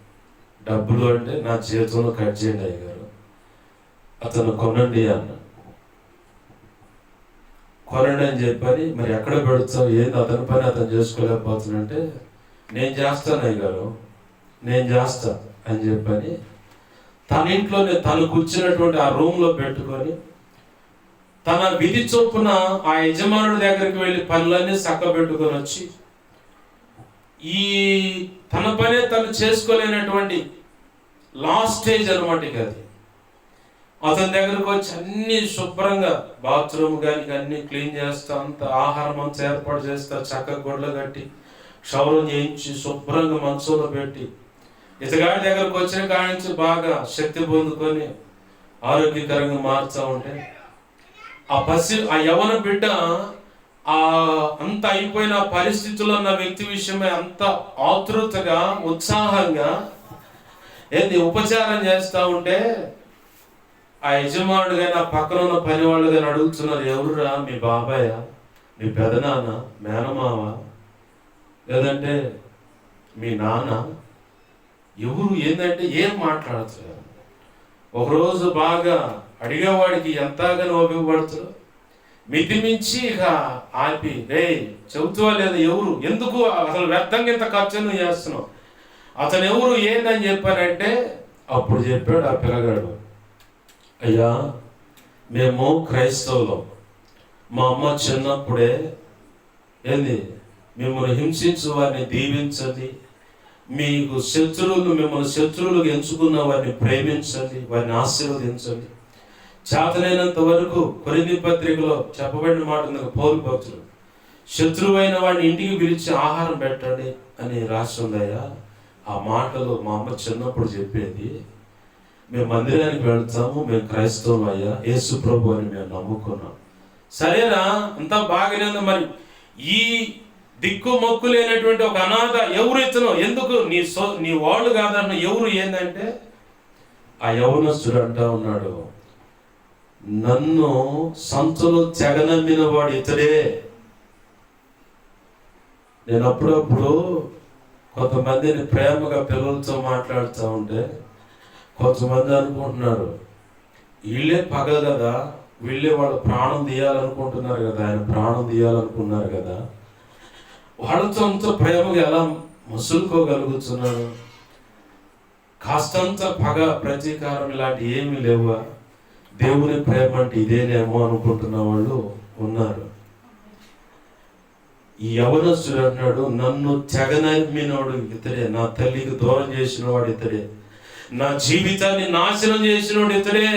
డబ్బులు అంటే నా చేతుల్లో కట్ చేయండి అయ్యగారు. అతను కొనండి అన్న. కొనండి అని చెప్పని, మరి ఎక్కడ పెడతావు, ఏంది అతని పని అతను చేసుకోలేకపోతుందంటే, నేను చేస్తాను అయ్యగారు, నేను చేస్తా అని చెప్పని తన ఇంట్లోనే తను కూర్చున్నటువంటి ఆ రూమ్లో పెట్టుకొని తన విధి చొప్పున ఆ యజమానుడి దగ్గరికి వెళ్ళి పనులన్నీ చక్కబెట్టుకొని వచ్చి ఈ తన పనే తను చేసుకోలేనటువంటి లాస్ట్ స్టేజ్ అనమాట. ఇక అది అతని దగ్గరకు వచ్చి అన్ని శుభ్రంగా బాత్రూమ్ కానీ అన్ని క్లీన్ చేస్తా, అంత ఆహారం అంతా ఏర్పాటు చేస్తా, చక్కగా గొడ్లు కట్టి క్షౌరం చేయించి శుభ్రంగా మంచంలో పెట్టి ఇతగాడి దగ్గరకు వచ్చిన కాడి నుంచి బాగా శక్తి పొందుకొని ఆరోగ్యకరంగా మార్చా ఉంటే ఆ యవన బిడ్డ ఆ అంత అయిపోయిన పరిస్థితుల్లో ఉన్న వ్యక్తి విషయమై అంత ఆతృతగా ఉత్సాహంగా ఏంది ఉపచారం చేస్తూ ఉంటే ఆ యజమానుడు కానీ ఆ పక్కన ఉన్న పని వాళ్ళు కానీ అడుగుతున్నారు, ఎవరురా? మీ బాబాయ్, మీ పెదనాన్న, మేనమావ, లేదంటే మీ నాన్న, ఎవరు? ఏంటంటే ఏం మాట్లాడుతున్నారు. ఒకరోజు బాగా అడిగేవాడికి ఎంతగానో ఉపయోగపడుతున్నారు. మితిమించి ఇక ఆపి, రే చెబుతావా లేదా, ఎవరు, ఎందుకు అసలు వ్యర్థంగా ఇంత ఖర్చు చేస్తున్నావు, అతను ఎవరు ఏందని చెప్పానంటే అప్పుడు చెప్పాడు ఆ పిల్లగాడు, అయ్యా మేము క్రైస్తవులం, మా అమ్మ చిన్నప్పుడే ఏంది మిమ్మల్ని హింసించు వారిని దీవించండి, మీకు శత్రువులు మిమ్మల్ని శత్రువులకు ఎంచుకున్న వారిని ప్రేమించండి, వారిని ఆశీర్వదించండి, చేతనైనంత వరకు కొరింథీ పత్రికలో చెప్పబడిన మాట ఉంది, పౌలు భక్తులు శత్రువైన వాడిని ఇంటికి పిలిచి ఆహారం పెట్టండి అని రాసి ఉందయ్యా. ఆ మాటలు మా అమ్మ చిన్నప్పుడు చెప్పేది. మేము మందిరానికి వెళ్తాము, మేము క్రైస్తవం అయ్యా, యేసు ప్రభు అని మేము నమ్ముకున్నాం. సరేనా, అంతా బాగానే ఉంది. మరి ఈ దిక్కు మొక్కు లేనటువంటి ఒక అనాథ ఎవరు ఇతను, ఎందుకు నీ వాళ్ళు కాదన్న ఎవరు ఏంటంటే ఆ యవనస్తుడు అంటా ఉన్నాడు, నన్ను సంతలో తెగనమ్మిన వాడు ఇతడే. నేను అప్పుడప్పుడు కొంతమందిని ప్రేమగా పిల్లలతో మాట్లాడుతూ ఉంటే కొంతమంది అనుకుంటున్నారు వీళ్ళే పగ కదా, వీళ్ళే వాళ్ళ ప్రాణం తీయాలనుకుంటున్నారు కదా, ఆయన ప్రాణం తీయాలనుకున్నారు కదా, వాళ్ళతో అంత ప్రేమగా ఎలా మసులుకోగలుగుతున్నారు, కాస్తంత పగ ప్రతీకారం ఇలాంటి ఏమీ లేవా, దేవుని ప్రేమ అంటే ఇదేనేమో అనుకుంటున్న వాళ్ళు ఉన్నారు. ఈ యవనస్తుడు అన్నాడు, నన్ను తెగనమ్మినోడు ఇతడే, నా తల్లికి దూరం చేసిన వాడు ఇతడే, నా జీవితాన్ని నాశనం చేసినోడు ఇతడే.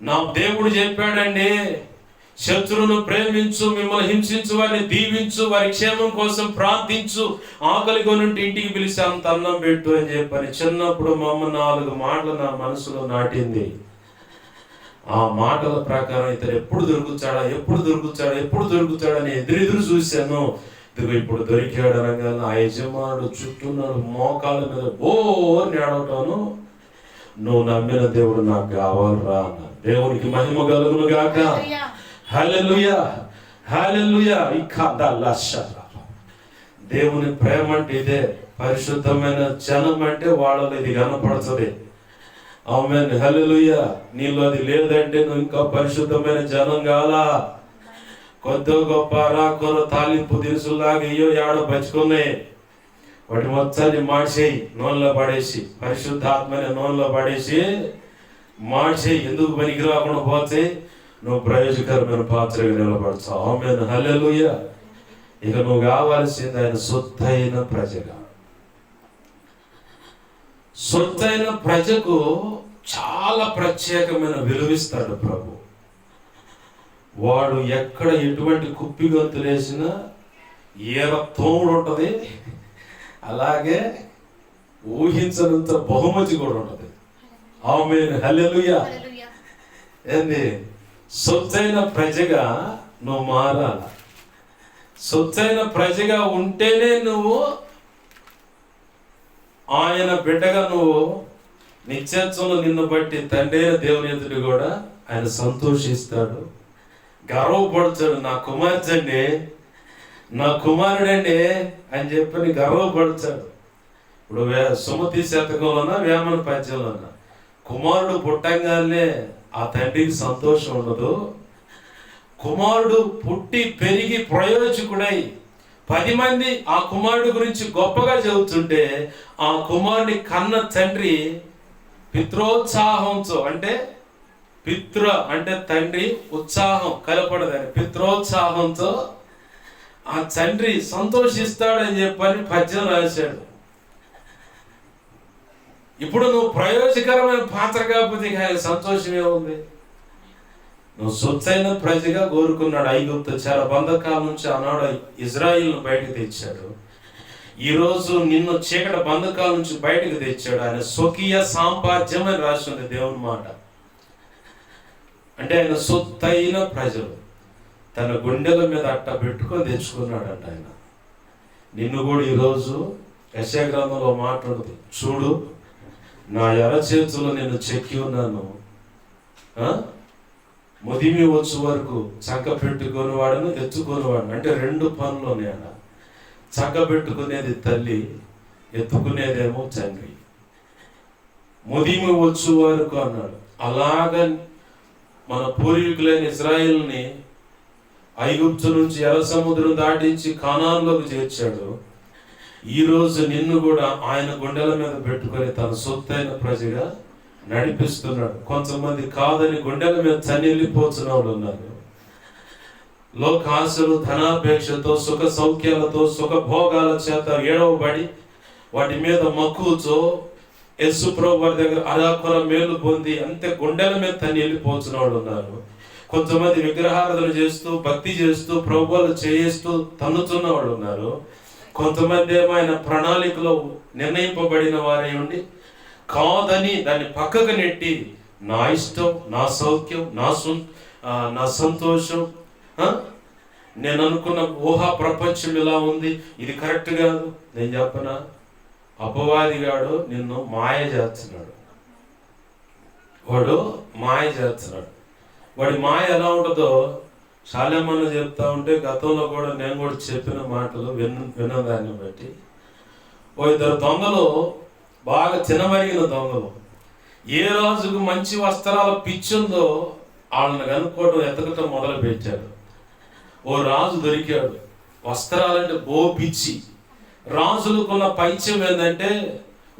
నా దేవుడు చెప్పాడండి, శత్రువును ప్రేమించు, మిమ్మల్ని హింసించు వారిని దీవించు, వారి క్షేమం కోసం ప్రార్థించు, ఆకలి కొనుంటే ఇంటికి పిలిచి అంత అన్నం పెట్టు అని చెప్పని చిన్నప్పుడు మా అమ్మ 4 మాటలు నా మనసులో నాటింది. ఆ మాటల ప్రకారం ఇతను ఎప్పుడు దొరుకుతాడా అని ఎదురు చూశాను. ఇదిగో ఇప్పుడు దొరికాడు అనగానే ఆ యజమానుడు చుట్టూన్నాడు, మోకాళ్ళ మీద బోర్ని ఆడవటాను, నువ్వు నమ్మిన దేవుడు నాకు కావాలరా అన్న. దేవునికి మహిమ కలుగును గాక. హల్లెలూయా, హల్లెలూయా. దేవుని ప్రేమ అంటే ఇదే. పరిశుద్ధమైన జనం అంటే వాళ్ళలో ఇది కనపడుతుంది. ఆమేన్, హల్లెలూయా. నీలో అది లేదంటే నువ్వు ఇంకా పరిశుద్ధమైన జనం కావాలా. కొద్ది గొప్ప రాకొర తాలింపు దినుసులాగా అయ్యో ఏడో బచ్చుకున్నాయి, వాటి మొత్తాన్ని మార్చేయి, నూనెలో పడేసి, పరిశుద్ధాత్మని నూనెలో పడేసి మార్చేయి. ఎందుకు పనికి రాకుండా పోతే నువ్వు ప్రయోజకరమైన పాత్రగా నిలబడతావు. ఆమేన్, హల్లెలూయా. ఇక నువ్వు కావాల్సింది ఆయన సొత్తైన ప్రజగా. సొత్తైన ప్రజకు చాలా ప్రత్యేకమైన విలువిస్తాడు ప్రభు. వాడు ఎక్కడ ఎటువంటి కుప్పి గొంతులు వేసినా ఏర తోముడు ఉంటుంది, అలాగే ఊహించనంత బహుమతి కూడా ఉంటుంది. ఆమేన్, హల్లెలూయా. ఏంది? సొత్తైన ప్రజగా నువ్వు మారాల. సొత్తైన ప్రజగా ఉంటేనే నువ్వు ఆయన బిడ్డగా నువ్వు నిత్యత్వంలో నిన్ను బట్టి తండ్రి అయిన దేవుని ఎదుటి కూడా ఆయన సంతోషిస్తాడు, గర్వపడతాడు. నా కుమార్తెండి, నా కుమారుడండి అని చెప్పి గర్వపడతాడు. ఇప్పుడు సుమతి శతకంలోనా వేమన పద్యంలోనా కుమారుడు పుట్టంగానే ఆ తండ్రికి సంతోషం ఉండదు. కుమారుడు పుట్టి పెరిగి ప్రయోజకుడై 10 మంది ఆ కుమారుడు గురించి గొప్పగా చెబుతుంటే ఆ కుమారుని కన్న తండ్రి పిత్రోత్సాహంతో, అంటే అంటే తండ్రి ఉత్సాహం కలపడదని, పిత్రోత్సాహంతో ఆ తండ్రి సంతోషిస్తాడని చెప్పని పద్యం రాశాడు. ఇప్పుడు నువ్వు ప్రయోజకరమైన పాత్ర కాకపోతే ఆయన సంతోషమే ఉంది. నువ్వు సొత్తైన ప్రజగా కోరుకున్నాడు. ఐగుప్తు చాలా బంధకాల నుంచి ఆనాడు ఇజ్రాయిల్ను బయటకు తెచ్చాడు. ఈరోజు నిన్ను చీకటి బంధకాల నుంచి బయటకు తెచ్చాడు. ఆయన స్వకీయ సాంపాద్యం అని రాసింది దేవుని మాట. అంటే ఆయన సొత్తైన ప్రజలు తన గుండెల మీద అట్ట పెట్టుకొని తెచ్చుకున్నాడంట ఆయన. నిన్ను కూడా ఈరోజు యెషయా గ్రంథంలో మాట్లాడుతుంది, చూడు నా ఎర్ర చేతుల్లో నేను చెక్కి ఉన్నాను, ముదిమి వచ్చు వరకు చక్క పెట్టుకునేవాడను ఎత్తుకునేవాడు. అంటే 2 పనులు ఉన్నాయట. చక్క పెట్టుకునేది తల్లి, ఎత్తుకునేదేమో తండ్రి. ముదిమి వచ్చు వరకు అన్నాడు. అలాగ మన పూర్వీకులైన ఇజ్రాయిల్ని ఐగుప్తు నుంచి ఎర్ర సముద్రం దాటించి కానాన్లోకి చేర్చాడు. ఈరోజు నిన్ను కూడా ఆయన గుండెల మీద పెట్టుకొని తన సొత్తైన ప్రజగా నడిపిస్తున్నాడు. కొంతమంది కాదని గుండెల మీద తన్నిల్లిపోతున్న వాళ్ళు ఉన్నారు. లోకాశలు, ధనాపేక్షతో, సుఖ సౌఖ్యాలతో, సుఖ భోగాల చేత ఏడవబడి వాటి మీద మక్కువతో యేసు ప్రభువు వారి దగ్గర అరాకొర మేలు పొంది అంతే గుండెల మీద తన్నిల్లిపోతున్న వాళ్ళు ఉన్నారు. కొంతమంది విగ్రహారాధన చేస్తూ, భక్తి చేస్తూ, ప్రభువులు చేయిస్తూ తన్నుతున్న వాళ్ళు ఉన్నారు. కొంతమంది ఏమో ఆయన ప్రణాళికలో నిర్ణయింపబడిన వారై ఉండి కాదని దాన్ని పక్కకు నెట్టి నా ఇష్టం, నా సౌఖ్యం, నా సంతోషం, నేను అనుకున్న ఊహా ప్రపంచం ఇలా ఉంది, ఇది కరెక్ట్ కాదు. నేను చెప్పనా, అపవాదిగాడు నిన్ను మాయ చేస్తున్నాడు. వాడు మాయ చేస్తున్నాడు. వాడి మాయ ఎలా ఉంటుందో చాలా మంది చెప్తా ఉంటే, గతంలో కూడా నేను కూడా చెప్పిన మాటలు విన్నదాన్ని బట్టి, 2 దొంగలు, బాగా తినమరిగిన దొంగలు, ఏ రాజుకు మంచి వస్త్రాల పిచ్చుందో వాళ్ళని కనుక్కోవడం ఎతకటం మొదలు పెట్టాడు. ఓ రాజు దొరికాడు. వస్త్రాలంటే పిచ్చి. రాజులకున్న పైత్యం ఏంటంటే,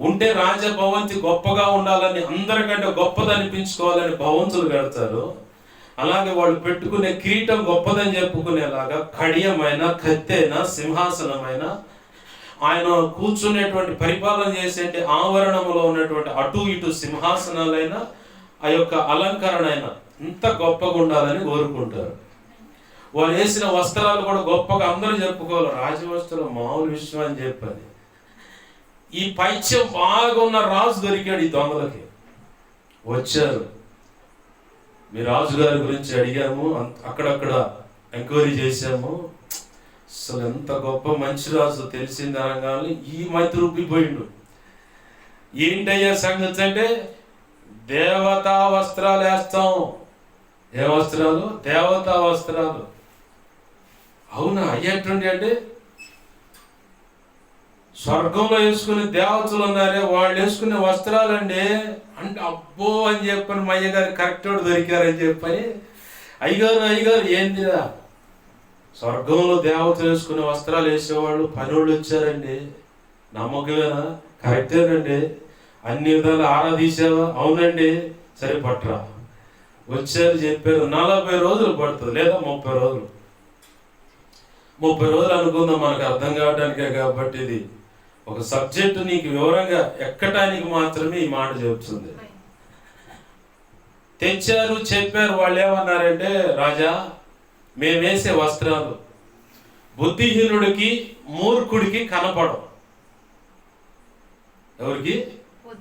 ఉంటే రాజభవంతి గొప్పగా ఉండాలని, అందరికంటే గొప్పదనిపించుకోవాలని భవంతులు కడతారు. అలాగే వాళ్ళు పెట్టుకునే కిరీటం గొప్పదని చెప్పుకునేలాగా కడియమైన, కత్తెన, సింహాసనమైన, ఆయన కూర్చునేటువంటి పరిపాలన చేసే ఆవరణంలో ఉన్నటువంటి అటు ఇటు సింహాసనాలైనా ఆ యొక్క అలంకరణ అయినా ఇంత గొప్పగా ఉండాలని కోరుకుంటారు. వాళ్ళు వేసిన వస్త్రాలు కూడా గొప్పగా అందరూ చెప్పుకోవాలి, రాజవస్త్రం మామూలు విషయం అని చెప్పని. ఈ పైత్యం బాగా ఉన్న రాజు దొరికాడు ఈ దొంగలకి. వచ్చారు, మీ రాజుగారి గురించి అడిగాము, అక్కడక్కడ ఎంక్వైరీ చేశాము, అసలు ఎంత గొప్ప మంచి రాజు తెలిసింది అనగానే ఈ మధ్య రూపిపోయిండు. ఏంటయ్యా సంగతి అంటే, దేవతా వస్త్రాలు వేస్తాం. ఏ వస్త్రాలు? దేవతా వస్త్రాలు. అవునా అయ్యేటువంటి అంటే, స్వర్గంలో వేసుకునే దేవతలు ఉన్నారే వాళ్ళు వేసుకునే వస్త్రాలండి అంటే, అబ్బో అని చెప్పని మా అయ్యగారు కరెక్ట్ దొరికారని చెప్పని, అయ్యగారు ఏందిరా, స్వర్గంలో దేవతలు వేసుకునే వస్త్రాలు వేసేవాళ్ళు పనోళ్ళు వచ్చారండి, నమ్మకమేనా? కరెక్టేనండి, అన్ని విధాలు ఆరాధీసావా? అవునండి, సరే పట్రా. వచ్చారు చెప్పారు, 40 రోజులు పడుతుంది లేదా 30 రోజులు. 30 రోజులు అనుకుందాం, మనకు అర్థం కావడానికే. కాబట్టి ఇది ఒక సబ్జెక్టు నీకు వివరంగా ఎక్కటానికి మాత్రమే ఈ మాట చెబుతుంది. తెచ్చారు, చెప్పారు. వాళ్ళు ఏమన్నారంటే, రాజా మేము వేసే వస్త్రాలు బుద్ధిహీనుడికి మూర్ఖుడికి కనపడవు. ఎవరికి?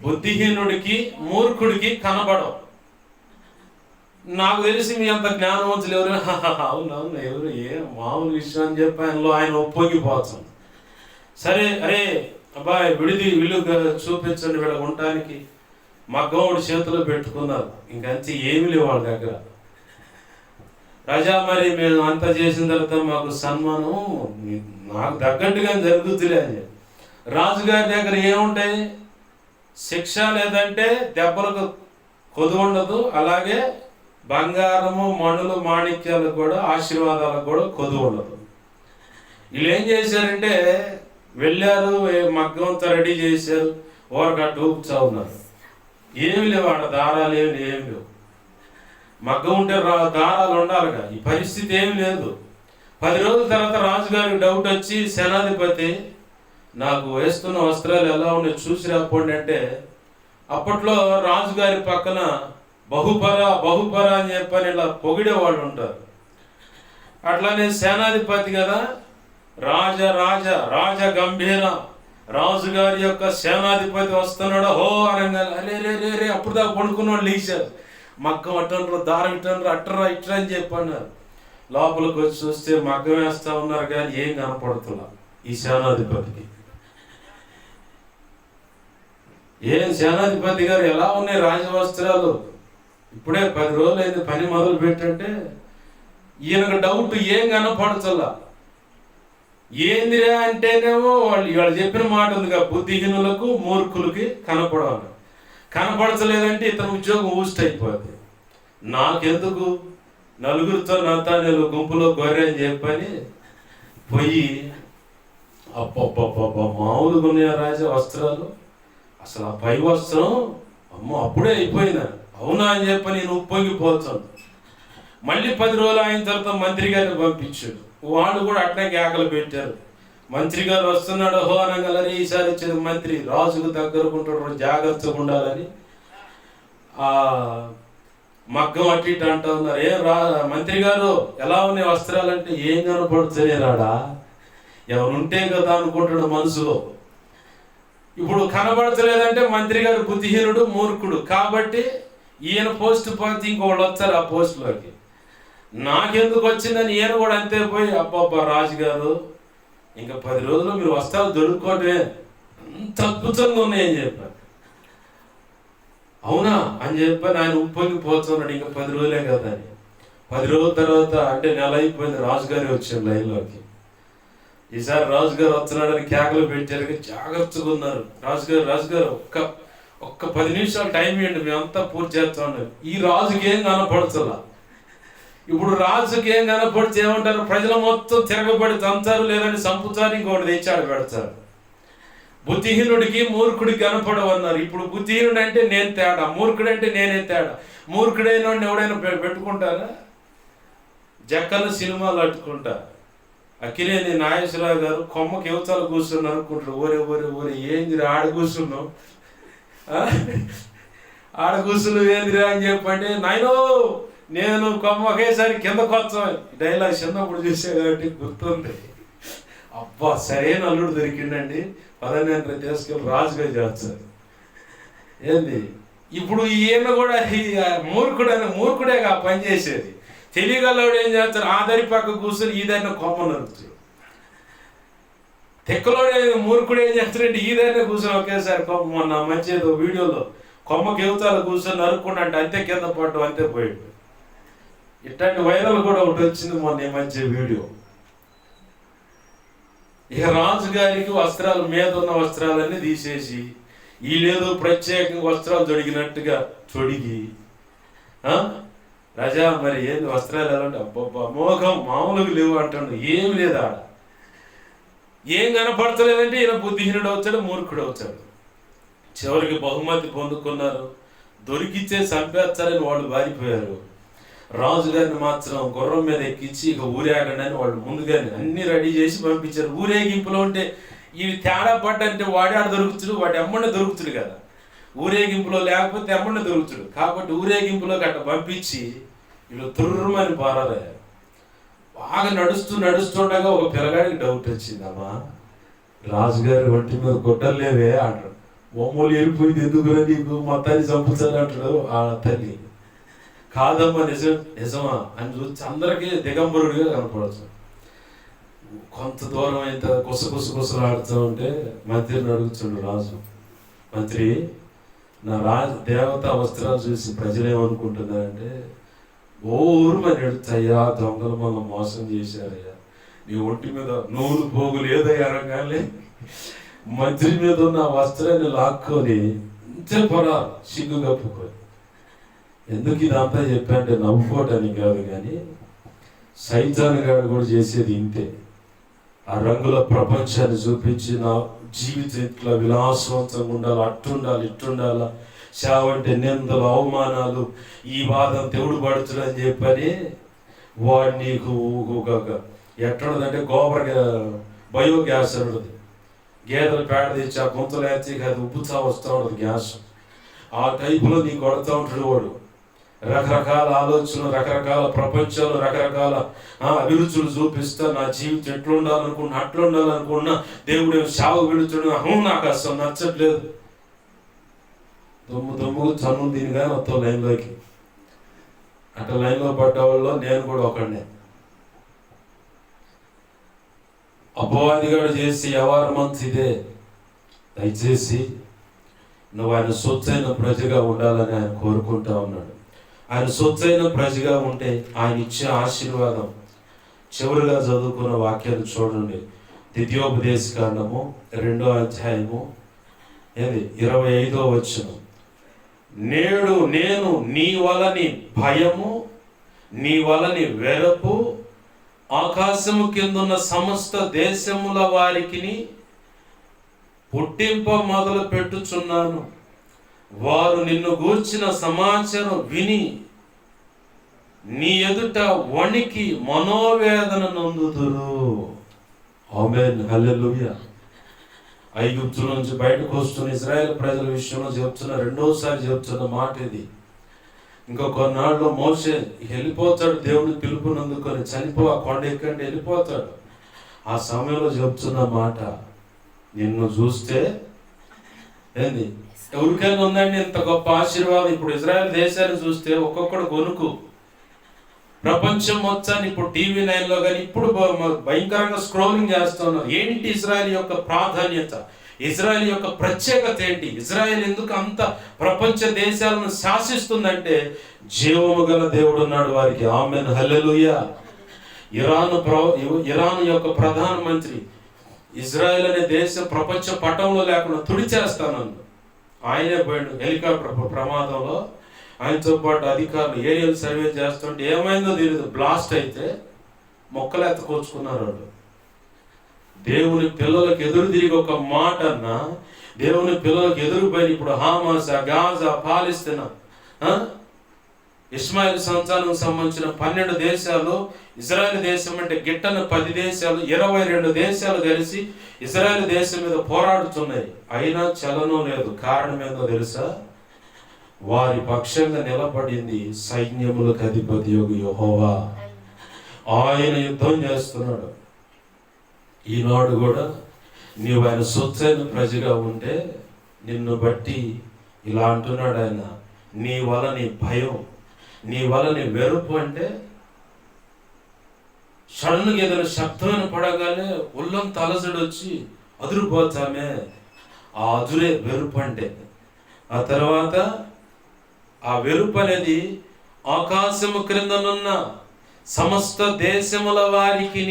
బుద్ధిహీనుడికి మూర్ఖుడికి కనపడవు. నాకు తెలిసి మీ అంత జ్ఞానవంతులు ఎవరు? అవునవును, ఎవరు ఏ మామూలు విషయం అని చెప్పి ఆయన ఒప్పొంగిపోవచ్చు. సరే, అరే అబ్బాయి వీళ్ళు చూపించండి, వీళ్ళ ఉండటానికి మగ్గముడి చేతిలో పెట్టుకున్నారు. ఇంకంతే ఏమి లేవు వాళ్ళ దగ్గర. రాజా మరి మేము అంతా చేసిన తర్వాత మాకు సన్మానం నాకు తగ్గట్టుగా జరుగుతులే అని చెప్పి. రాజుగారి దగ్గర ఏముంటాయి? శిక్ష లేదంటే దెబ్బలకు కొద్దు ఉండదు, అలాగే బంగారము మణులు మాణిక్యాలకు కూడా ఆశీర్వాదాలకు కూడా కొద్దు ఉండదు. వీళ్ళు ఏం చేశారంటే, వెళ్ళారు, మగ్గంతో రెడీ చేశారు, ఓరగట్టు ఊపుతా ఉన్నారు. ఏమి లేవు ఆడ, దారాలు ఏమి లేవు. మగ్గం ఉంటే దారాలు ఉండాలిగా. ఈ పరిస్థితి ఏమి లేదు. 10 రోజుల తర్వాత రాజుగారికి డౌట్ వచ్చి, సేనాధిపతి నాకు వేస్తున్న వస్త్రాలు ఎలా ఉన్నాయి చూసి రాపోండి అంటే, అప్పట్లో రాజుగారి పక్కన బహుపర అని చెప్పని ఇలా పొగిడే వాళ్ళు ఉంటారు. అట్లానే సేనాధిపతి కదా, రాజ గంభీర రాజుగారి యొక్క సేనాధిపతి వస్తున్నాడు, హో అనగానే అరే రే అప్పుడు దాకా పడుకున్న వాళ్ళు లేచారు. మగ్గం అట్టనరు, దారం ఇట్టనరు, అట్టరా ఇట్రా అని చెప్పన్నారు. లోపలికి వచ్చి చూస్తే మగ్గం వేస్తా ఉన్నారు కానీ ఏం కనపడుతున్నా ఈ సేనాధిపతికి. ఏం సేనాధిపతి గారు ఎలా ఉన్నాయి రాజవస్త్రాలు? ఇప్పుడే 10 రోజులు అయింది పని మొదలు పెట్టంటే ఈయనకు డౌట్, ఏం కనపడుతులా. ఏందిరా అంటేనేమో వాళ్ళు చెప్పిన మాట ఉందిగా, బుద్ధిహీనులకు మూర్ఖులకి కనపడాలి. కనపడచలేదంటే ఇతని ఉద్యోగం ఊస్ట్ అయిపోద్ది. నాకెందుకు, నలుగురితో నతానేలు గుంపులో గొర్రె అని చెప్పని పోయి, అప్ప మామూలుగా ఉన్నాయా రాజా వస్త్రాలు? అసలు ఆ పై వస్త్రం అమ్మో అప్పుడే అయిపోయినా, అవునా అని చెప్పి నేను ఉప్పొంగిపోతాను. మళ్ళీ 10 రోజులు అయిన తర్వాత మంత్రి గారిని పంపించాడు. వాళ్ళు కూడా అట్నే కేకలు పెట్టారు. మంత్రి గారు వస్తున్నాడు, హో అనగలరి ఈసారి వచ్చిన మంత్రి రాజుకు దగ్గరకుంటాడు, జాగ్రత్తగా ఉండాలని ఆ మగ్గం అట్టి ఇటు అంటూ ఉన్నారు. మంత్రి గారు ఎలా ఉన్నాయి వస్త్రాలంటే, ఏం కనపడుతుంది రాడా, ఎవరుంటే కదా అనుకుంటాడు మనసులో. ఇప్పుడు కనబడతలేదంటే మంత్రి గారు బుద్ధిహీనుడు, మూర్ఖుడు. కాబట్టి ఈయన పోస్ట్ పోతే ఇంకోళ్ళు వచ్చారు ఆ పోస్టులోకి. నాకెందుకు వచ్చిందని ఈయన కూడా అంతే పోయి, అబ్బబ్బా రాజుగారు ఇంకా 10 రోజులు మీరు వస్త్రాలు దొరుకుకోవటమే, అంత అద్భుతంగా ఉన్నాయని చెప్పారు. అవునా అని చెప్పని ఆయన ఉప్పొంగిపోతున్నాడు. ఇంకా 10 రోజులే కదా అని. 10 రోజుల తర్వాత అంటే నెల అయిపోయింది, రాజుగారి వచ్చారు లైన్లోకి. ఈసారి రాజుగారు వస్తున్నాడని కేకలు పెట్టారు, జాగ్రత్తగా ఉన్నారు. రాజుగారు ఒక్క 10 నిమిషాలు టైం ఇవ్వండి, మేమంతా పూర్తి చేస్తా ఉన్నారు. ఈ రాజుకి ఏం కనపడుతుందా? ఇప్పుడు రాజుకి ఏం కనపడితే ఏమంటారు, ప్రజలు మొత్తం తిరగబడి తంతారు, లేదంటే చంపుతారు, ఇంకోటి తెచ్చాడు పెడతారు. బుద్ధిహీనుడికి మూర్ఖుడికి కనపడవన్నారు. ఇప్పుడు బుద్ధిహీనుడు అంటే నేను తేడా, మూర్ఖుడు అంటే నేనే తేడా. మూర్ఖుడైన ఎవడైనా పెట్టుకుంటారా? జక్కల సినిమాలు అట్టుకుంటా. అక్కినేని నాగేశ్వరరావు గారు కొమ్మకి యువతలు కూర్చున్నారు అనుకుంటారు. ఓరే ఏందిరా ఆడ కూర్చున్నావు, ఆడ కూర్చున్నావు ఏందిరా అని చెప్పండి, నాయనో నేను కొమ్మ ఒకేసారి కిందకు వచ్చాను. డైలాగ్ చిన్నప్పుడు చూసే కాబట్టి గుర్తుంది. అబ్బా సరైన అల్లుడు దొరికిండండి, 15 తీసుకెళ్ళి రాజుగా చేస్తారు. ఏంది ఇప్పుడు ఈయన కూడా మూర్ఖుడేగా పని చేసేది. తెలియగలవాడు ఏం చేస్తారు, ఆ దరి పక్క కూర్చొని ఈ దారిన కొమ్మ నరుకుతాడు. తెక్కలోడే మూర్ఖుడు ఏం చేస్తాడంటే ఈ దారిన కూర్చొని ఒకేసారి కొమ్మ, మొన్న మంచిది వీడియోలో కొమ్మ కెవుతాలు కూర్చొని నరుక్కుండా అంటే అంతే కింద పడ్డం, అంతే పోయాడు. ఇట్లాంటి వైరల్ కూడా ఒకటి వచ్చింది మొన్న మంచి వీడియో. ఇక రాజుగారికి వస్త్రాలు మీద ఉన్న వస్త్రాలన్నీ తీసేసి వీళ్ళేదో ప్రత్యేకంగా వస్త్రాలు తొడిగినట్టుగా తొడిగి, రాజా మరి ఏంది వస్త్రాలు ఎలా అంటే, అబ్బబ్బా మోహం మామూలుగా లేవు అంటాడు. ఏమి లేదు ఆడ, ఏం కనపడతలేదంటే ఈయన బుద్ధిహీనుడు అవుతాడు, మూర్ఖుడు అవుతాడు. చివరికి బహుమతి పొందుకున్నారు. దొరికిచ్చే చంపేస్తారని వాళ్ళు వారిపోయారు. రాజుగారిని మాత్రం గుర్రం మీద ఎక్కించి ఇక ఊరేగండి అని వాళ్ళు ముందుగానే అన్ని రెడీ చేసి పంపించారు. ఊరేగింపులో ఉంటే ఇవి తేడా పడ్డంటే వాడాడు దొరుకుతుడు, వాడు ఎమ్మడిని దొరుకుతుడు కదా. ఊరేగింపులో లేకపోతే ఎమ్మడిని దొరుకుతుడు కాబట్టి ఊరేగింపులో గట్ట పంపించి వీళ్ళు తుర్రమని పారారయ్యారు. బాగా నడుస్తుండగా ఒక పిల్లగాడికి డౌట్ వచ్చింది. అమ్మా రాజుగారి ఒంటి మీద గుడ్డలు లేవే అంటాడు. బొమ్మలు ఎరిపోయింది ఎందుకురా నీకు, మొత్తాన్ని చంపుతాను అంటాడు ఆ తల్లి. కాదమ్మా నిజమా అని చూసి అందరికీ దిగంబరుడిగా కనపడచ్చు. కొంత దూరం అయితే కుసలాడుతూ ఉంటే మంత్రిని అడుగుతుండు రాజు. మంత్రి, నా దేవతా వస్త్రాలు చూసి ప్రజలేమనుకుంటున్నారంటే ఓరుమని అడుగుతాయ్యా, దొంగలు మనం మోసం చేశారయ్యా, నీ ఒంటి మీద నూలు పోగులు ఏదయ్యా అనగానే మంత్రి మీద ఉన్న వస్త్రాన్ని లాక్కొని ఇంతే పొరా సిగ్గు కప్పుకొని. ఎందుకు ఇదంతా చెప్పానంటే నవ్వుకోవటానికి కాదు, కానీ సైతాన్ గాడు కూడా చేసేది ఇంతే. ఆ రంగుల ప్రపంచాన్ని చూపించి నా జీవితం ఇట్లా విలాసవంతంగా ఉండాలి, అట్టుండాలి ఇట్టుండాలా, సేవ అంటే నిందలు అవమానాలు, ఈ వాదం దేవుడు పడుతుడు అని చెప్పని వాడు నీకు ఎట్లుండదంటే గోబర్ బయోగ్యాస్ ఉంటుంది. గేదెలు పేడ తెచ్చి ఆ గుంతలు వేస్తే అది ఉబ్బుతా వస్తూ ఉంటుంది గ్యాస్. ఆ టైపులో నీకు కొడుతూ ఉంటాడు వాడు. రకరకాల ఆలోచనలు, రకరకాల ప్రపంచాలు, రకరకాల అభిరుచులు చూపిస్తా నా జీవితం ఎట్లుండాలనుకున్నా అట్లుండాలనుకున్నా దేవుడు సేవ విడుచుడు, నాకు అసలు నచ్చట్లేదు. దుమ్ము చనువు దీనిగా మొత్తం లైన్లోకి అట్లా లైన్లో పడ్డ వాళ్ళు నేను కూడా ఒకడినే. అపవాదిగాడు చేసి వ్యవహారం ఇదే. దయచేసి నువ్వు ఆయన సొత్తైన ప్రజగా ఉండాలని ఆయన కోరుకుంటా ఉన్నాడు. ఆయన సొత్తైన ప్రజగా ఉంటే ఆయన ఇచ్చే ఆశీర్వాదం. చివరిగా చదువుకున్న వాక్యాలు చూడండి. ద్వితీయోపదేశకాండము 2వ అధ్యాయము 25వ వచనం. నేడు నేను నీ వలని భయము, నీ వలని వెరపు ఆకాశము కిందున్న సమస్త దేశముల వారికి పుట్టింప మొదలు పెట్టుచున్నాను. వారు నిన్ను గూర్చిన సమాచారం విని నీ ఎదుట వణికి మనోవేదన నొందుదురు. ఆమేన్, హల్లెలూయా. ఐగుప్తు నుంచి బయటకు వస్తున్న ఇశ్రాయేల్ ప్రజల విషయంలో చెప్తున్న రెండోసారి చెప్తున్న మాట ఇది. ఇంకా కొన్నాళ్ళు మోషే వెళ్ళిపోతాడు, దేవుని పిలుపునందుకొని చనిపో, ఆ కొండ ఎక్కండి వెళ్ళిపోతాడు. ఆ సమయంలో చెప్తున్న మాట, నిన్ను చూస్తే ఏంది ఎవరికైనా ఉందండి ఇంత గొప్ప ఆశీర్వాదం. ఇప్పుడు ఇజ్రాయెల్ దేశాన్ని చూస్తే ఒక్కొక్కడు కొనుక్కు. ప్రపంచం మొత్తాన్ని ఇప్పుడు TV9లో కానీ ఇప్పుడు భయంకరంగా స్క్రోలింగ్ చేస్తున్నారు. ఏంటి ఇజ్రాయెల్ యొక్క ప్రాధాన్యత, ఇజ్రాయెల్ యొక్క ప్రత్యేకత ఏంటి, ఇజ్రాయెల్ ఎందుకు అంత ప్రపంచ దేశాలను శాసిస్తుందంటే జీవము గల దేవుడు ఉన్నాడు వారికి. ఆమేన్, హల్లెలూయా. ఇరాన్ యొక్క ప్రధానమంత్రి ఇజ్రాయెల్ అనే దేశం ప్రపంచ పటంలో లేకుండా తుడిచేస్తానన్నాడు. ఆయనే పోయాడు హెలికాప్టర్ ప్రమాదంలో. ఆయనతో పాటు అధికారులు ఏరియల్ సర్వే చేస్తుంటే ఏమైందో తెలియదు, బ్లాస్ట్ అయితే మొక్కలు ఎత్తకొచ్చుకున్నారు వాళ్ళు. దేవుని పిల్లలకు ఎదురు తిరిగి ఒక మాట అన్నా, దేవుని పిల్లలకు ఎదురు పోయిన ఇప్పుడు హమాస్, గాజా, పాలిస్తీనా, ఇస్మాయిల్ సంతానం సంబంధించిన 12 దేశాలు, ఇజ్రాయెల్ దేశం అంటే గిట్టన 10 దేశాలు, 22 దేశాలు కలిసి ఇజ్రాయెల్ దేశం మీద పోరాడుతున్నాయి. అయినా చలనం లేదు. కారణం ఏందో తెలుసా? వారి పక్షంగా నిలబడింది సైన్యములకు అధిపతి యెహోవా. ఆయన యుద్ధం చేస్తున్నాడు. ఈనాడు కూడా నీవు ఆయన సొత్తైన ప్రజగా ఉంటే నిన్ను బట్టి ఇలా అంటున్నాడు ఆయన, నీ వలని భయం, నీ వలని వెరుపు అంటే సడన్గా ఏదైనా శబ్దమైన పడగానే ఒళ్ళంతా అలసడు వచ్చి అదురుపోతామే. ఆ అదురే వెరుపు అంటే. ఆ తర్వాత ఆ వెరుపు అనేది ఆకాశము క్రిందనున్న సమస్త దేశముల వారికి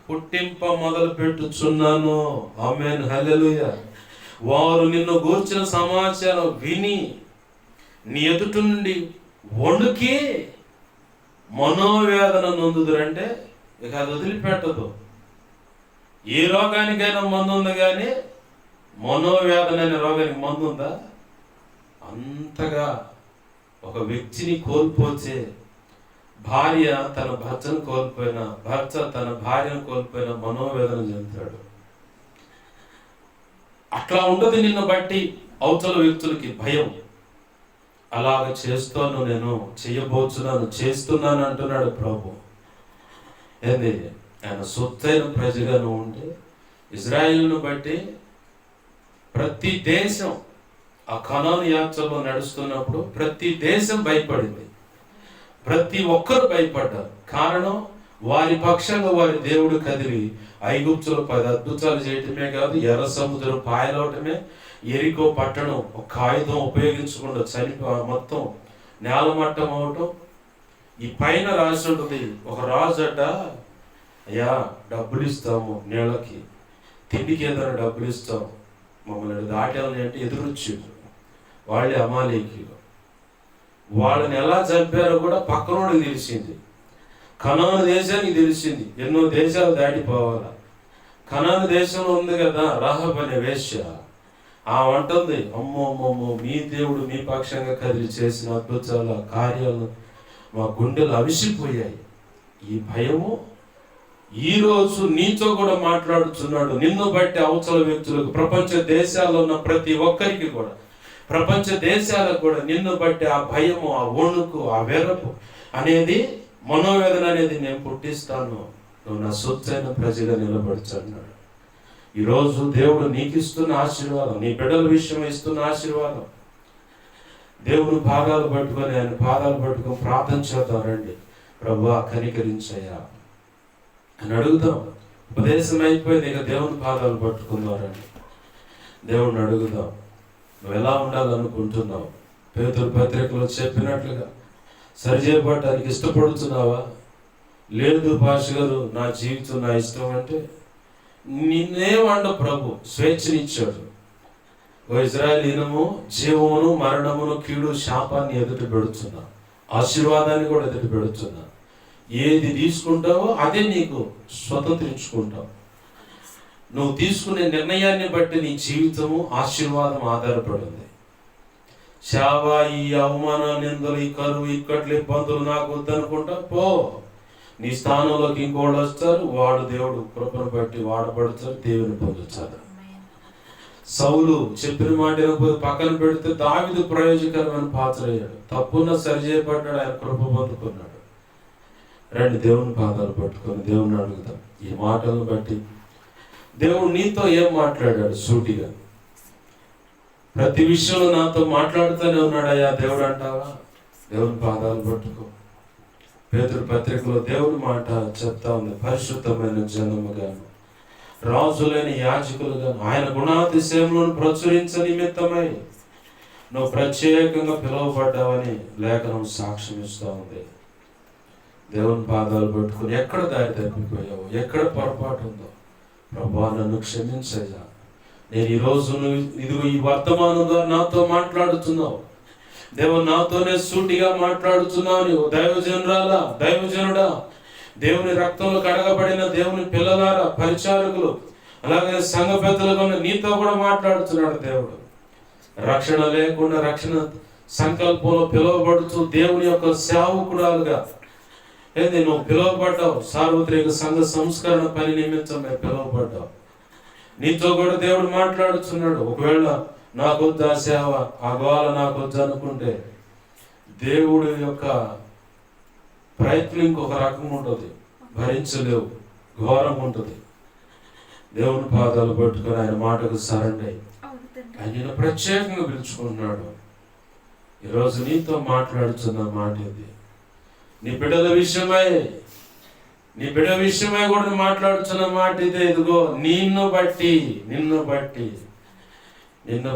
పుట్టింప మొదలు పెట్టుచున్నాను. ఆమేన్, హల్లెలూయా. వారు నిన్ను గూర్చిన సమాచారం విని నీ ఎదుట నుండి వణుకి మనోవేదన నొందుదురంటే ఇక అది వదిలిపెట్టదు. ఏ రోగానికైనా మందు ఉంది, కానీ మనోవేదన అనే రోగానికి మందు ఉందా? అంతగా ఒక వ్యక్తిని కోల్పోతే, భార్య తన భర్తను కోల్పోయినా, భర్త తన భార్యను కోల్పోయినా మనోవేదన చెందుతాడు. అట్లా ఉండదు నిన్ను బట్టి అవతల వ్యక్తులకి భయం. అలాగ చేస్తాను, నేను చేయబోతున్నాను, చేస్తున్నాను అంటున్నాడు ప్రభు. ఏంది? ఆయన సొత్తైన ప్రజగా నువ్వు ఉంటే, ఇజ్రాయిల్ను బట్టి ప్రతి దేశం ఆ కనాను యాత్రలో నడుస్తున్నప్పుడు ప్రతి దేశం భయపడింది. ప్రతి ఒక్కరు భయపడ్డారు. కారణం, వారి పక్షంగా వారి దేవుడు కదిలి ఐగుప్తులు 10 అద్భుతాలు చేయటమే కాదు, ఎర్ర సముద్రం పాయలవటమే, ఎరికో పట్టణం ఒక ఆయుధం ఉపయోగించకుండా మొత్తం నేలమట్టం అవటం. ఈ పైన రాసి ఉంటుంది, ఒక రాజు అట, అయ్యా డబ్బులు ఇస్తాము, నీళ్ళకి తిండికి ఏదైనా డబ్బులు ఇస్తాము, మమ్మల్ని దాటాలని అంటే ఎదురొచ్చాడు. వాళ్ళే అమాలేకీయులు. వాళ్ళని ఎలా చంపారో కూడా పక్కనోడికి తెలిసింది. కనాను దేశానికి తెలిసింది. ఎన్నో దేశాలు దాటిపోవాలా. కనాను దేశంలో ఉంది కదా రాహబ్ అనే వేశ్య. అంటుంది, అమ్మో అమ్మమ్మో, మీ దేవుడు మీ పక్షంగా కదిలి చేసిన అద్భుతాల కార్యాలు మా గుండెలు అవిసిపోయాయి. ఈ భయము ఈరోజు నీతో కూడా మాట్లాడుతున్నాడు. నిన్ను బట్టి అవతల వ్యక్తులకు, ప్రపంచ దేశాల్లో ఉన్న ప్రతి ఒక్కరికి కూడా, ప్రపంచ దేశాలకు కూడా నిన్ను బట్టి ఆ భయము, ఆ వణుకు, ఆ వెరపు అనేది, మనోవేదన అనేది నేను పుట్టిస్తాను. నువ్వు నా సొత్తైన ప్రజగా నిలబడుతున్నాడు. ఈరోజు దేవుడు నీకు ఇస్తున్న ఆశీర్వాదం, నీ బిడ్డల విషయం ఇస్తున్న ఆశీర్వాదం. దేవుని పాదాలు పట్టుకొని, ఆయన పాదాలు పట్టుకొని ప్రార్థన చేద్దాం. రండి ప్రభువా కనికరించయ్యా అని అడుగుదాం. ఉపదేశం అయిపోయింది, ఇక దేవుని పాదాలు పట్టుకుందాం. రండి దేవుణ్ణి అడుగుదాం. నువ్వు ఎలా ఉండాలనుకుంటున్నావు? పేతురు పత్రికలో చెప్పినట్లుగా సరిచేయబడటానికి ఇష్టపడుతున్నావా? లేదు పాస్టర్ గారు, నా జీవితం నా ఇష్టం అంటే నిన్నేమండ ప్రభు స్వేచ్ఛనిచ్చాడు. ఓ ఇజ్రాయేలీనము, జీవమును మరణమును కీడు శాపాన్ని ఎదుటి పెడుతున్నా, ఆశీర్వాదాన్ని కూడా ఎదుటి పెడుతున్నా. ఏది తీసుకుంటావో అదే నీకు స్వతంత్రించుకుంటావు. నువ్వు తీసుకునే నిర్ణయాన్ని బట్టి నీ జీవితము, ఆశీర్వాదం ఆధారపడింది. శావా, ఈ అవమానం, నిందలు, ఈ కరువు, ఇక్కట్లు, ఇబ్బందులు నాకు వద్దనుకుంటా పో. నీ స్థానంలోకి ఇంకోళ్ళు వస్తారు, వాడు దేవుడు కృపను బట్టి వాడబడతారు, దేవుని పొందుతారు. సౌలు చెప్పిన మాట పక్కన పెడితే దావీదు ప్రయోజకరమైన పాత్ర అయ్యాడు. తప్పున సరిచేయబడ్డాడు, ఆయన కృప పొందుకున్నాడు. రండి దేవుని పాదాలు పట్టుకొని దేవుని అడుగుతాం. ఈ మాటలను బట్టి దేవుడు నీతో ఏం మాట్లాడాడు? సూటిగా ప్రతి విషయంలో నాతో మాట్లాడుతూనే ఉన్నాడయ్యా దేవుడు అంటావా? దేవుని పాదాలు పట్టుకో. పేతురు పత్రికలో దేవుని మాట చెప్తా ఉంది, పరిశుద్ధమైన జనముగాను, రాజులేని యాజకులుగాను, ఆయన గుణాతిశయములను ప్రచురించ నిమిత్తమై నువ్వు ప్రత్యేకంగా పిలువబడ్డావని లేఖనం సాక్ష్యం ఇస్తూ ఉంది. దేవుని పాదాలు పట్టుకుని ఎక్కడ దారి తప్పిపోయావు, ఎక్కడ పొరపాటు ఉందో, ప్రభువా నన్ను క్షమించయ్యా. నేను ఈరోజు ఇదిగో ఈ వర్తమానంగా నాతో మాట్లాడుతున్నావు, దేవుడు నాతోనే సూటిగా మాట్లాడుతున్నావు. నీవు దైవజనురాలా, దైవజనుడా, దేవుని రక్తంలో కడగబడిన దేవుని పిల్లలారా, పరిచారకులు, అలాగే సంఘ పెద్దలుగా నీతో కూడా మాట్లాడుతున్నాడు దేవుడు. రక్షణ లేకుండా రక్షణ సంకల్పంలో పిలువబడుతూ దేవుని యొక్క సేవకురాలుగా ఏంది నువ్వు పిలువబడ్డావు. సార్వత్రిక సంఘ సంస్కరణ పని నిమిత్తం పిలువబడ్డావు. నీతో కూడా దేవుడు మాట్లాడుతున్నాడు. ఒకవేళ నాకొద్దు ఆ సేవ, ఆ గోల నాకొద్దు అనుకుంటే దేవుడి యొక్క ప్రయత్నం ఇంకొక రకం ఉంటుంది, భరించలేవు, ఘోరం ఉంటుంది. దేవుని పాదాలు పట్టుకొని ఆయన మాటకు సరెండర్ అయ్యి ఆయన ప్రత్యేకంగా పిలుచుకుంటున్నాడు. ఈరోజు నీతో మాట్లాడుతున్న మాట ఇది. నీ బిడ్డల విషయమై కూడా మాట్లాడుతున్న మాట ఇదే. ఇదిగో నిన్ను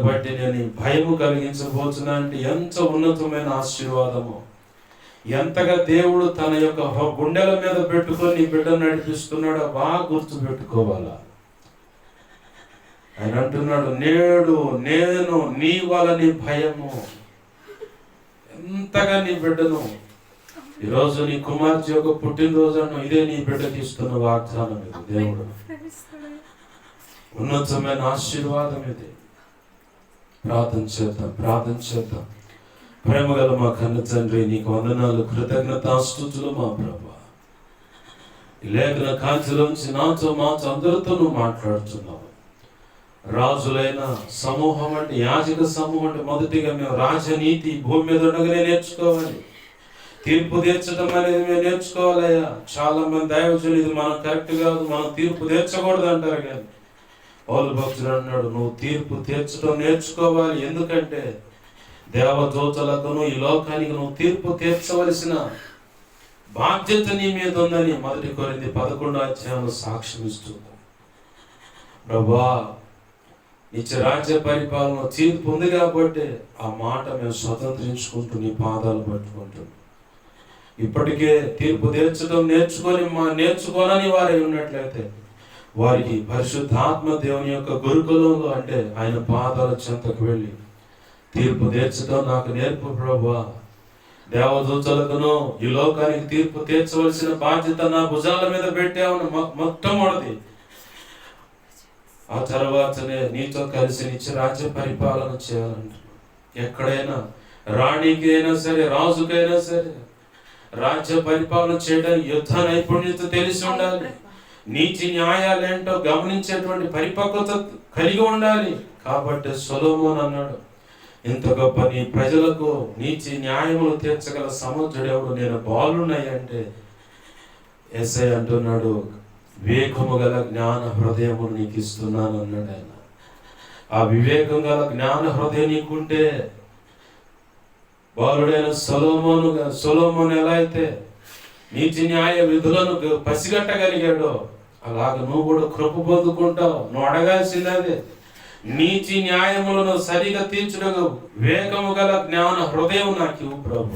బట్టి నేను భయము కలిగించబోతున్నా అంటే ఎంత ఉన్నతమైన ఆశీర్వాదము, ఎంతగా దేవుడు తన యొక్క గుండెల మీద పెట్టుకొని నీ బిడ్డను నడిపిస్తున్నాడో బాగా గుర్తు పెట్టుకోవాలా. ఆయన అంటున్నాడు, నేడు నేను నీ వలని భయము. ఎంతగా నీ బిడ్డను, ఈరోజు నీ కుమార్తె యొక్క పుట్టినరోజు అన్న ఇదే నీ బిడ్డకి ఇస్తున్న వాగ్దానం ఇది. దేవుడు ఉన్నతమైన ఆశీర్వాదం ఇది. ప్రార్థన చేద్దాం. ప్రేమగల మా కన్న తండ్రి, నీకు వందనాలు, కృతజ్ఞతాస్తుతులు మా ప్రభా. ఈ లేఖన కాంతిలోంచి నాతో అందరితో నువ్వు మాట్లాడుతున్నావు. రాజులైన సమూహం అంటే, యాజక సమూహం అంటే మొదటిగా మేము రాజనీతి భూమి మీద ఉండగానే నేర్చుకోవాలి. తీర్పు తీర్చడం అనేది మేము నేర్చుకోవాలయ్యా. చాలా మంది దైవజనులు ఇది మనం కరెక్ట్ కాదు, మనం తీర్పు తీర్చకూడదు అంటారు. కానీ పౌలు భక్తుడు అన్నాడు, నువ్వు తీర్పు తీర్చడం నేర్చుకోవాలి. ఎందుకంటే దేవదూతలకు ఈ లోకానికి నువ్వు తీర్పు తీర్చవలసిన బాధ్యత నీ మీద ఉందని 1 కొరింథీ 11 సాక్ష్యం ఇస్తుంది. ప్రభా, నిత్య రాజ్య పరిపాలన తీర్పు ఉంది కాబట్టి ఆ మాట మేము స్వతంత్రించుకుంటూ నీ పాదాలు పట్టుకుంటున్నాం. ఇప్పటికే తీర్పు తీర్చడం నేర్చుకోనని వారే ఉన్నట్లయితే వారికి పరిశుద్ధాత్మ దేవుని యొక్క గురుకులంలో అంటే ఆయన పాదాల చెంతకు వెళ్ళి తీర్పు తీర్చడం నాకు నేర్పు ప్రభువా. దేవదూతలకును ఈ లోకానికి తీర్పు తీర్చవలసిన బాధ్యత నా భుజాల మీద పెట్టామని మొట్టమొదటి. ఆ తర్వాతనే నీతో కలిసి నిత్య రాజ్య పరిపాలన చేయాలంటున్నాను. ఎక్కడైనా రాణికి అయినా సరే, రాజుకైనా సరే రాజ్య పరిపాలన చేయడానికి యుద్ధ నైపుణ్యత తెలిసి ఉండాలి. నీతి న్యాయాలేంటో గమనించేటువంటి పరిపక్వత కలిగి ఉండాలి. కాబట్టి సొలొమోను అన్నాడు, ఇంత గొప్ప నీ ప్రజలకు నీతి న్యాయములు తీర్చగల సమర్థుడెవడు, నేను బాలున్నాయి అంటే యేసయ్య అంటున్నాడు, వివేకము గల జ్ఞాన హృదయములు నీకు ఇస్తున్నాను అన్నాడు ఆయన. ఆ వివేకం గల జ్ఞాన హృదయం నీకుంటే బాలుడైన సొలొమోను ఎలా అయితే నీతి న్యాయ విధులను పసిగట్టగలిగాడో అలాగ నువ్వు కూడా కృప పొందుకుంటావు. నువ్వు అడగాల్సిందే, నీతి న్యాయములను సరిగా తీర్చుటకు వివేకము గల జ్ఞాన హృదయం నాకు ఇవ్వు ప్రభు.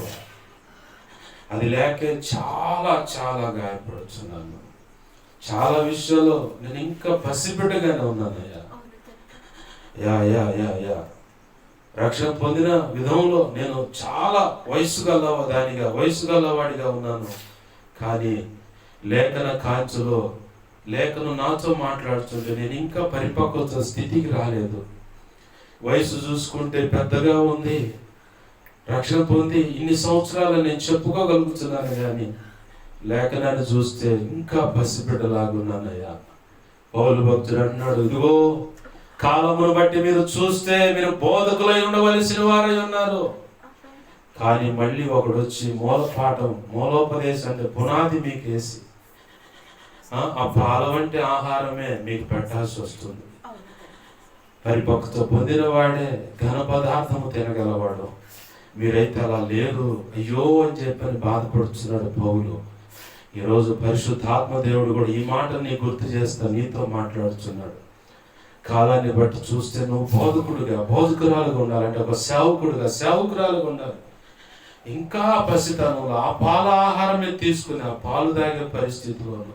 అది లేకే చాలా గాయపడుతున్నాను. చాలా విషయాల్లో నేను ఇంకా పసిబిడ్డగానే ఉన్నానయ్యా. రక్షణ పొందిన విధంలో నేను చాలా వయసు గలవాడిగా ఉన్నాను. కానీ లేఖన కాంచులో లేఖను నాతో మాట్లాడుతుంటే నేను ఇంకా పరిపక్వత స్థితికి రాలేదు. వయసు చూసుకుంటే పెద్దగా ఉంది, రక్షణ పొంది ఇన్ని సంవత్సరాలు నేను చెప్పుకోగలుగుతున్నాను. కానీ లేఖనాన్ని చూస్తే ఇంకా పసిబిడ్డలాగున్నానయ్యా. పౌలు భక్తుడు అన్నాడు, ఇదిగో కాలమును బట్టి మీరు చూస్తే మీరు బోధకులై ఉండవలసిన వారై ఉన్నారు. కానీ మళ్ళీ ఒకడు వచ్చి మూలోపదేశం అంటే పునాది మీకు వేసి ఆ పాల వంటి ఆహారమే మీకు పెట్టాల్సి వస్తుంది. పరిపక్వత పొందిన వాడే ఘన పదార్థము తినగలవాడు. మీరైతే అలా లేరు, అయ్యో అని చెప్పని బాధపడుతున్నాడు పౌలు. ఈరోజు పరిశుద్ధాత్మ దేవుడు కూడా ఈ మాటని గుర్తు చేస్తా నీతో మాట్లాడుతున్నాడు. కాలాన్ని బట్టి చూస్తే నువ్వు బోధకురాలుగా ఉండాలంటే ఒక సేవకురాలుగా ఉండాలి. ఇంకా పసితనంలో ఆ పాల ఆహారమే తీసుకుని ఆ పాలు తాగే పరిస్థితిలోను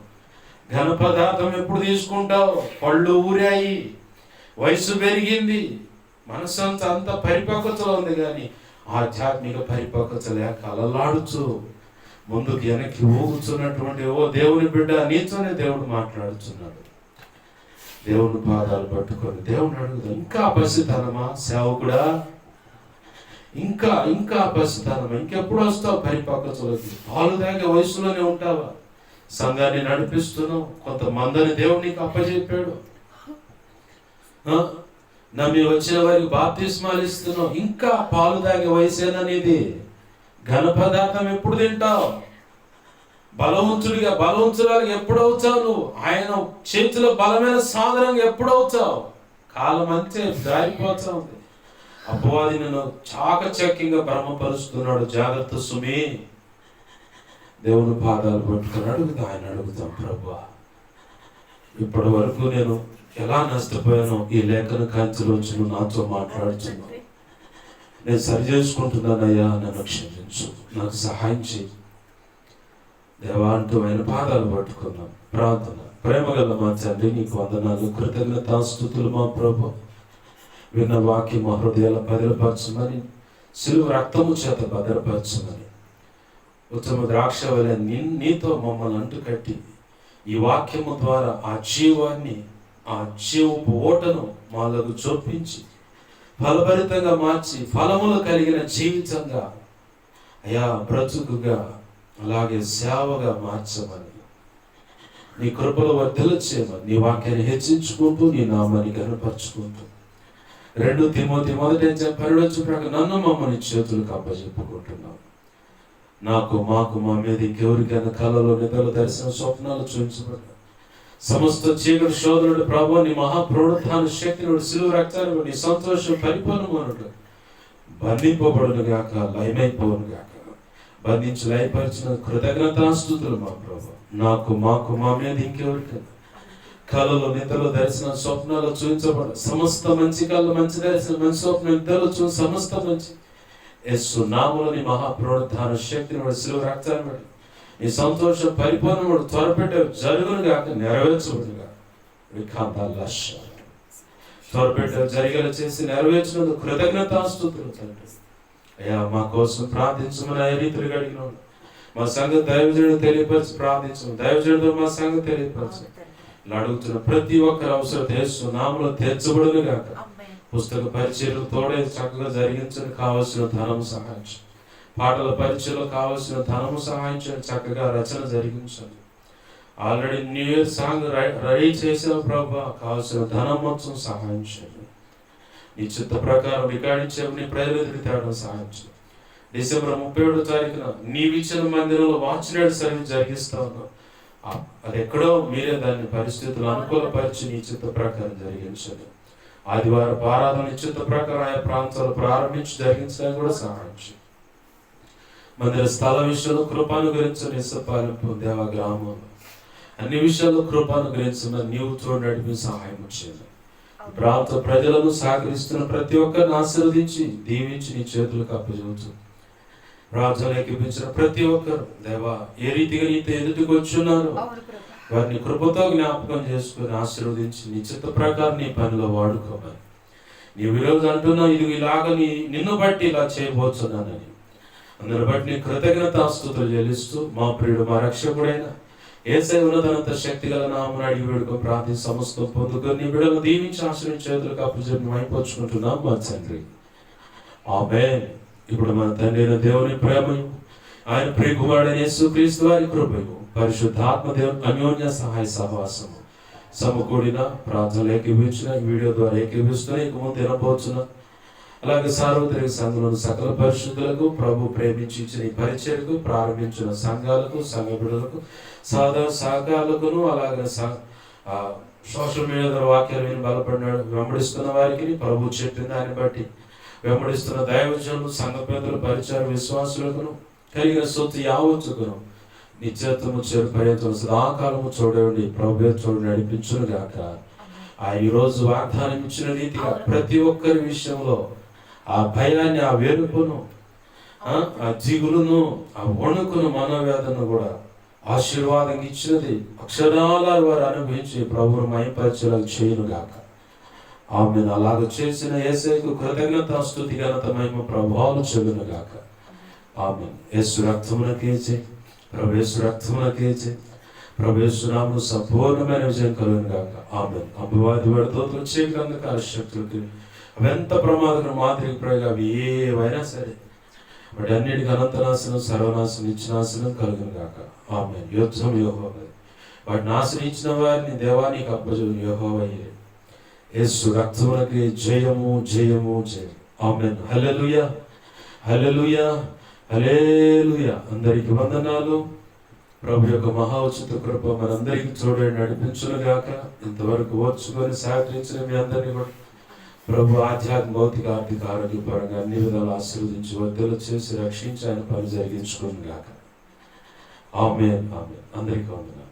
ఘన పదార్థం ఎప్పుడు తీసుకుంటావు? పళ్ళు ఊరాయి, వయసు పెరిగింది, మనసంతా అంత పరిపక్వతలో ఉంది. కానీ ఆధ్యాత్మిక పరిపక్వత లేక అలలాడుచు ముందుకు వెనక్కి ఊగుతున్నటువంటి ఓ దేవుని బిడ్డ, నీతోనే దేవుడు మాట్లాడుతున్నాడు. దేవుని పాదాలు పట్టుకొని దేవుని అడుగుతా, ఇంకా పసితనమా సేవకుడా? ఇంకా పసితనమా? ఇంకెప్పుడు వస్తావు పరిపక్వతలోకి? పాలు తాగే వయసులోనే ఉంటావా? సంఘాన్ని నడిపిస్తున్నావు, కొంతమందిని దేవుడు నీకు అప్పచెప్పాడు, నమ్మి వచ్చిన వారికి బాప్తిస్మాలు ఇస్తున్నావు. ఇంకా పాలు తాగే వయసేననేది. ఘన పదార్థం ఎప్పుడు తింటావు? బలవంతురాలుగా ఎప్పుడవుతావు నువ్వు? ఆయన చేతిలో బలమైన సాధనంగా ఎప్పుడవుతావు? కాలం అంతే జారిపోతా ఉంది. అపవాది నన్ను చాకచక్యంగా భ్రమపరుస్తున్నాడు. జాగ్రత్త సుమి. దేవుని పాదాలు పట్టుకుని ఆయన అడుగుతాం, ప్రభువా ఇప్పటి వరకు నేను ఎలా నష్టపోయానో ఈ లేఖన కాంతిలోంచి నువ్వు నాతో మాట్లాడుతున్నావు. నేను సరి చేసుకుంటున్నానయ్యా, నన్ను క్షమించు, నాకు సహాయం చేయి దేవా అంటూ ఆయన పాదాలు పట్టుకున్నాం. ప్రార్థన. ప్రేమగల మా తండ్రి, నీకు వందనాలు, కృతజ్ఞతాస్తుతులు మా ప్రభు. విన్న వాక్యం మా హృదయాల భద్రపరచమని, సిలువ రక్తము చేత భద్రపరచమని, ఉత్తమ ద్రాక్ష వలె నీతో మమ్మల్ని అంటుకట్టి ఈ వాక్యము ద్వారా ఆ జీవాన్ని, ఆ జీవపు ఓటను మాలకు చొప్పించి ఫలభరితంగా మార్చి ఫలములు కలిగిన జీవితంగా అయా బ్రతుకుగా అలాగే సేవగా మార్చమని, నీ కృపలో వర్ధలు చేయమని, నీ వాక్యాన్ని హెచ్చించుకుంటూ నీ నామాన్ని కనపరుచుకుంటూ 2 తిమోతి 1:12 నన్ను మమ్మల్ని చేతులకు అప్పచెప్పుకుంటున్నాం. నాకు మాకు మా మీద ఇంకెవరికైనా కళలో నిద్రలు దర్శన స్వప్నాలు చూపించబడ్డా సమస్త చీకటి శోధనుడు ప్రభు నీ మహాప్రోత్థాన శక్తిని సిలువ రక్తాన్ని నీ సంతోషం పరిపూర్ణమనుడు బంధింపబడును గాక, లయమైపోను గాక. బంధించి లయపరిచిన కృతజ్ఞతాస్తుతులు మా ప్రభు. నాకు మాకు మా మీద ఇంకెవరికైనా కళలో నిద్రలో దర్శన స్వప్నాలు చూపించబడ సమస్త మంచి కళ్ళు, మంచి దర్శనం, మంచి స్వప్నం, నిద్రలు చూసి సమస్త మంచి యేసు నామములో మహాప్రోత్థాన శక్తిని సిలువ రక్తాన్ని బట్టి నీ సంతోషం పరిపూర్ణముడు త్వరపెట్టే జరుగును గాక, నెరవేర్చబడును గాక. త్వరపెట్టే జరిగేలా చేసి నెరవేర్చినందుకు కృతజ్ఞతాస్తుతులు తండ్రి. అయ్యా మా కోసం ప్రార్థించమని ఆ రీతిగా అడిగినాడు. మా సంగతి దైవజనుడు తెలియపరిచి ప్రార్థించము, దైవజనుడు మా సంగతి తెలియపరచు. ఇలా అడుగుతున్న ప్రతి ఒక్కరి అవసరం యేసు నామములో తీర్చబడును గాక. పుస్తక పరిచయలు తోడే చక్కగా జరిగించని కావలసిన ధనము సహాయించు. పాటల పరిచయలో కావలసిన ధనము సహాయించండి. చక్కగా రచన జరిగించండి. Already knew year song ready చేసిన ప్రభా, కావలసిన ధనం మొత్తం సహాయించండి. నీ చిత్త ప్రకారం రికార్డించే నీ ప్రజలకు తేవడం సహాయించండి. డిసెంబర్ 31వ తారీఖున నీవిచ్చిన మందిరంలో వాచ్ నైట్ సర్వీస్ జరిగిస్తా ఉన్నాం. అది ఎక్కడో మీరే దాన్ని పరిస్థితులు అనుకూలపరిచి నీ చిత్త ప్రకారం జరిగించండి. ఆదివారం ఆరాధన నిశ్చిత ప్రకారం ఆయా ప్రాంతాలు ప్రారంభించి జరిగించడానికి కూడా సహాయించండి. మందిర స్థల విషయంలో కృపానుగ్రహించని ఇసపాలింపు దేవ గ్రామంలో అన్ని విషయాల్లో కృపానుగ్రహించమని నీవు తోడు నడిపి సహాయం చేయండి. ప్రాంత ప్రజలను సహకరిస్తున్న ప్రతి ఒక్కరిని ఆశీర్వదించి దీవించి నీ చేతులకు అప్పచెబుతూ ప్రార్థనలు ఎక్కిపించిన ప్రతి ఒక్కరు దేవా ఏ రీతిగా నీతో ఎదుటికి వచ్చున్నారు వారిని కృపతో జ్ఞాపకం చేసుకుని ఆశీర్వదించి నీ చిత్త ప్రకారం నీ పనిలో వాడుకోమని. నీవు ఈరోజు అంటున్నావు ఇది ఇలాగ నిన్ను బట్టి ఇలా చేయబోతున్నానని. అందరిని బట్టి నీ కృతజ్ఞతాస్తుతులు చెల్లిస్తూ మా ప్రియుడు మా రక్షకుడైన యేసయ్య ఉన్నతనంత శక్తి గల నామమున అడిగి వేడుకొని ప్రార్థి సమస్తం పొందుకొని నీ బిడ్డలను దీవించి ఆశ్రయించి చేతులకు అప్పచెప్పి మైపోచుకుంటున్నాం మా తండ్రి. ఆమేన్. ఇప్పుడు మన తండ్రి అయిన దేవుని ప్రేమయు ఆయన ప్రియ కుమారుడైన యేసుక్రీస్తు వారి కృపయు పరిశుద్ధాత్మ దేవుని అన్యోన్య సహాయ సహవాసము సమకూడిన ప్రార్థనలు ఏకీభవించిన వీడియో ద్వారా ఏకీభవిస్తున్నా ఇక ముందు తినబోతున్నా. అలాగే సార్వత్రిక సంఘంలోని సకల పరిశుద్ధులకు ప్రభు ప్రేమించి ఇచ్చిన ఈ పరిచయకు ప్రారంభించిన సంఘాలకు సంఘ బిడ్డలకు సహకారులకును అలాగే సోషల్ మీడియా ద్వారా వాక్యాలు విని బలపడినాడు వెంబడిస్తున్న వారికి ప్రభు చెప్పిన దాన్ని బట్టి వెంబడిస్తున్న దైవజనులు సంఘ పెద్దలు పరిచయ విశ్వాసులకును కలిగిన సొత్తు యావత్తుకును నిత్యత్వము చేరు పర్యంతం సదాకాలము చూడండి ప్రభు చూడు నడిపించును గాక. ఆ ఈరోజు వాగ్దానం ఇచ్చిన రీతిగా ప్రతి ఒక్కరి విషయంలో ఆ భయాన్ని, ఆ వెలుపును, ఆ దిగులును, ఆ వణుకును, మనోవేదనను కూడా ఆశీర్వాదం ఇచ్చినది అక్షరాల వారు అనుభవించి ప్రభువును మహిమపరచేలాగా చేయను గాక. ఆమెను అలాగ చేసిన యేసయ్యకు కృతజ్ఞతాస్తుతి ఘనత మహిమ ప్రభావాలు చెల్లును గాక. ఆమేన్. యేసు రక్తమునకేచే ప్రభు యేసు రక్తమునకేచే ప్రభు యేసు నామమున సంపూర్ణమైన విజయం కలుగును గాక. ఆమేన్. అపవాది వాడితో చీకటి అంధకార శక్తులకి అవెంత ప్రమాదకర మాదిరికి ప్రయోగం అవి ఏవైనా సరే వాటి అన్నిటికీ అనంతనాశనం, సర్వనాశనం, నిత్యనాశనం కలుగును గాక. ఆమేన్. యుద్ధం యెహోవాది. వాటిని ఆశ్రయించిన వారిని దేవానికి అప్పజెపు యెహోవాయే. యేసు రక్తమునకి జయము జయము జయం. ఆమేన్. హల్లెలూయా హల్లెలూయా హల్లెలూయా. అందరికి వందనాలు. ప్రభు యొక్క మహా ఉచిత కృప మనందరికీ చూడండి నడిపించును గాక. ఇంతవరకు ఓర్చుకొని సహకరించిన మీ అందరినీ కూడా ప్రభు ఆధ్యాత్మిక భౌతిక ఆర్థిక ఆరోగ్యపరంగా అన్ని విధాలు ఆశీర్వదించి వర్ధలు చేసి రక్షించి ఆయన పని జరిగించుకుని గాక. ఆమేన్. ఆమేన్. అందరికీ వందనాలు.